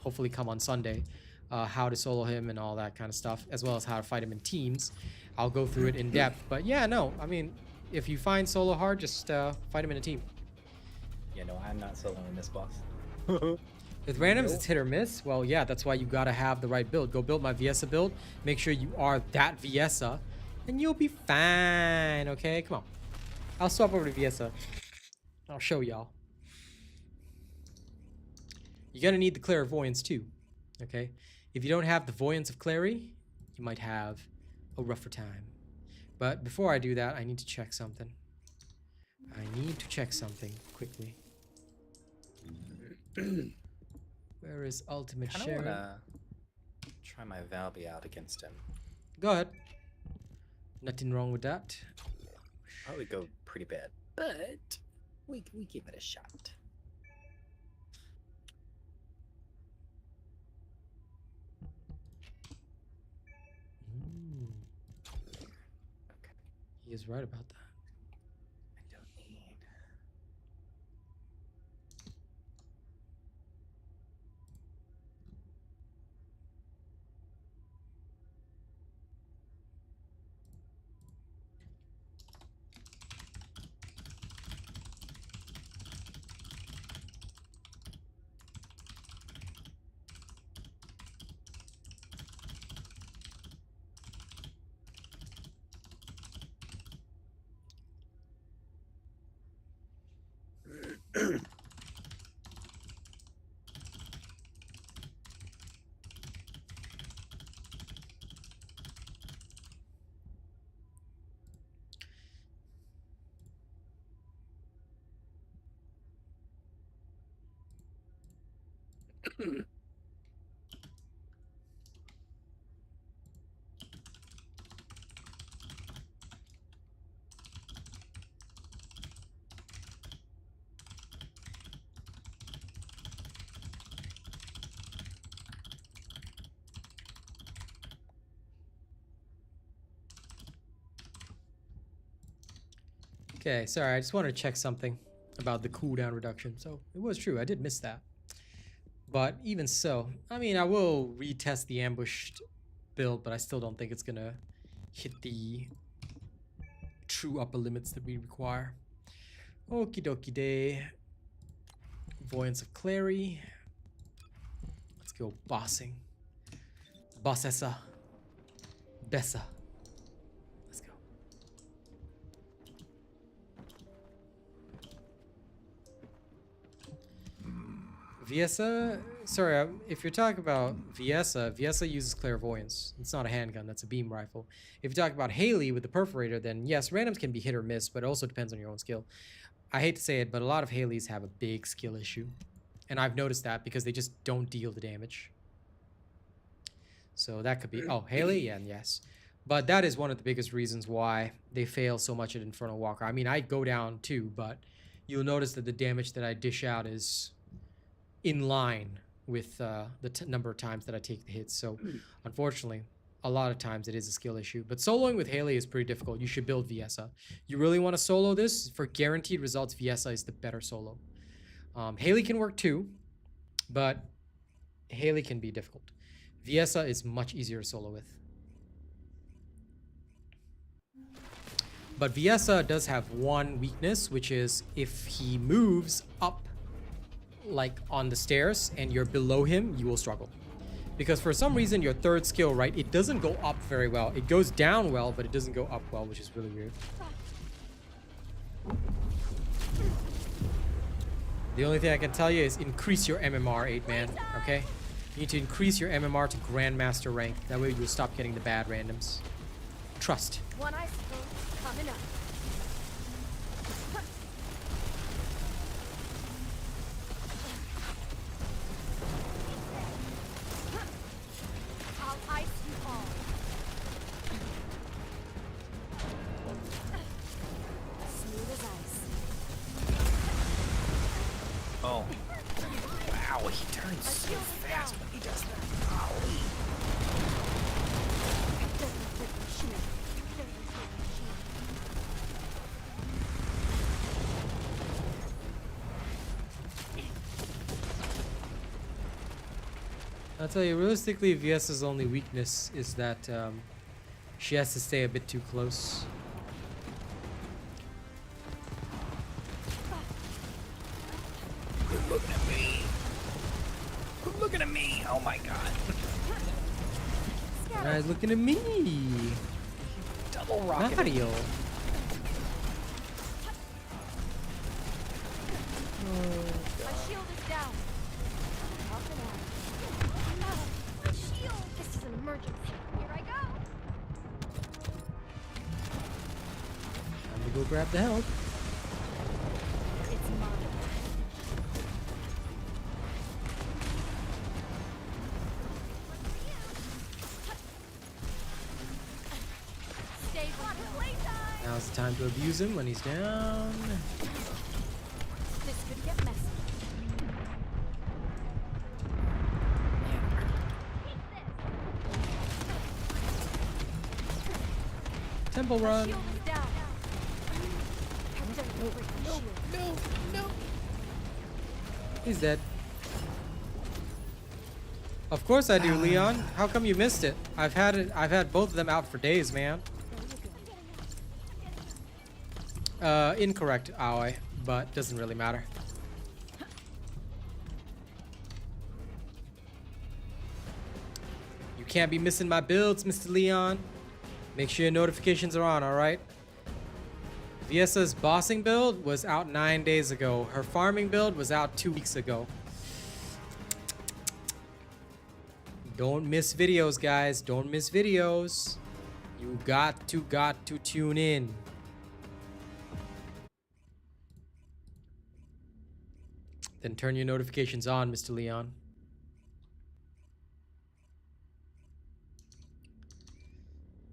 hopefully come on Sunday, how to solo him and all that kind of stuff, as well as how to fight him in teams. I'll go through it in depth. But yeah, no, I mean, if you find solo hard, just fight him in a team. Yeah, no, I'm not soloing this boss. With randoms, it's hit or miss. Well, yeah, that's why you gotta have the right build. Go build my Viessa build. Make sure you are that Viessa, and you'll be fine, okay? Come on. I'll swap over to Viessa. I'll show y'all. You're gonna need the Clairvoyance too, okay? If you don't have the Voyance of Clary, you might have a rougher time. But before I do that, I need to check something. I need to check something quickly. Where is Ultimate I Sharen? wanna try my Valby out against him. Go ahead. Nothing wrong with that. Probably go pretty bad, but we give it a shot. Okay, He is right about that. I don't need. Okay, sorry, I just wanted to check something about the cooldown reduction. So it was true, I did miss that. But even so, I mean, I will retest the ambushed build, but I still don't think it's gonna hit the true upper limits that we require. Okie dokie day. Voyance of Clary. Let's go bossing. Bossessa. Bessa. Let's go. Viessa, sorry, if you're talking about Viessa uses Clairvoyance. It's not a handgun, that's a beam rifle. If you talk about Haley with the perforator, then yes, randoms can be hit or miss, but it also depends on your own skill. I hate to say it, but a lot of Haleys have a big skill issue. And I've noticed that because they just don't deal the damage. So that could be, oh, Haley, yeah, and yes. But that is one of the biggest reasons why they fail so much at Infernal Walker. I mean, I go down too, but you'll notice that the damage that I dish out is in line with the number of times that I take the hits. So unfortunately, a lot of times it is a skill issue. But soloing with Haley is pretty difficult. You should build Viessa. You really want to solo this? For guaranteed results, Viessa is the better solo. Haley can work too, but Haley can be difficult. Viessa is much easier to solo with. But Viessa does have one weakness, which is if he moves up like on the stairs and you're below him, you will struggle. Because for some reason your third skill, right, it doesn't go up very well. It goes down well, but it doesn't go up well, which is really weird. The only thing I can tell you is increase your MMR, 8-man, okay? You need to increase your MMR to Grandmaster rank. That way you'll stop getting the bad randoms. Trust. One ice coming up. I'll ice you all. Smooth as ice. Oh. Wow, he turns so fast when he does that. Golly. I'll tell you, realistically, Viessa's only weakness is that she has to stay a bit too close. Quit looking at me. Quit looking at me. Oh my god. Guys, looking at me. Double rocket. Mario. My shield is down. Up and out. My shield! This is an emergency. Here I go. Time to go grab the help. It's mine. Stay on playtime. Now's the time to abuse him when he's down. This could get messy. Temple run. Shield is down. No. He's dead. Of course I do, Leon. How come you missed it? I've had both of them out for days, man. Incorrect, Aoi, but doesn't really matter. You can't be missing my builds, Mr. Leon. Make sure your notifications are on, alright? Viessa's bossing build was out 9 days ago. Her farming build was out 2 weeks ago. Don't miss videos, guys. Don't miss videos. You got to tune in. Then turn your notifications on, Mr. Leon.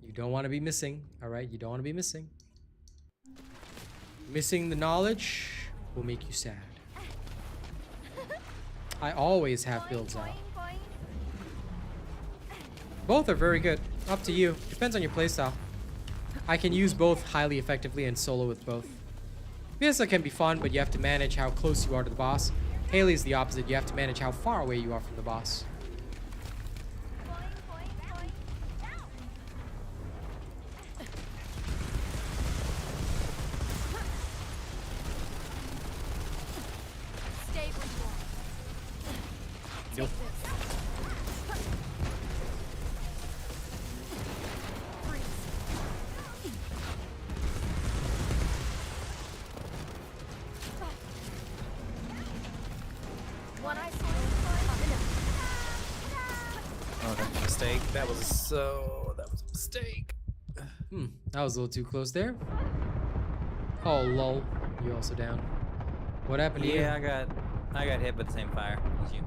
You don't want to be missing, all right? You don't want to be missing. Missing the knowledge will make you sad. I always have builds out. Both are very good. Up to you. Depends on your playstyle. I can use both highly effectively and solo with both. Viessa can be fun, but you have to manage how close you are to the boss. Haley's the opposite. You have to manage how far away you are from the boss. Stay where you are. Nope. One eye Oh, that was a mistake. That was a mistake. That was a little too close there. Oh, lol. You also down. What happened to you? Yeah, I got hit by the same fire as you.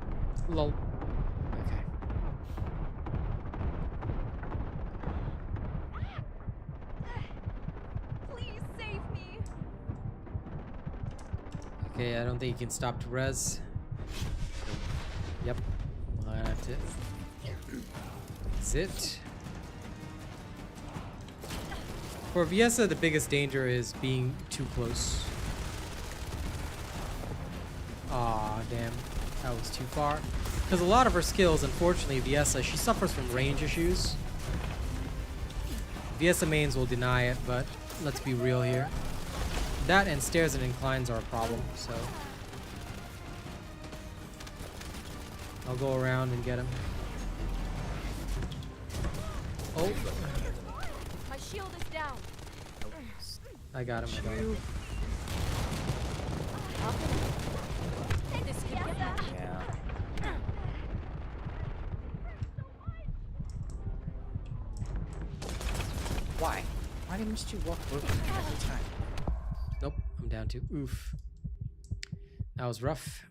Lol. Okay. Please save me. Okay, I don't think you can stop to res. Yep. That's it. That's it. For Viessa, the biggest danger is being too close. Aw, damn. That was too far. Because a lot of her skills, unfortunately, Viessa, she suffers from range issues. Viessa mains will deny it, but let's be real here. That and stairs and inclines are a problem, so... I'll go around and get him. Oh, My shield is down. I got him. I got him. This could get messy. Yeah. Why? Why didn't you walk over me every time? Nope, I'm down to oof. That was rough.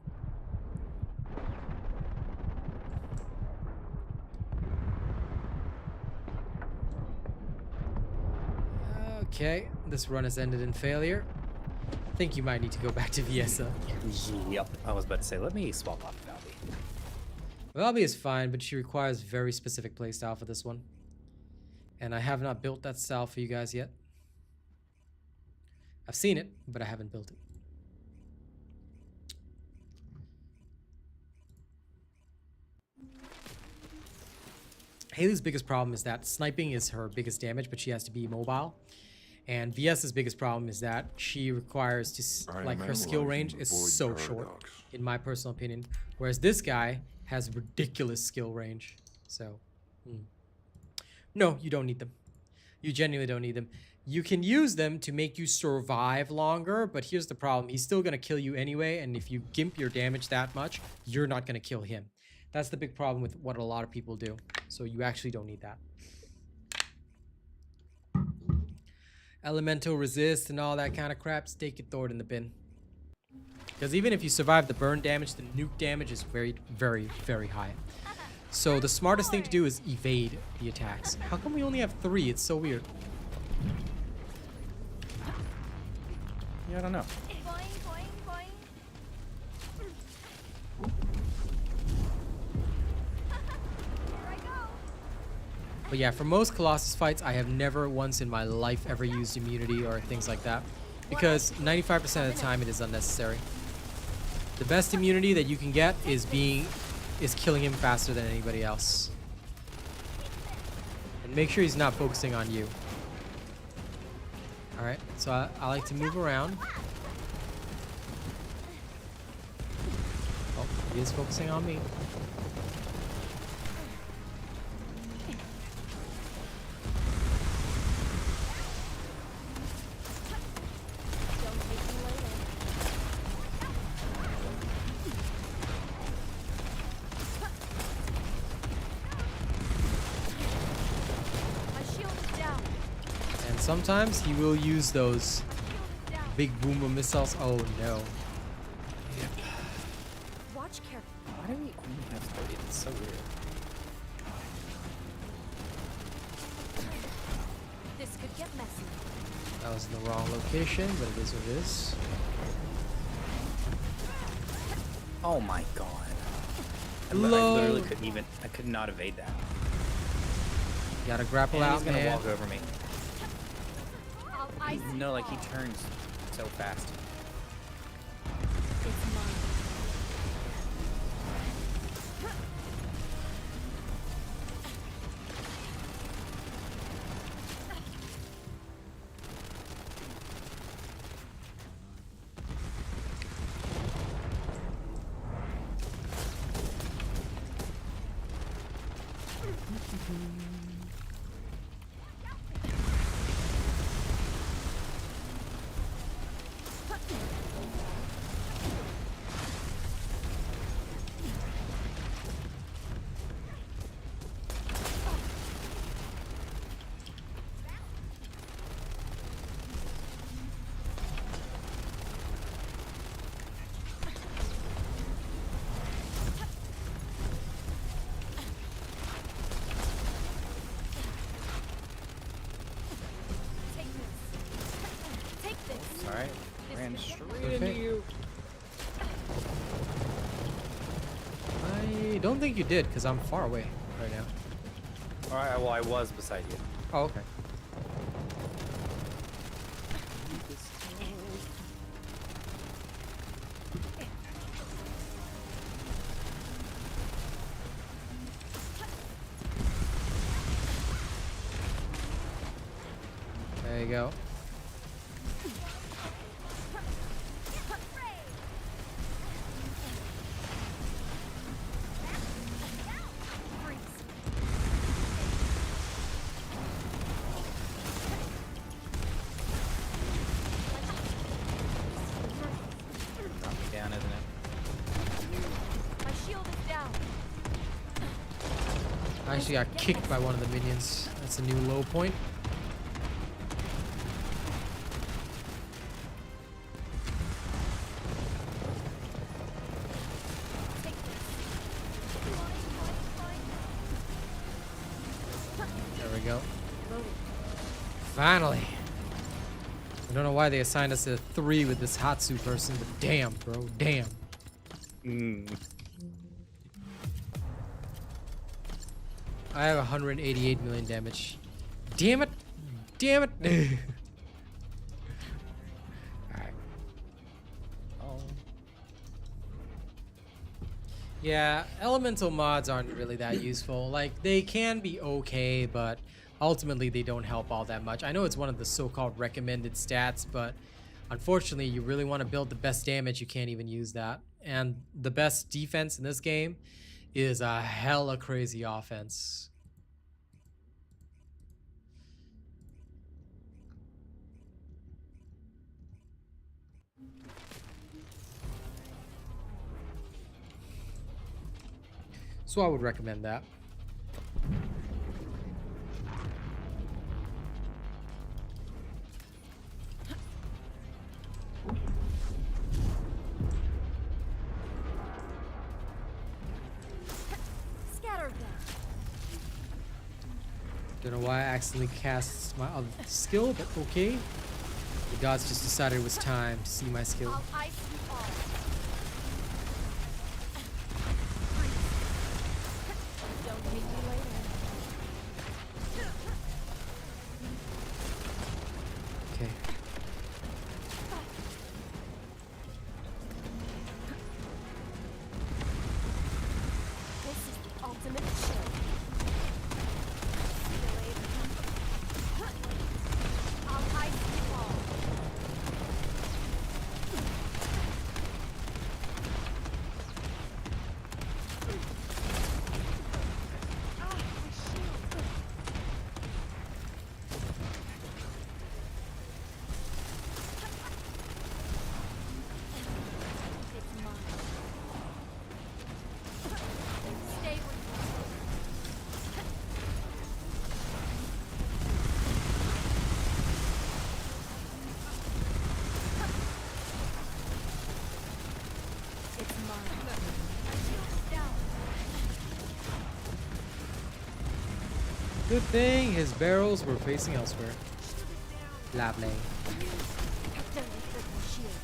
Okay, this run has ended in failure. I think you might need to go back to Viessa. Yep. I was about to say, let me swap off Valby. Valby is fine, but she requires very specific playstyle for this one. And I have not built that style for you guys yet. I've seen it, but I haven't built it. Haley's biggest problem is that sniping is her biggest damage, but she has to be mobile. And Viessa's biggest problem is that she requires to, like, her skill range is so short, in my personal opinion. Whereas this guy has ridiculous skill range. So, no, you don't need them. You genuinely don't need them. You can use them to make you survive longer, but here's the problem. He's still going to kill you anyway, and if you gimp your damage that much, you're not going to kill him. That's the big problem with what a lot of people do. So you actually don't need that. Elemental resist and all that kind of crap, take it, throw it in the bin. Because even if you survive the burn damage, the nuke damage is very, very, very high. So the smartest thing to do is evade the attacks. How come we only have 3? It's so weird. Yeah, I don't know. Boing, boing, boing. Here I go. But yeah, for most Colossus fights, I have never once in my life ever used immunity or things like that. Because 95% of the time it is unnecessary. The best immunity that you can get is killing him faster than anybody else. And make sure he's not focusing on you. Alright, so I like to move around. Oh, he is focusing on me. Don't make me later. My shield is down. And sometimes he will use those Down. big boomer missiles. Oh no. Watch carefully. Why do we only have 30? It's so weird. This could get messy. That was in the wrong location, but it is what it is. Oh my god. I Lol. literally couldn't even, I could not evade that. Gotta grapple And out, he's gonna man. walk over me. I'll ice No, like he turns so fast. straight Okay. into you. I don't think you did, because I'm far away right now. Alright, well, I was beside you. Oh, okay. There you go. Knock me down, isn't it? My shield is down. I actually got kicked by one of the minions. That's a new low point. There we go. Finally. I don't know why they assigned us a 3 with this Hatsu person, but damn, bro, damn. I have 188 million damage. Damn it! Damn it! Alright. Oh. Yeah, elemental mods aren't really that useful. Like, they can be okay, but ultimately they don't help all that much. I know it's one of the so-called recommended stats, but unfortunately, you really want to build the best damage, you can't even use that. And the best defense in this game is a hella crazy offense. So I would recommend that. Scatter them. Don't know why I accidentally cast my other skill, but okay. The gods just decided it was time to see my skill. I'll ice you all. Don't meet me later. Okay. This is the ultimate show. See you later. I'll ice you all. Ah, my shield. It's mine. Stay with me. It's mine. My shield is down. Good thing his barrels were facing elsewhere. Shield is down. Lovely. Don't hurt my shield.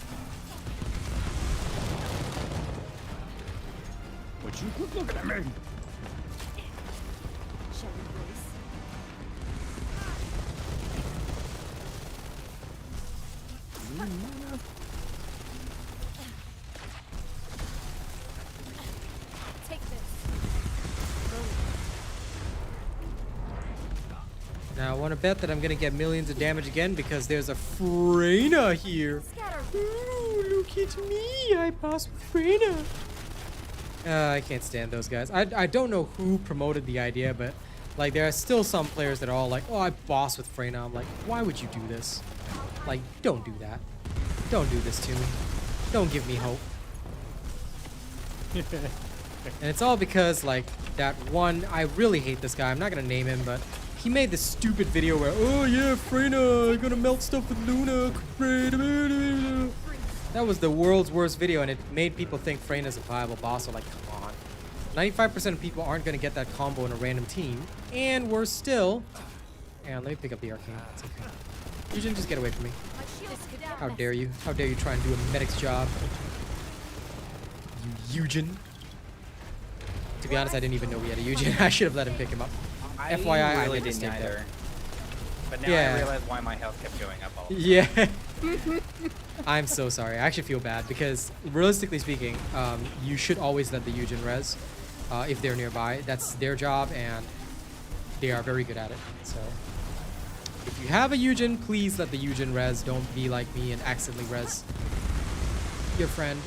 Would you quit looking at me? Shall we race? Take this. Now I want to bet that I'm gonna get millions of damage again because there's a Freyna here. Scatter. Ooh, look at me! I boss with Freyna. I can't stand those guys. I don't know who promoted the idea, but like there are still some players that are all like, "Oh, I boss with Freyna." I'm like, why would you do this? Like, don't do that. Don't do this to me. Don't give me hope. And it's all because like that one. I really hate this guy. I'm not gonna name him, but he made this stupid video where, oh yeah, Freyna, I'm gonna melt stuff with Luna. That was the world's worst video, and it made people think Freyna's a viable boss. So like, come on. 95% of people aren't gonna get that combo in a random team, and worse still. And let me pick up the arcane. It's okay. Eugen, just get away from me. My shield's down. How dare you? How dare you try and do a medic's job? You Eugen. To be honest, I didn't even know we had a Eugen. I should have let him pick him up. FYI, I really didn't didn't either. either. But now Yeah. I realize why my health kept going up all the time. Yeah. I'm so sorry. I actually feel bad because realistically speaking, you should always let the Eugen res if they're nearby. That's their job and they are very good at it. So if you have a Eugen, please let the Eugen res. Don't be like me and accidentally res your friend.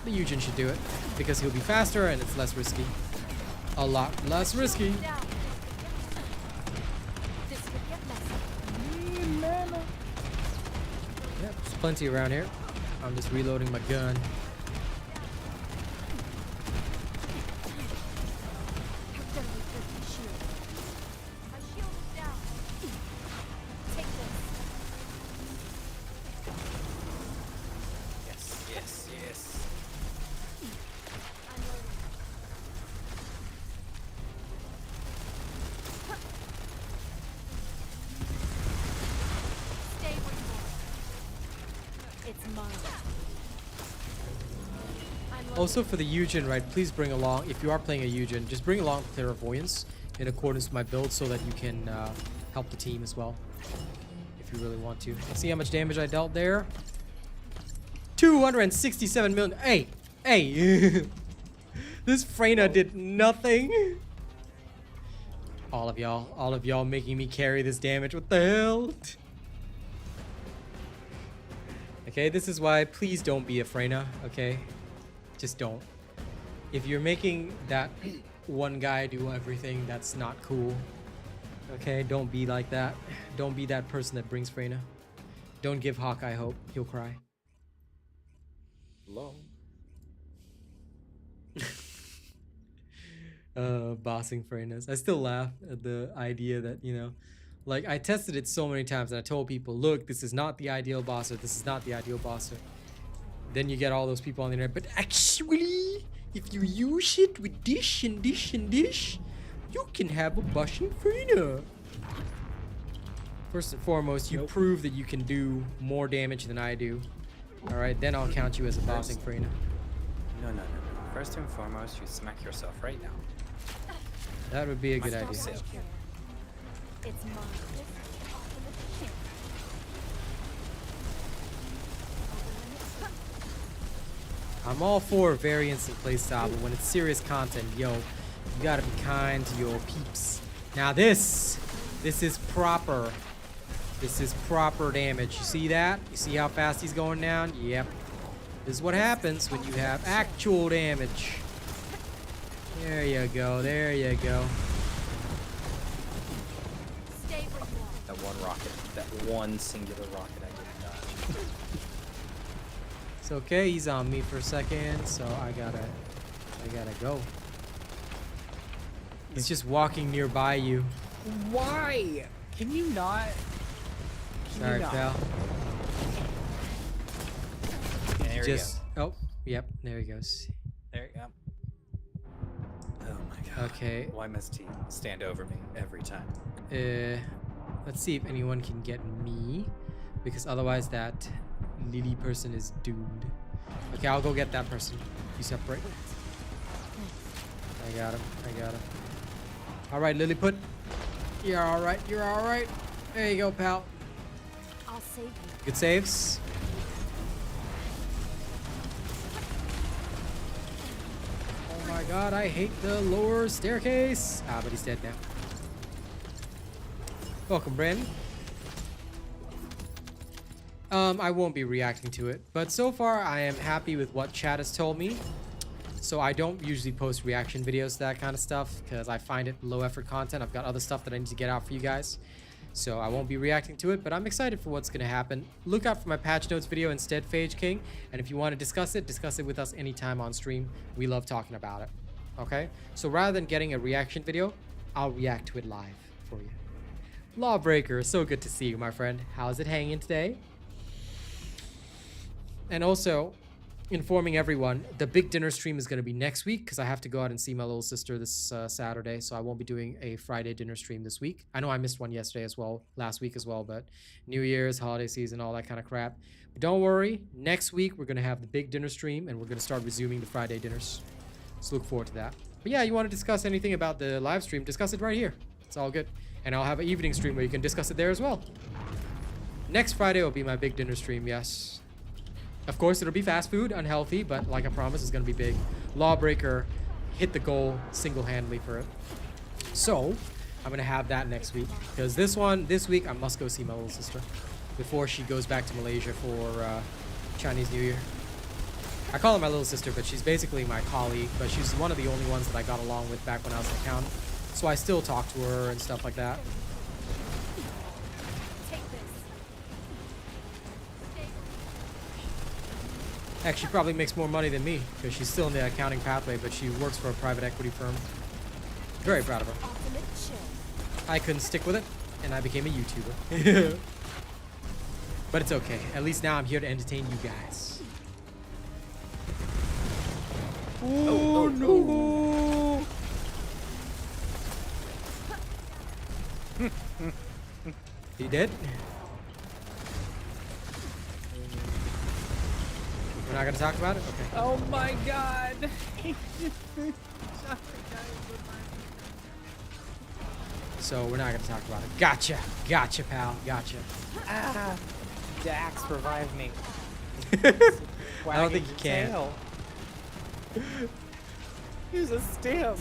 The Eugen should do it because he'll be faster and it's less risky. A lot less risky. Down. This could get messy. Yep, there's plenty around here. I'm just reloading my gun. You're gonna replace my shield. My shield is down. Take this. Yes, yes, yes. I'm loading. Stay where you are. It's mine. I'm loading. Also for the Eugen, right, please bring along, if you are playing a Eugen, just bring along Clairvoyance in accordance with my build so that you can help the team as well. If you really want to. See how much damage I dealt there? 267 million. Hey! Hey! This Freyna did nothing. All of y'all making me carry this damage. What the hell? Okay, this is why please don't be a Freyna, okay? Just don't. If you're making that one guy do everything, that's not cool. Okay, don't be like that. Don't be that person that brings Freyna. Don't give Hawkeye hope. He'll cry. Low. Bossing Freynas. I still laugh at the idea that, you know, like I tested it so many times and I told people, look, this is not the ideal bosser. This is not the ideal bosser. Then you get all those people on the internet, but actually, if you use it with dish and dish and dish, you can have a bossing Freyna. First and foremost, you prove that you can do more damage than I do. Alright, then I'll count you as a bossing Freyna. No, no, no, no. First and foremost, you smack yourself right now. That would be a good Stop idea. sale. It's mine. I'm all for variance in playstyle, but when it's serious content, yo, you gotta be kind to your peeps. Now this is proper. This is proper damage. You see that? You see how fast he's going down? Yep. This is what happens when you have actual damage. There you go. There you go. Stay where you are. That one rocket, that one singular rocket I didn't dodge. It's okay. He's on me for a second, so I gotta go. He's just walking nearby you. Why? Can you not? Sorry, pal. Yeah, there Just oh, yep. There he goes. we go. There you go. Oh my god. Okay. Why must he stand over me every time? Let's see if anyone can get me, because otherwise that Lily person is doomed. Okay, I'll go get that person. You separate. I got him. I got him. All right, Lilliput. You're all right. You're all right. There you go, pal. I'll save you. Good saves. Oh my god, I hate the lower staircase. Ah, but he's dead now. Welcome, Brandon. I won't be reacting to it, but so far I am happy with what chat has told me. So I don't usually post reaction videos to that kind of stuff because I find it low effort content. I've got other stuff that I need to get out for you guys. So I won't be reacting to it, but I'm excited for what's going to happen. Look out for my patch notes video instead, Phage King. And if you want to discuss it with us anytime on stream. We love talking about it. Okay? So rather than getting a reaction video, I'll react to it live for you. Lawbreaker, so good to see you, my friend. How's it hanging today? And also, informing everyone, the big dinner stream is going to be next week because I have to go out and see my little sister this Saturday, so I won't be doing a Friday dinner stream this week. I know I missed one yesterday as well, last week as well, but New Year's, holiday season, all that kind of crap. But don't worry, next week we're going to have the big dinner stream and we're going to start resuming the Friday dinners. So look forward to that. But yeah, you want to discuss anything about the live stream, discuss it right here. It's all good. And I'll have an evening stream where you can discuss it there as well. Next Friday will be my big dinner stream, yes. Of course, it'll be fast food, unhealthy, but like I promised, it's going to be big. Lawbreaker hit the goal single-handedly for it. So, I'm going to have that next week. Because this week, I must go see my little sister before she goes back to Malaysia for Chinese New Year. I call her my little sister, but she's basically my colleague. But she's one of the only ones that I got along with back when I was an accountant. So I still talk to her and stuff like that. Heck, she probably makes more money than me because she's still in the accounting pathway, but she works for a private equity firm. Very proud of her. I couldn't stick with it, and I became a YouTuber. But it's okay. At least now I'm here to entertain you guys. Oh, no! He dead? We're not gonna talk about it? Okay. Oh my god! So we're not gonna talk about it. Gotcha! Gotcha, pal. Gotcha. Ah! Dax revived me. I don't think you can. Here's a stem.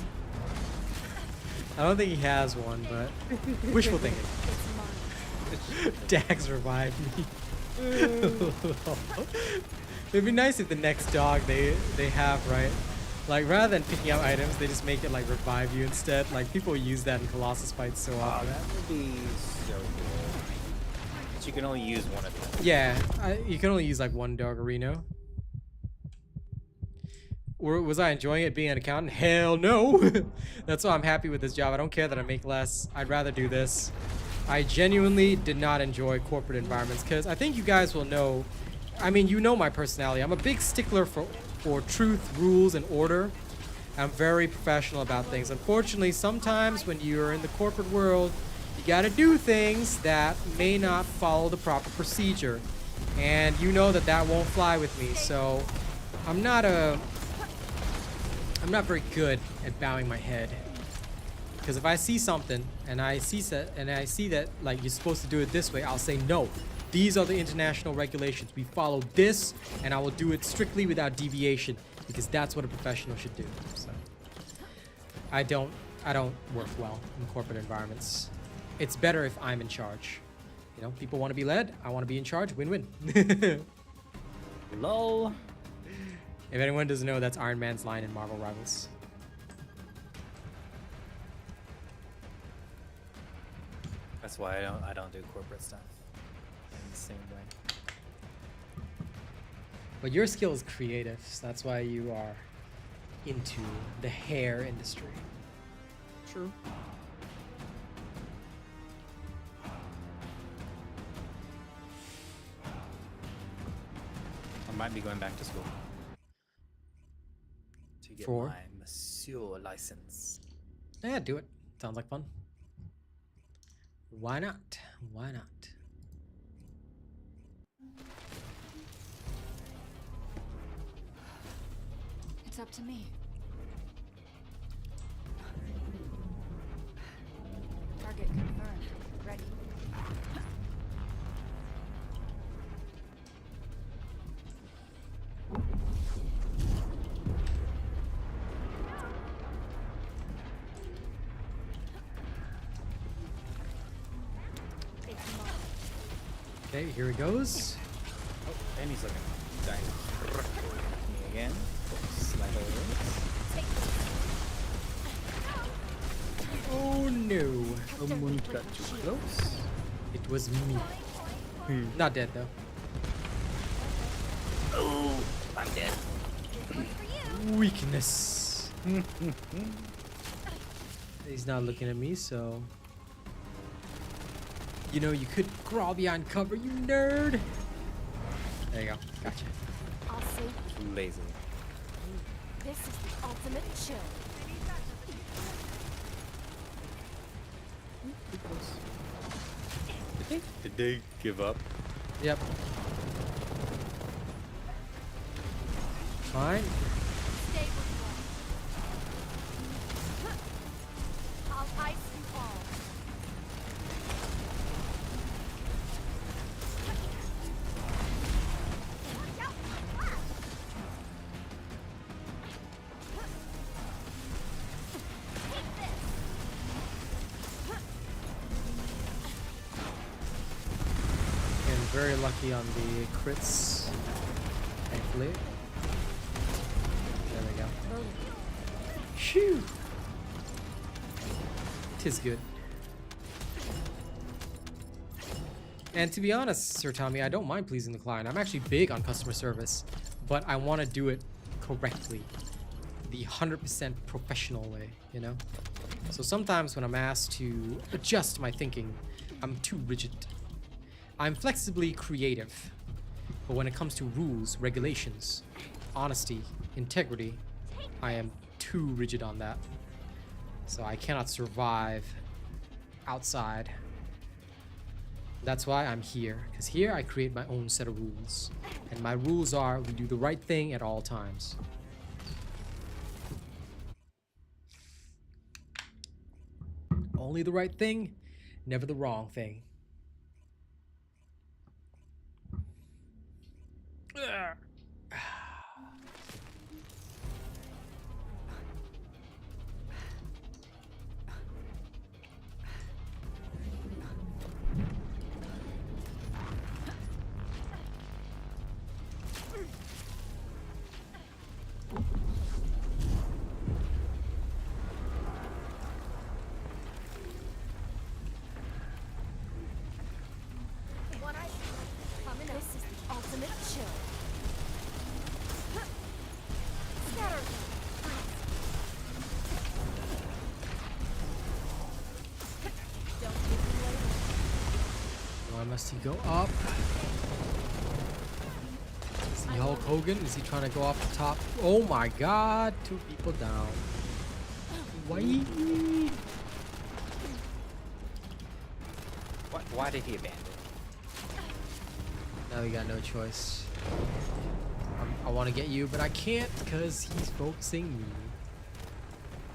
I don't think he has one, but wishful thinking. Dax revived me. It'd be nice if the next dog they have, right? Like, rather than picking up items, they just make it, like, revive you instead. Like, people use that in Colossus fights so often. That would be so cool. But you can only use one of them. Yeah, you can only use, like, one Doggerino. Or was I enjoying it being an accountant? Hell no! That's why I'm happy with this job. I don't care that I make less. I'd rather do this. I genuinely did not enjoy corporate environments because I think you guys will know. I mean, you know my personality. I'm a big stickler for truth, rules, and order. I'm very professional about things. Unfortunately, sometimes when you're in the corporate world, you gotta do things that may not follow the proper procedure. And you know that that won't fly with me, so I'm not very good at bowing my head. Because if I see something and I see that like you're supposed to do it this way, I'll say no. These are the international regulations. We follow this, and I will do it strictly without deviation because that's what a professional should do. So I don't work well in corporate environments. It's better if I'm in charge. You know, people want to be led. I want to be in charge. Win-win. Lol. If anyone doesn't know, that's Iron Man's line in Marvel Rivals. That's why I don't do corporate stuff in the same way. But your skill is creative, so that's why you are into the hair industry. True. I might be going back to school to get For? my Monsieur license. Yeah, do it. Sounds like fun. Why not? Why not? It's up to me. Target confirmed. Ready. Okay, here it goes. Oh, and he's looking dying. Me again. Slide over. Oh no. Someone got too close. It was me. Not dead though. Oh, I'm dead. Weakness. He's not looking at me, so... You know, you could crawl behind cover, you nerd! There you go. Gotcha. I'll see? Too lazy. This is the ultimate chill. Did they give up? Yep. Fine. Stay where you are. I'll ice you all. And very lucky on the crits. Thankfully. There we go. Phew. Tis good. And to be honest, Sir Tommy, I don't mind pleasing the client. I'm actually big on customer service, but I want to do it correctly. The 100% professional way, you know? So sometimes when I'm asked to adjust my thinking, I'm too rigid. I'm flexibly creative, but when it comes to rules, regulations, honesty, integrity, I am too rigid on that. So I cannot survive outside. That's why I'm here, because here I create my own set of rules. And my rules are, we do the right thing at all times. Only the right thing, never the wrong thing. One ice coming up. This is the ultimate chill. Scatter them. Don't give me later. Why must he go up? Is he Hulk Hogan? Is he trying to go off the top? Oh my god, 2 people down. Why? Why did he abandon? Now we got no choice. I want to get you, but I can't because he's focusing me.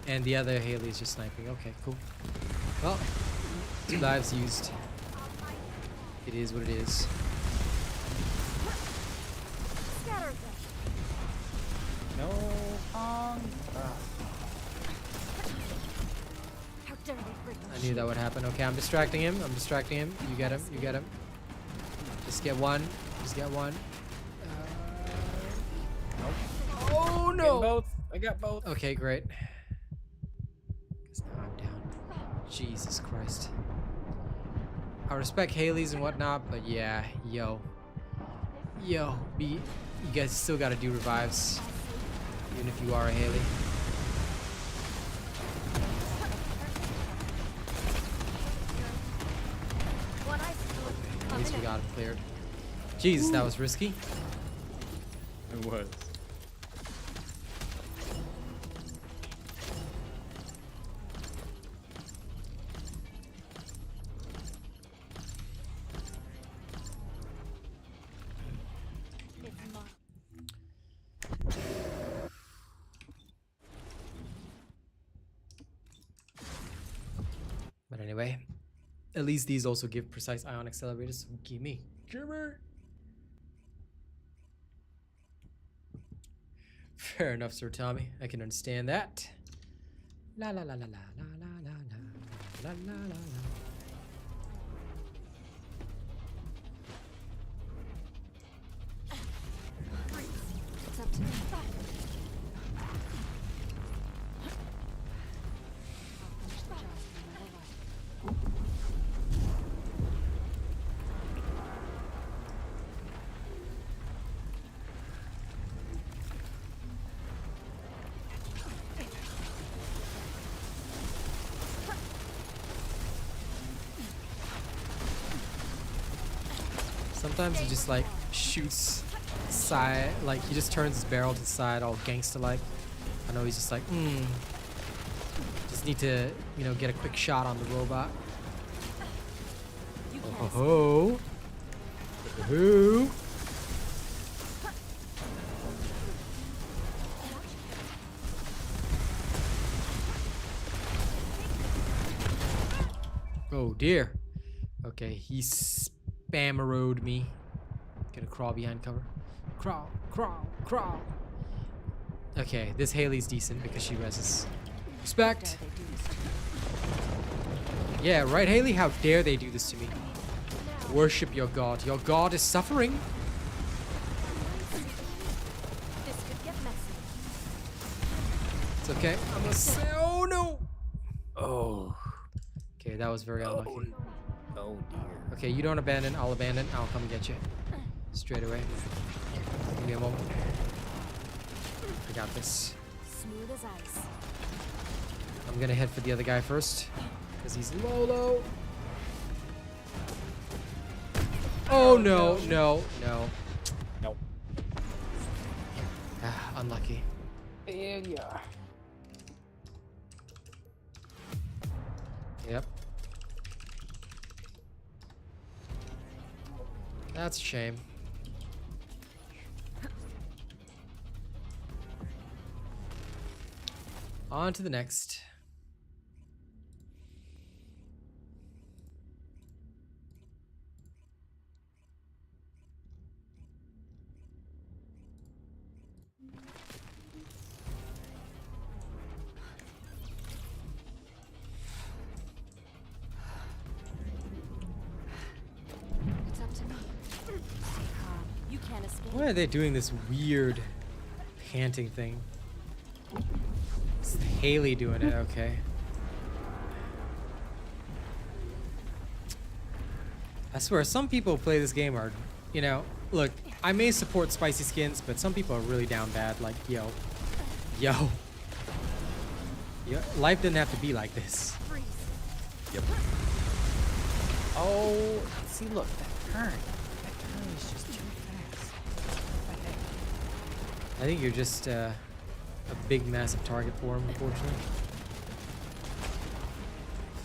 And the other Haley is just sniping. Okay, cool. Well, 2 lives used. It is what it is. Scatter them. No. How dare they break I knew that would happen. Okay, I'm distracting him. I'm distracting him. You get him. You get him. Just get one. Just get one. Oh no! Both. I got both. Okay, great. 'Cause now I'm down. Jesus Christ. I respect Haley's and whatnot, but yeah, yo, you guys still gotta do revives, even if you are a Haley. One ice At least we got him cleared. Jesus, that was risky. It was. It's mine. But anyway, at least these also give precise ion accelerators. So gimme. Gimme. Fair enough, Sir Tommy. I can understand that. La la la la la la la la la la la la. It's up to me. Sometimes he just like shoots side, like he just turns his barrel to the side, all gangsta like. I know he's just like, just need to, you know, get a quick shot on the robot. Oh ho ho. Oh dear. Okay, he spammeroed me. Gonna crawl behind cover. Crawl, crawl, crawl. Okay, this Haley's decent because she reses. Respect. Yeah, right, Haley? How dare they do this to me? Worship your god. Your god is suffering. This could get messy. It's okay. I'm gonna say, oh no. Oh. Okay, that was very unlucky. Oh dear. Okay, you don't abandon. I'll abandon. I'll come get you. Straight away. Give me a moment. I got this. Smooth as ice. I'm gonna head for the other guy first. Because he's low. Oh no, no, no. Nope. Ah, unlucky. Failure. Yep. That's a shame. On to the next. It's up to me. Stay calm. You can't escape. Why are they doing this weird panting thing? It's Haley doing it, okay. I swear, some people who play this game are, you know, look, I may support spicy skins, but some people are really down bad. Like, yo. Life doesn't have to be like this. Freeze. Yep. Oh, see, look, that turn. That turn is just too fast. What the heck? I think you're just a big, massive target for him, unfortunately.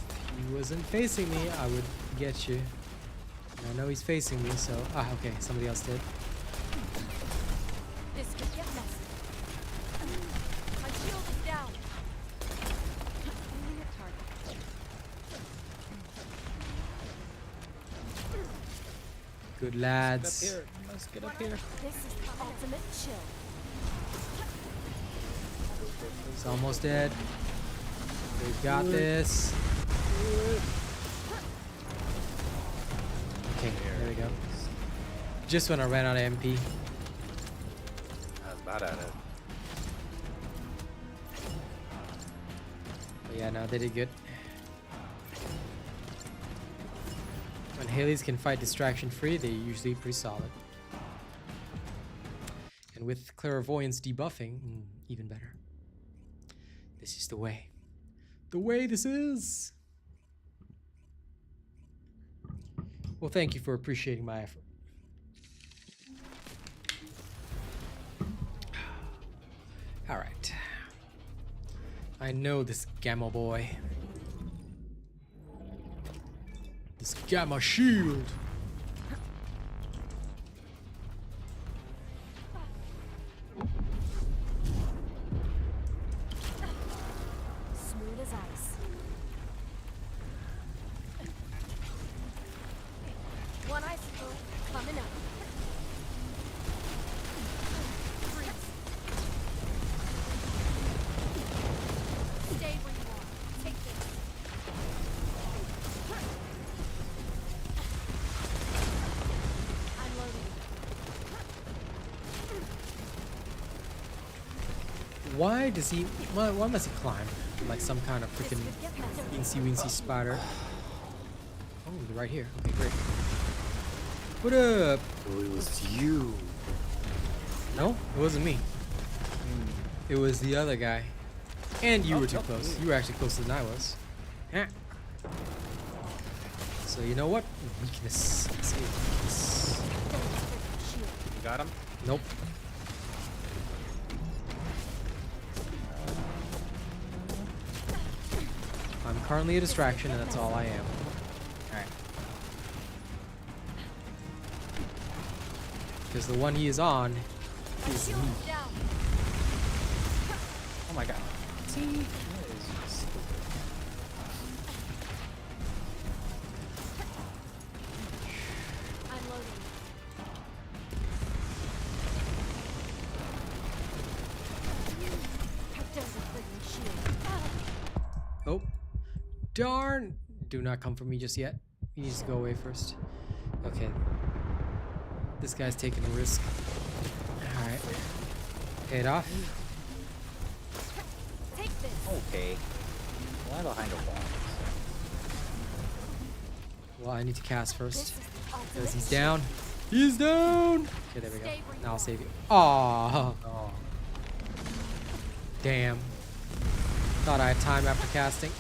If he wasn't facing me, I would get you. And I know he's facing me, so... Ah, okay, somebody else did. This could get messy. My shield is down. Aiming at target. Good Get up lads. here. Let's get up here. This is the ultimate chill. He's almost dead. We've got this. Okay, there we go. Just when I ran out of MP. I was about at it. But yeah, no, they did good. When Haley's can fight distraction free, they're usually pretty solid. And with Clairvoyance debuffing, even better. This is the way. The way this is! Well, thank you for appreciating my effort. Alright. I know this Gamma boy. This Gamma shield! Smooth as ice. One icicle coming up. Freeze. Stay where you are. Take this. I'm loading. Why does he... Why must he climb? Like some kind of freaking incy wincy spider. Oh, you're right here. Okay, great. What up? Oh, it was you. No, it wasn't me. It was the other guy. And you were too close. You were actually closer than I was. Yeah. So you know what? Weakness. I say weakness. You got him? Nope. I'm currently a distraction, and that's all I am. Alright. Because the one he is on is me. Down. Oh my god. See? That is just stupid. I'm loading. How does a friggin' shield? Oh, darn! Do not come for me just yet. He needs to go away first. Okay. This guy's taking a risk. Alright. Paid off. Take this. Okay. Why behind a wall? Well, I need to cast This first. is the ultimate Because he's shield. down. He's down! Okay, there we go. Stay where you Now I'll are. save you. Aww. Oh. Damn. Thought I had time after casting.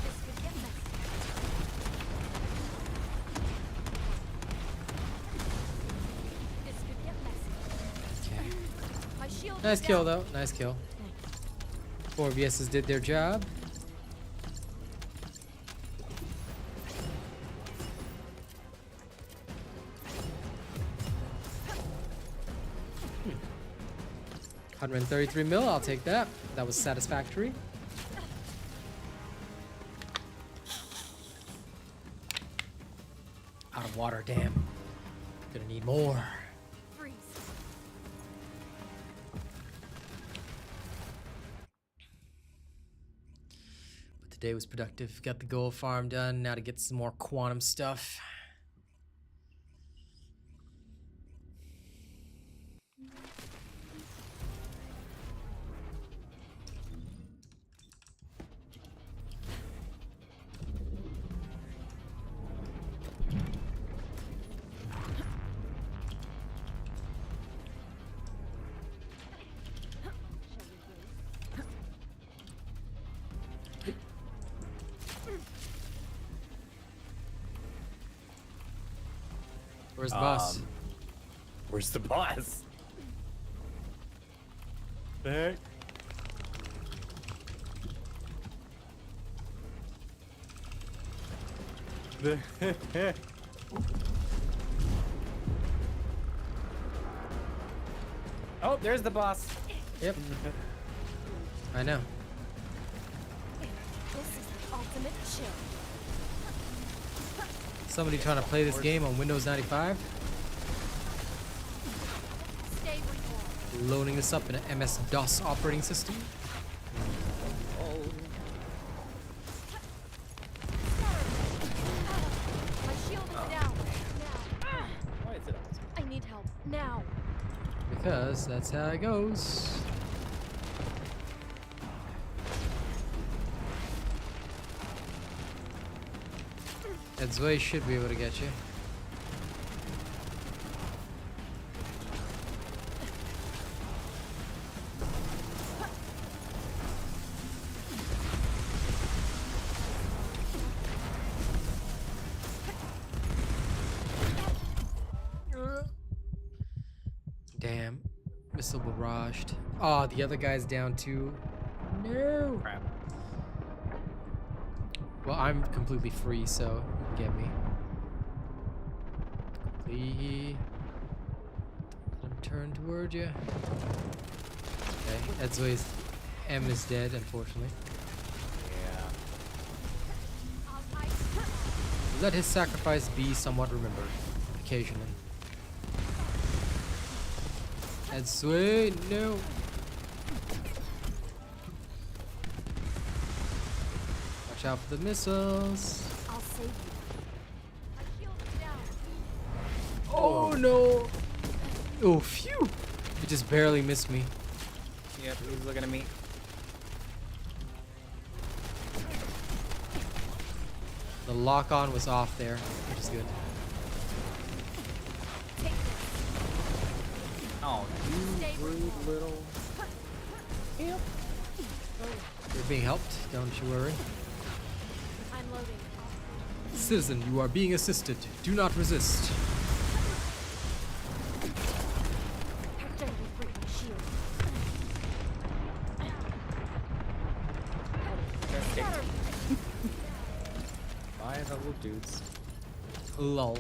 This could get messy. This could get messy. Okay. My shield is Nice kill, down. though. Nice kill. 4 Viessas did their job. $133 mil, I'll take that. That was satisfactory. Out of water, damn. Gonna need more. Freeze. But today was productive. Got the gold farm done. Now to get some more quantum stuff. Where's the boss? Where's the boss? The heck? The heck? Oh, there's the boss. Yep. I know. This is the ultimate shield. Somebody trying to play this game on Windows 95. Stay where you are. Loading this up in an MS-DOS operating system. My shield is down. Now. Why is it always? I need help. Now. Because that's how it goes. Edzway should be able to get you. Damn. Missile barraged. Oh, the other guy's down too. No. Crap. Well, I'm completely free, so you can get me. Completely. Let him turn toward you. Okay, Edzway's M is dead, unfortunately. Yeah. Let his sacrifice be somewhat remembered, occasionally. Edzway, no. Watch out for the missiles. I'll save you. My shield is down. Oh no! Oh, phew! It just barely missed me. Yep, he's looking at me. The lock-on was off there, which is good. Take this. Oh, Stay you where you rude are. little. You're being helped, don't you worry. I'm loading. Citizen, you are being assisted. Do not resist. 5 little dudes. Lol.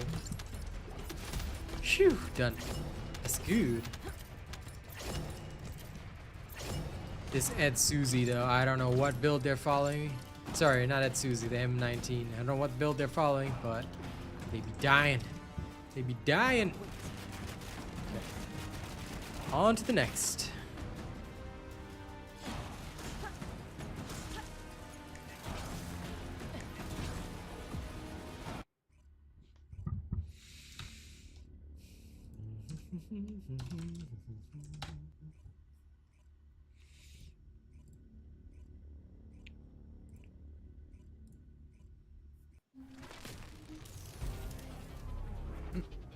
Phew, done. That's good. This Ed Susie though, I don't know what build they're following. Sorry, not Ed Susie, the M19. I don't know what build they're following, but they be dying. They be dying. Okay. On to the next.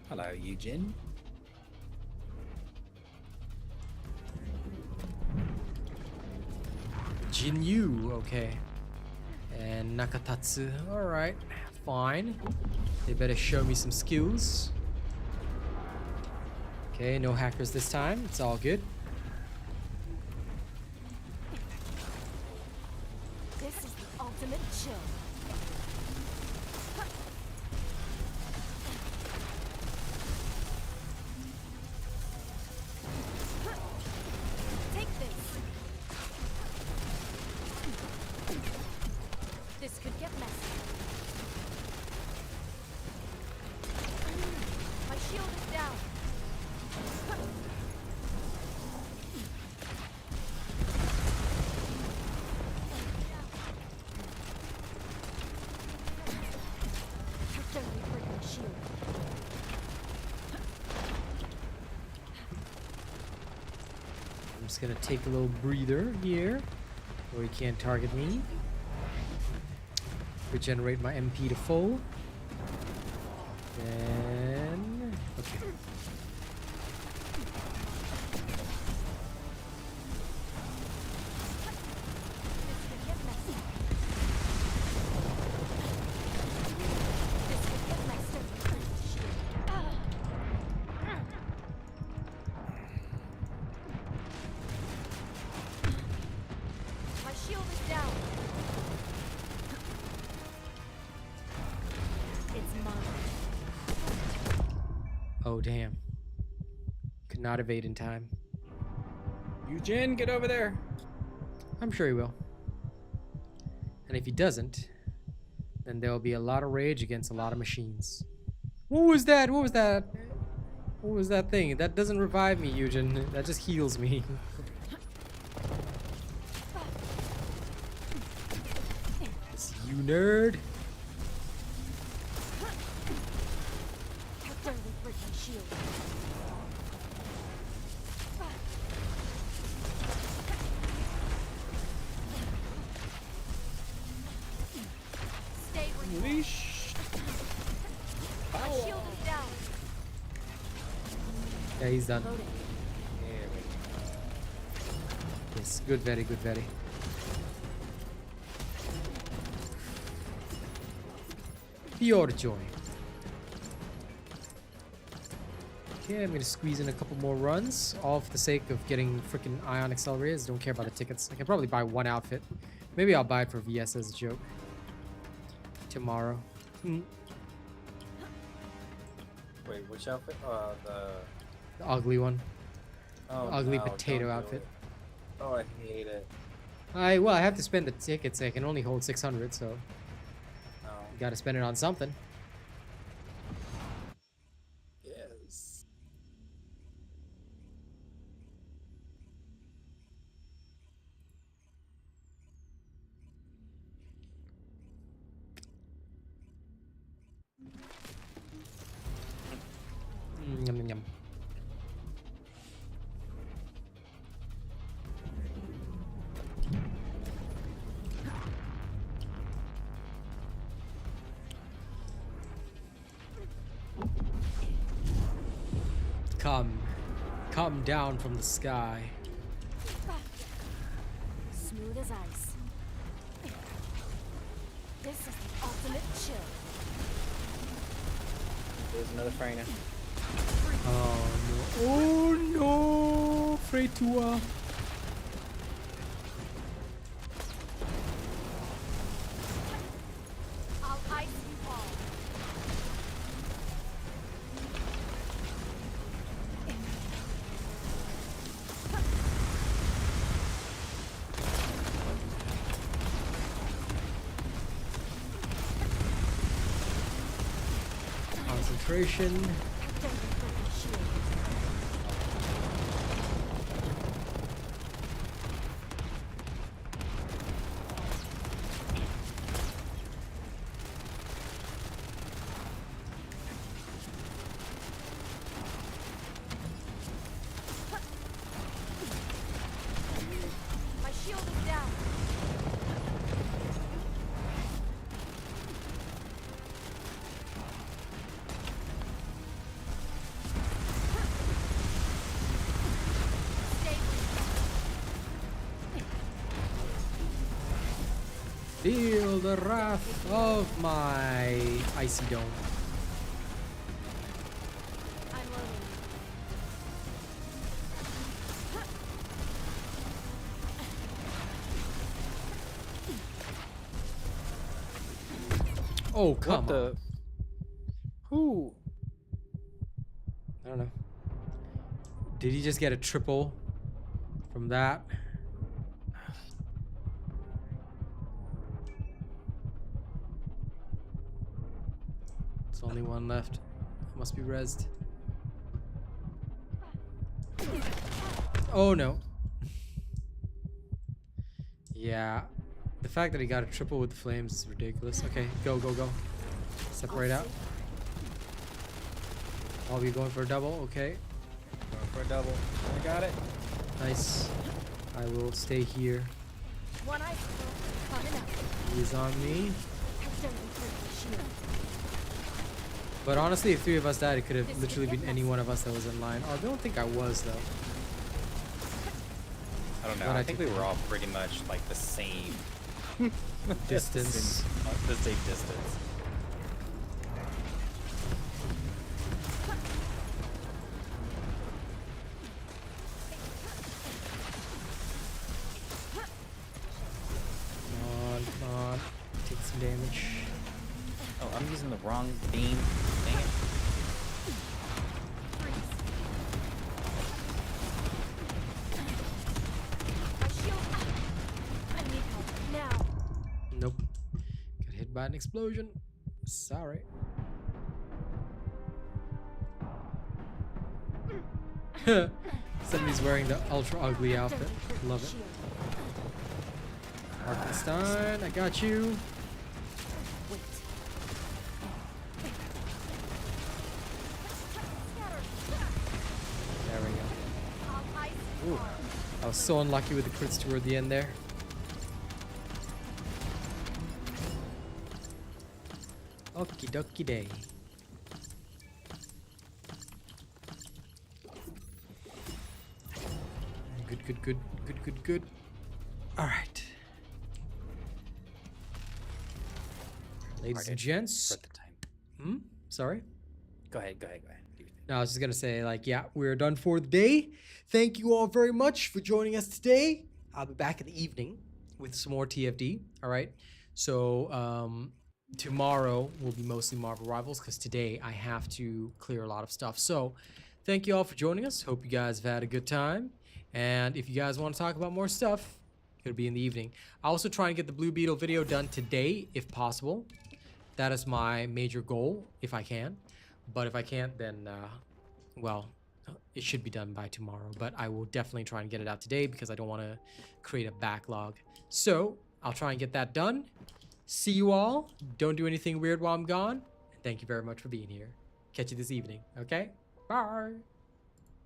Hello, Eugene. Jinyu, okay. And Nakatatsu, alright, fine. They better show me some skills. Okay, no hackers this time, it's all good. This is the ultimate chill. Take this. This could get messy. My shield is down. Barely break my shield. I'm just gonna take a little breather here, where he can't target me. Regenerate my MP to full. Then, okay. This could get messy. This could get messy. My shield is down. It's mine. Oh damn. Could not evade in time. Eugene, get over there. I'm sure he will. And if he doesn't, then there'll be a lot of rage against a lot of machines. What was that? What was that? What was that thing? That doesn't revive me, Eugen. That just heals me. It's you nerd. Barely break my shield. Stay where you are. Leash. My shield is down. Yeah, he's done. Loading. There we go. Yes, good, very good, very. Pure joy. Okay, I'm gonna squeeze in a couple more runs, all for the sake of getting freaking ion accelerators. Don't care about the tickets. I can probably buy one outfit. Maybe I'll buy it for Viessa as a joke. Tomorrow. Wait, which outfit? The ugly one. Oh, Ugly no, potato don't do outfit. it. Oh, I hate it. Well, I have to spend the tickets. I can only hold 600, so Oh, you gotta spend it on something. yes. Yum, yum, yum. Come down from the sky. Smooth as ice. This is the ultimate chill. There's another Freyna. Oh no! Oh no! Freytua. I'll ice concentration. My shield is down. Feel the wrath of my icy dome. I'm loading. Oh, come What the? on. Who? I don't know. Did he just get a triple from that? It's only one left. Must be rezzed. Oh no. Yeah. The fact that he got a triple with the flames is ridiculous. Okay, go, go, go. Separate out. I'll be going for a double. Okay. Going for a double. I got it. Nice. I will stay here. One ice coming up. He's on me. Extending through the shield. But honestly, if 3 of us died, it could have literally been any one of us that was in line. Oh, I don't think I was, though. I don't know. But I I think took we were all pretty much like the same Distance. the same distance. Come on. Take some damage. Oh, I'm using the wrong beam. Dang it. My shield. I need help now. Nope. Got hit by an explosion. Sorry. Somebody's wearing the ultra ugly outfit. Love it. Arkenstein, I got you. Wait. There we go. I'll ice Ooh. I was so unlucky with the crits toward the end there. Okie dokie day. Good, good, good, good, good, good. All right. Ladies and Pardon gents. For the time. Hmm? Sorry? Go ahead. Go ahead. Go ahead. Do your thing. No, I was just gonna say, like, yeah, we're done for the day. Thank you all very much for joining us today. I'll be back in the evening with some more TFD. All right. So tomorrow will be mostly Marvel Rivals because today I have to clear a lot of stuff. So thank you all for joining us. Hope you guys have had a good time. And if you guys want to talk about more stuff, it'll be in the evening. I'll also try and get the Blue Beetle video done today if possible. That is my major goal if I can. But if I can't, then, well, it should be done by tomorrow. But I will definitely try and get it out today because I don't want to create a backlog. So I'll try and get that done. See you all. Don't do anything weird while I'm gone. And thank you very much for being here. Catch you this evening, okay? Bye.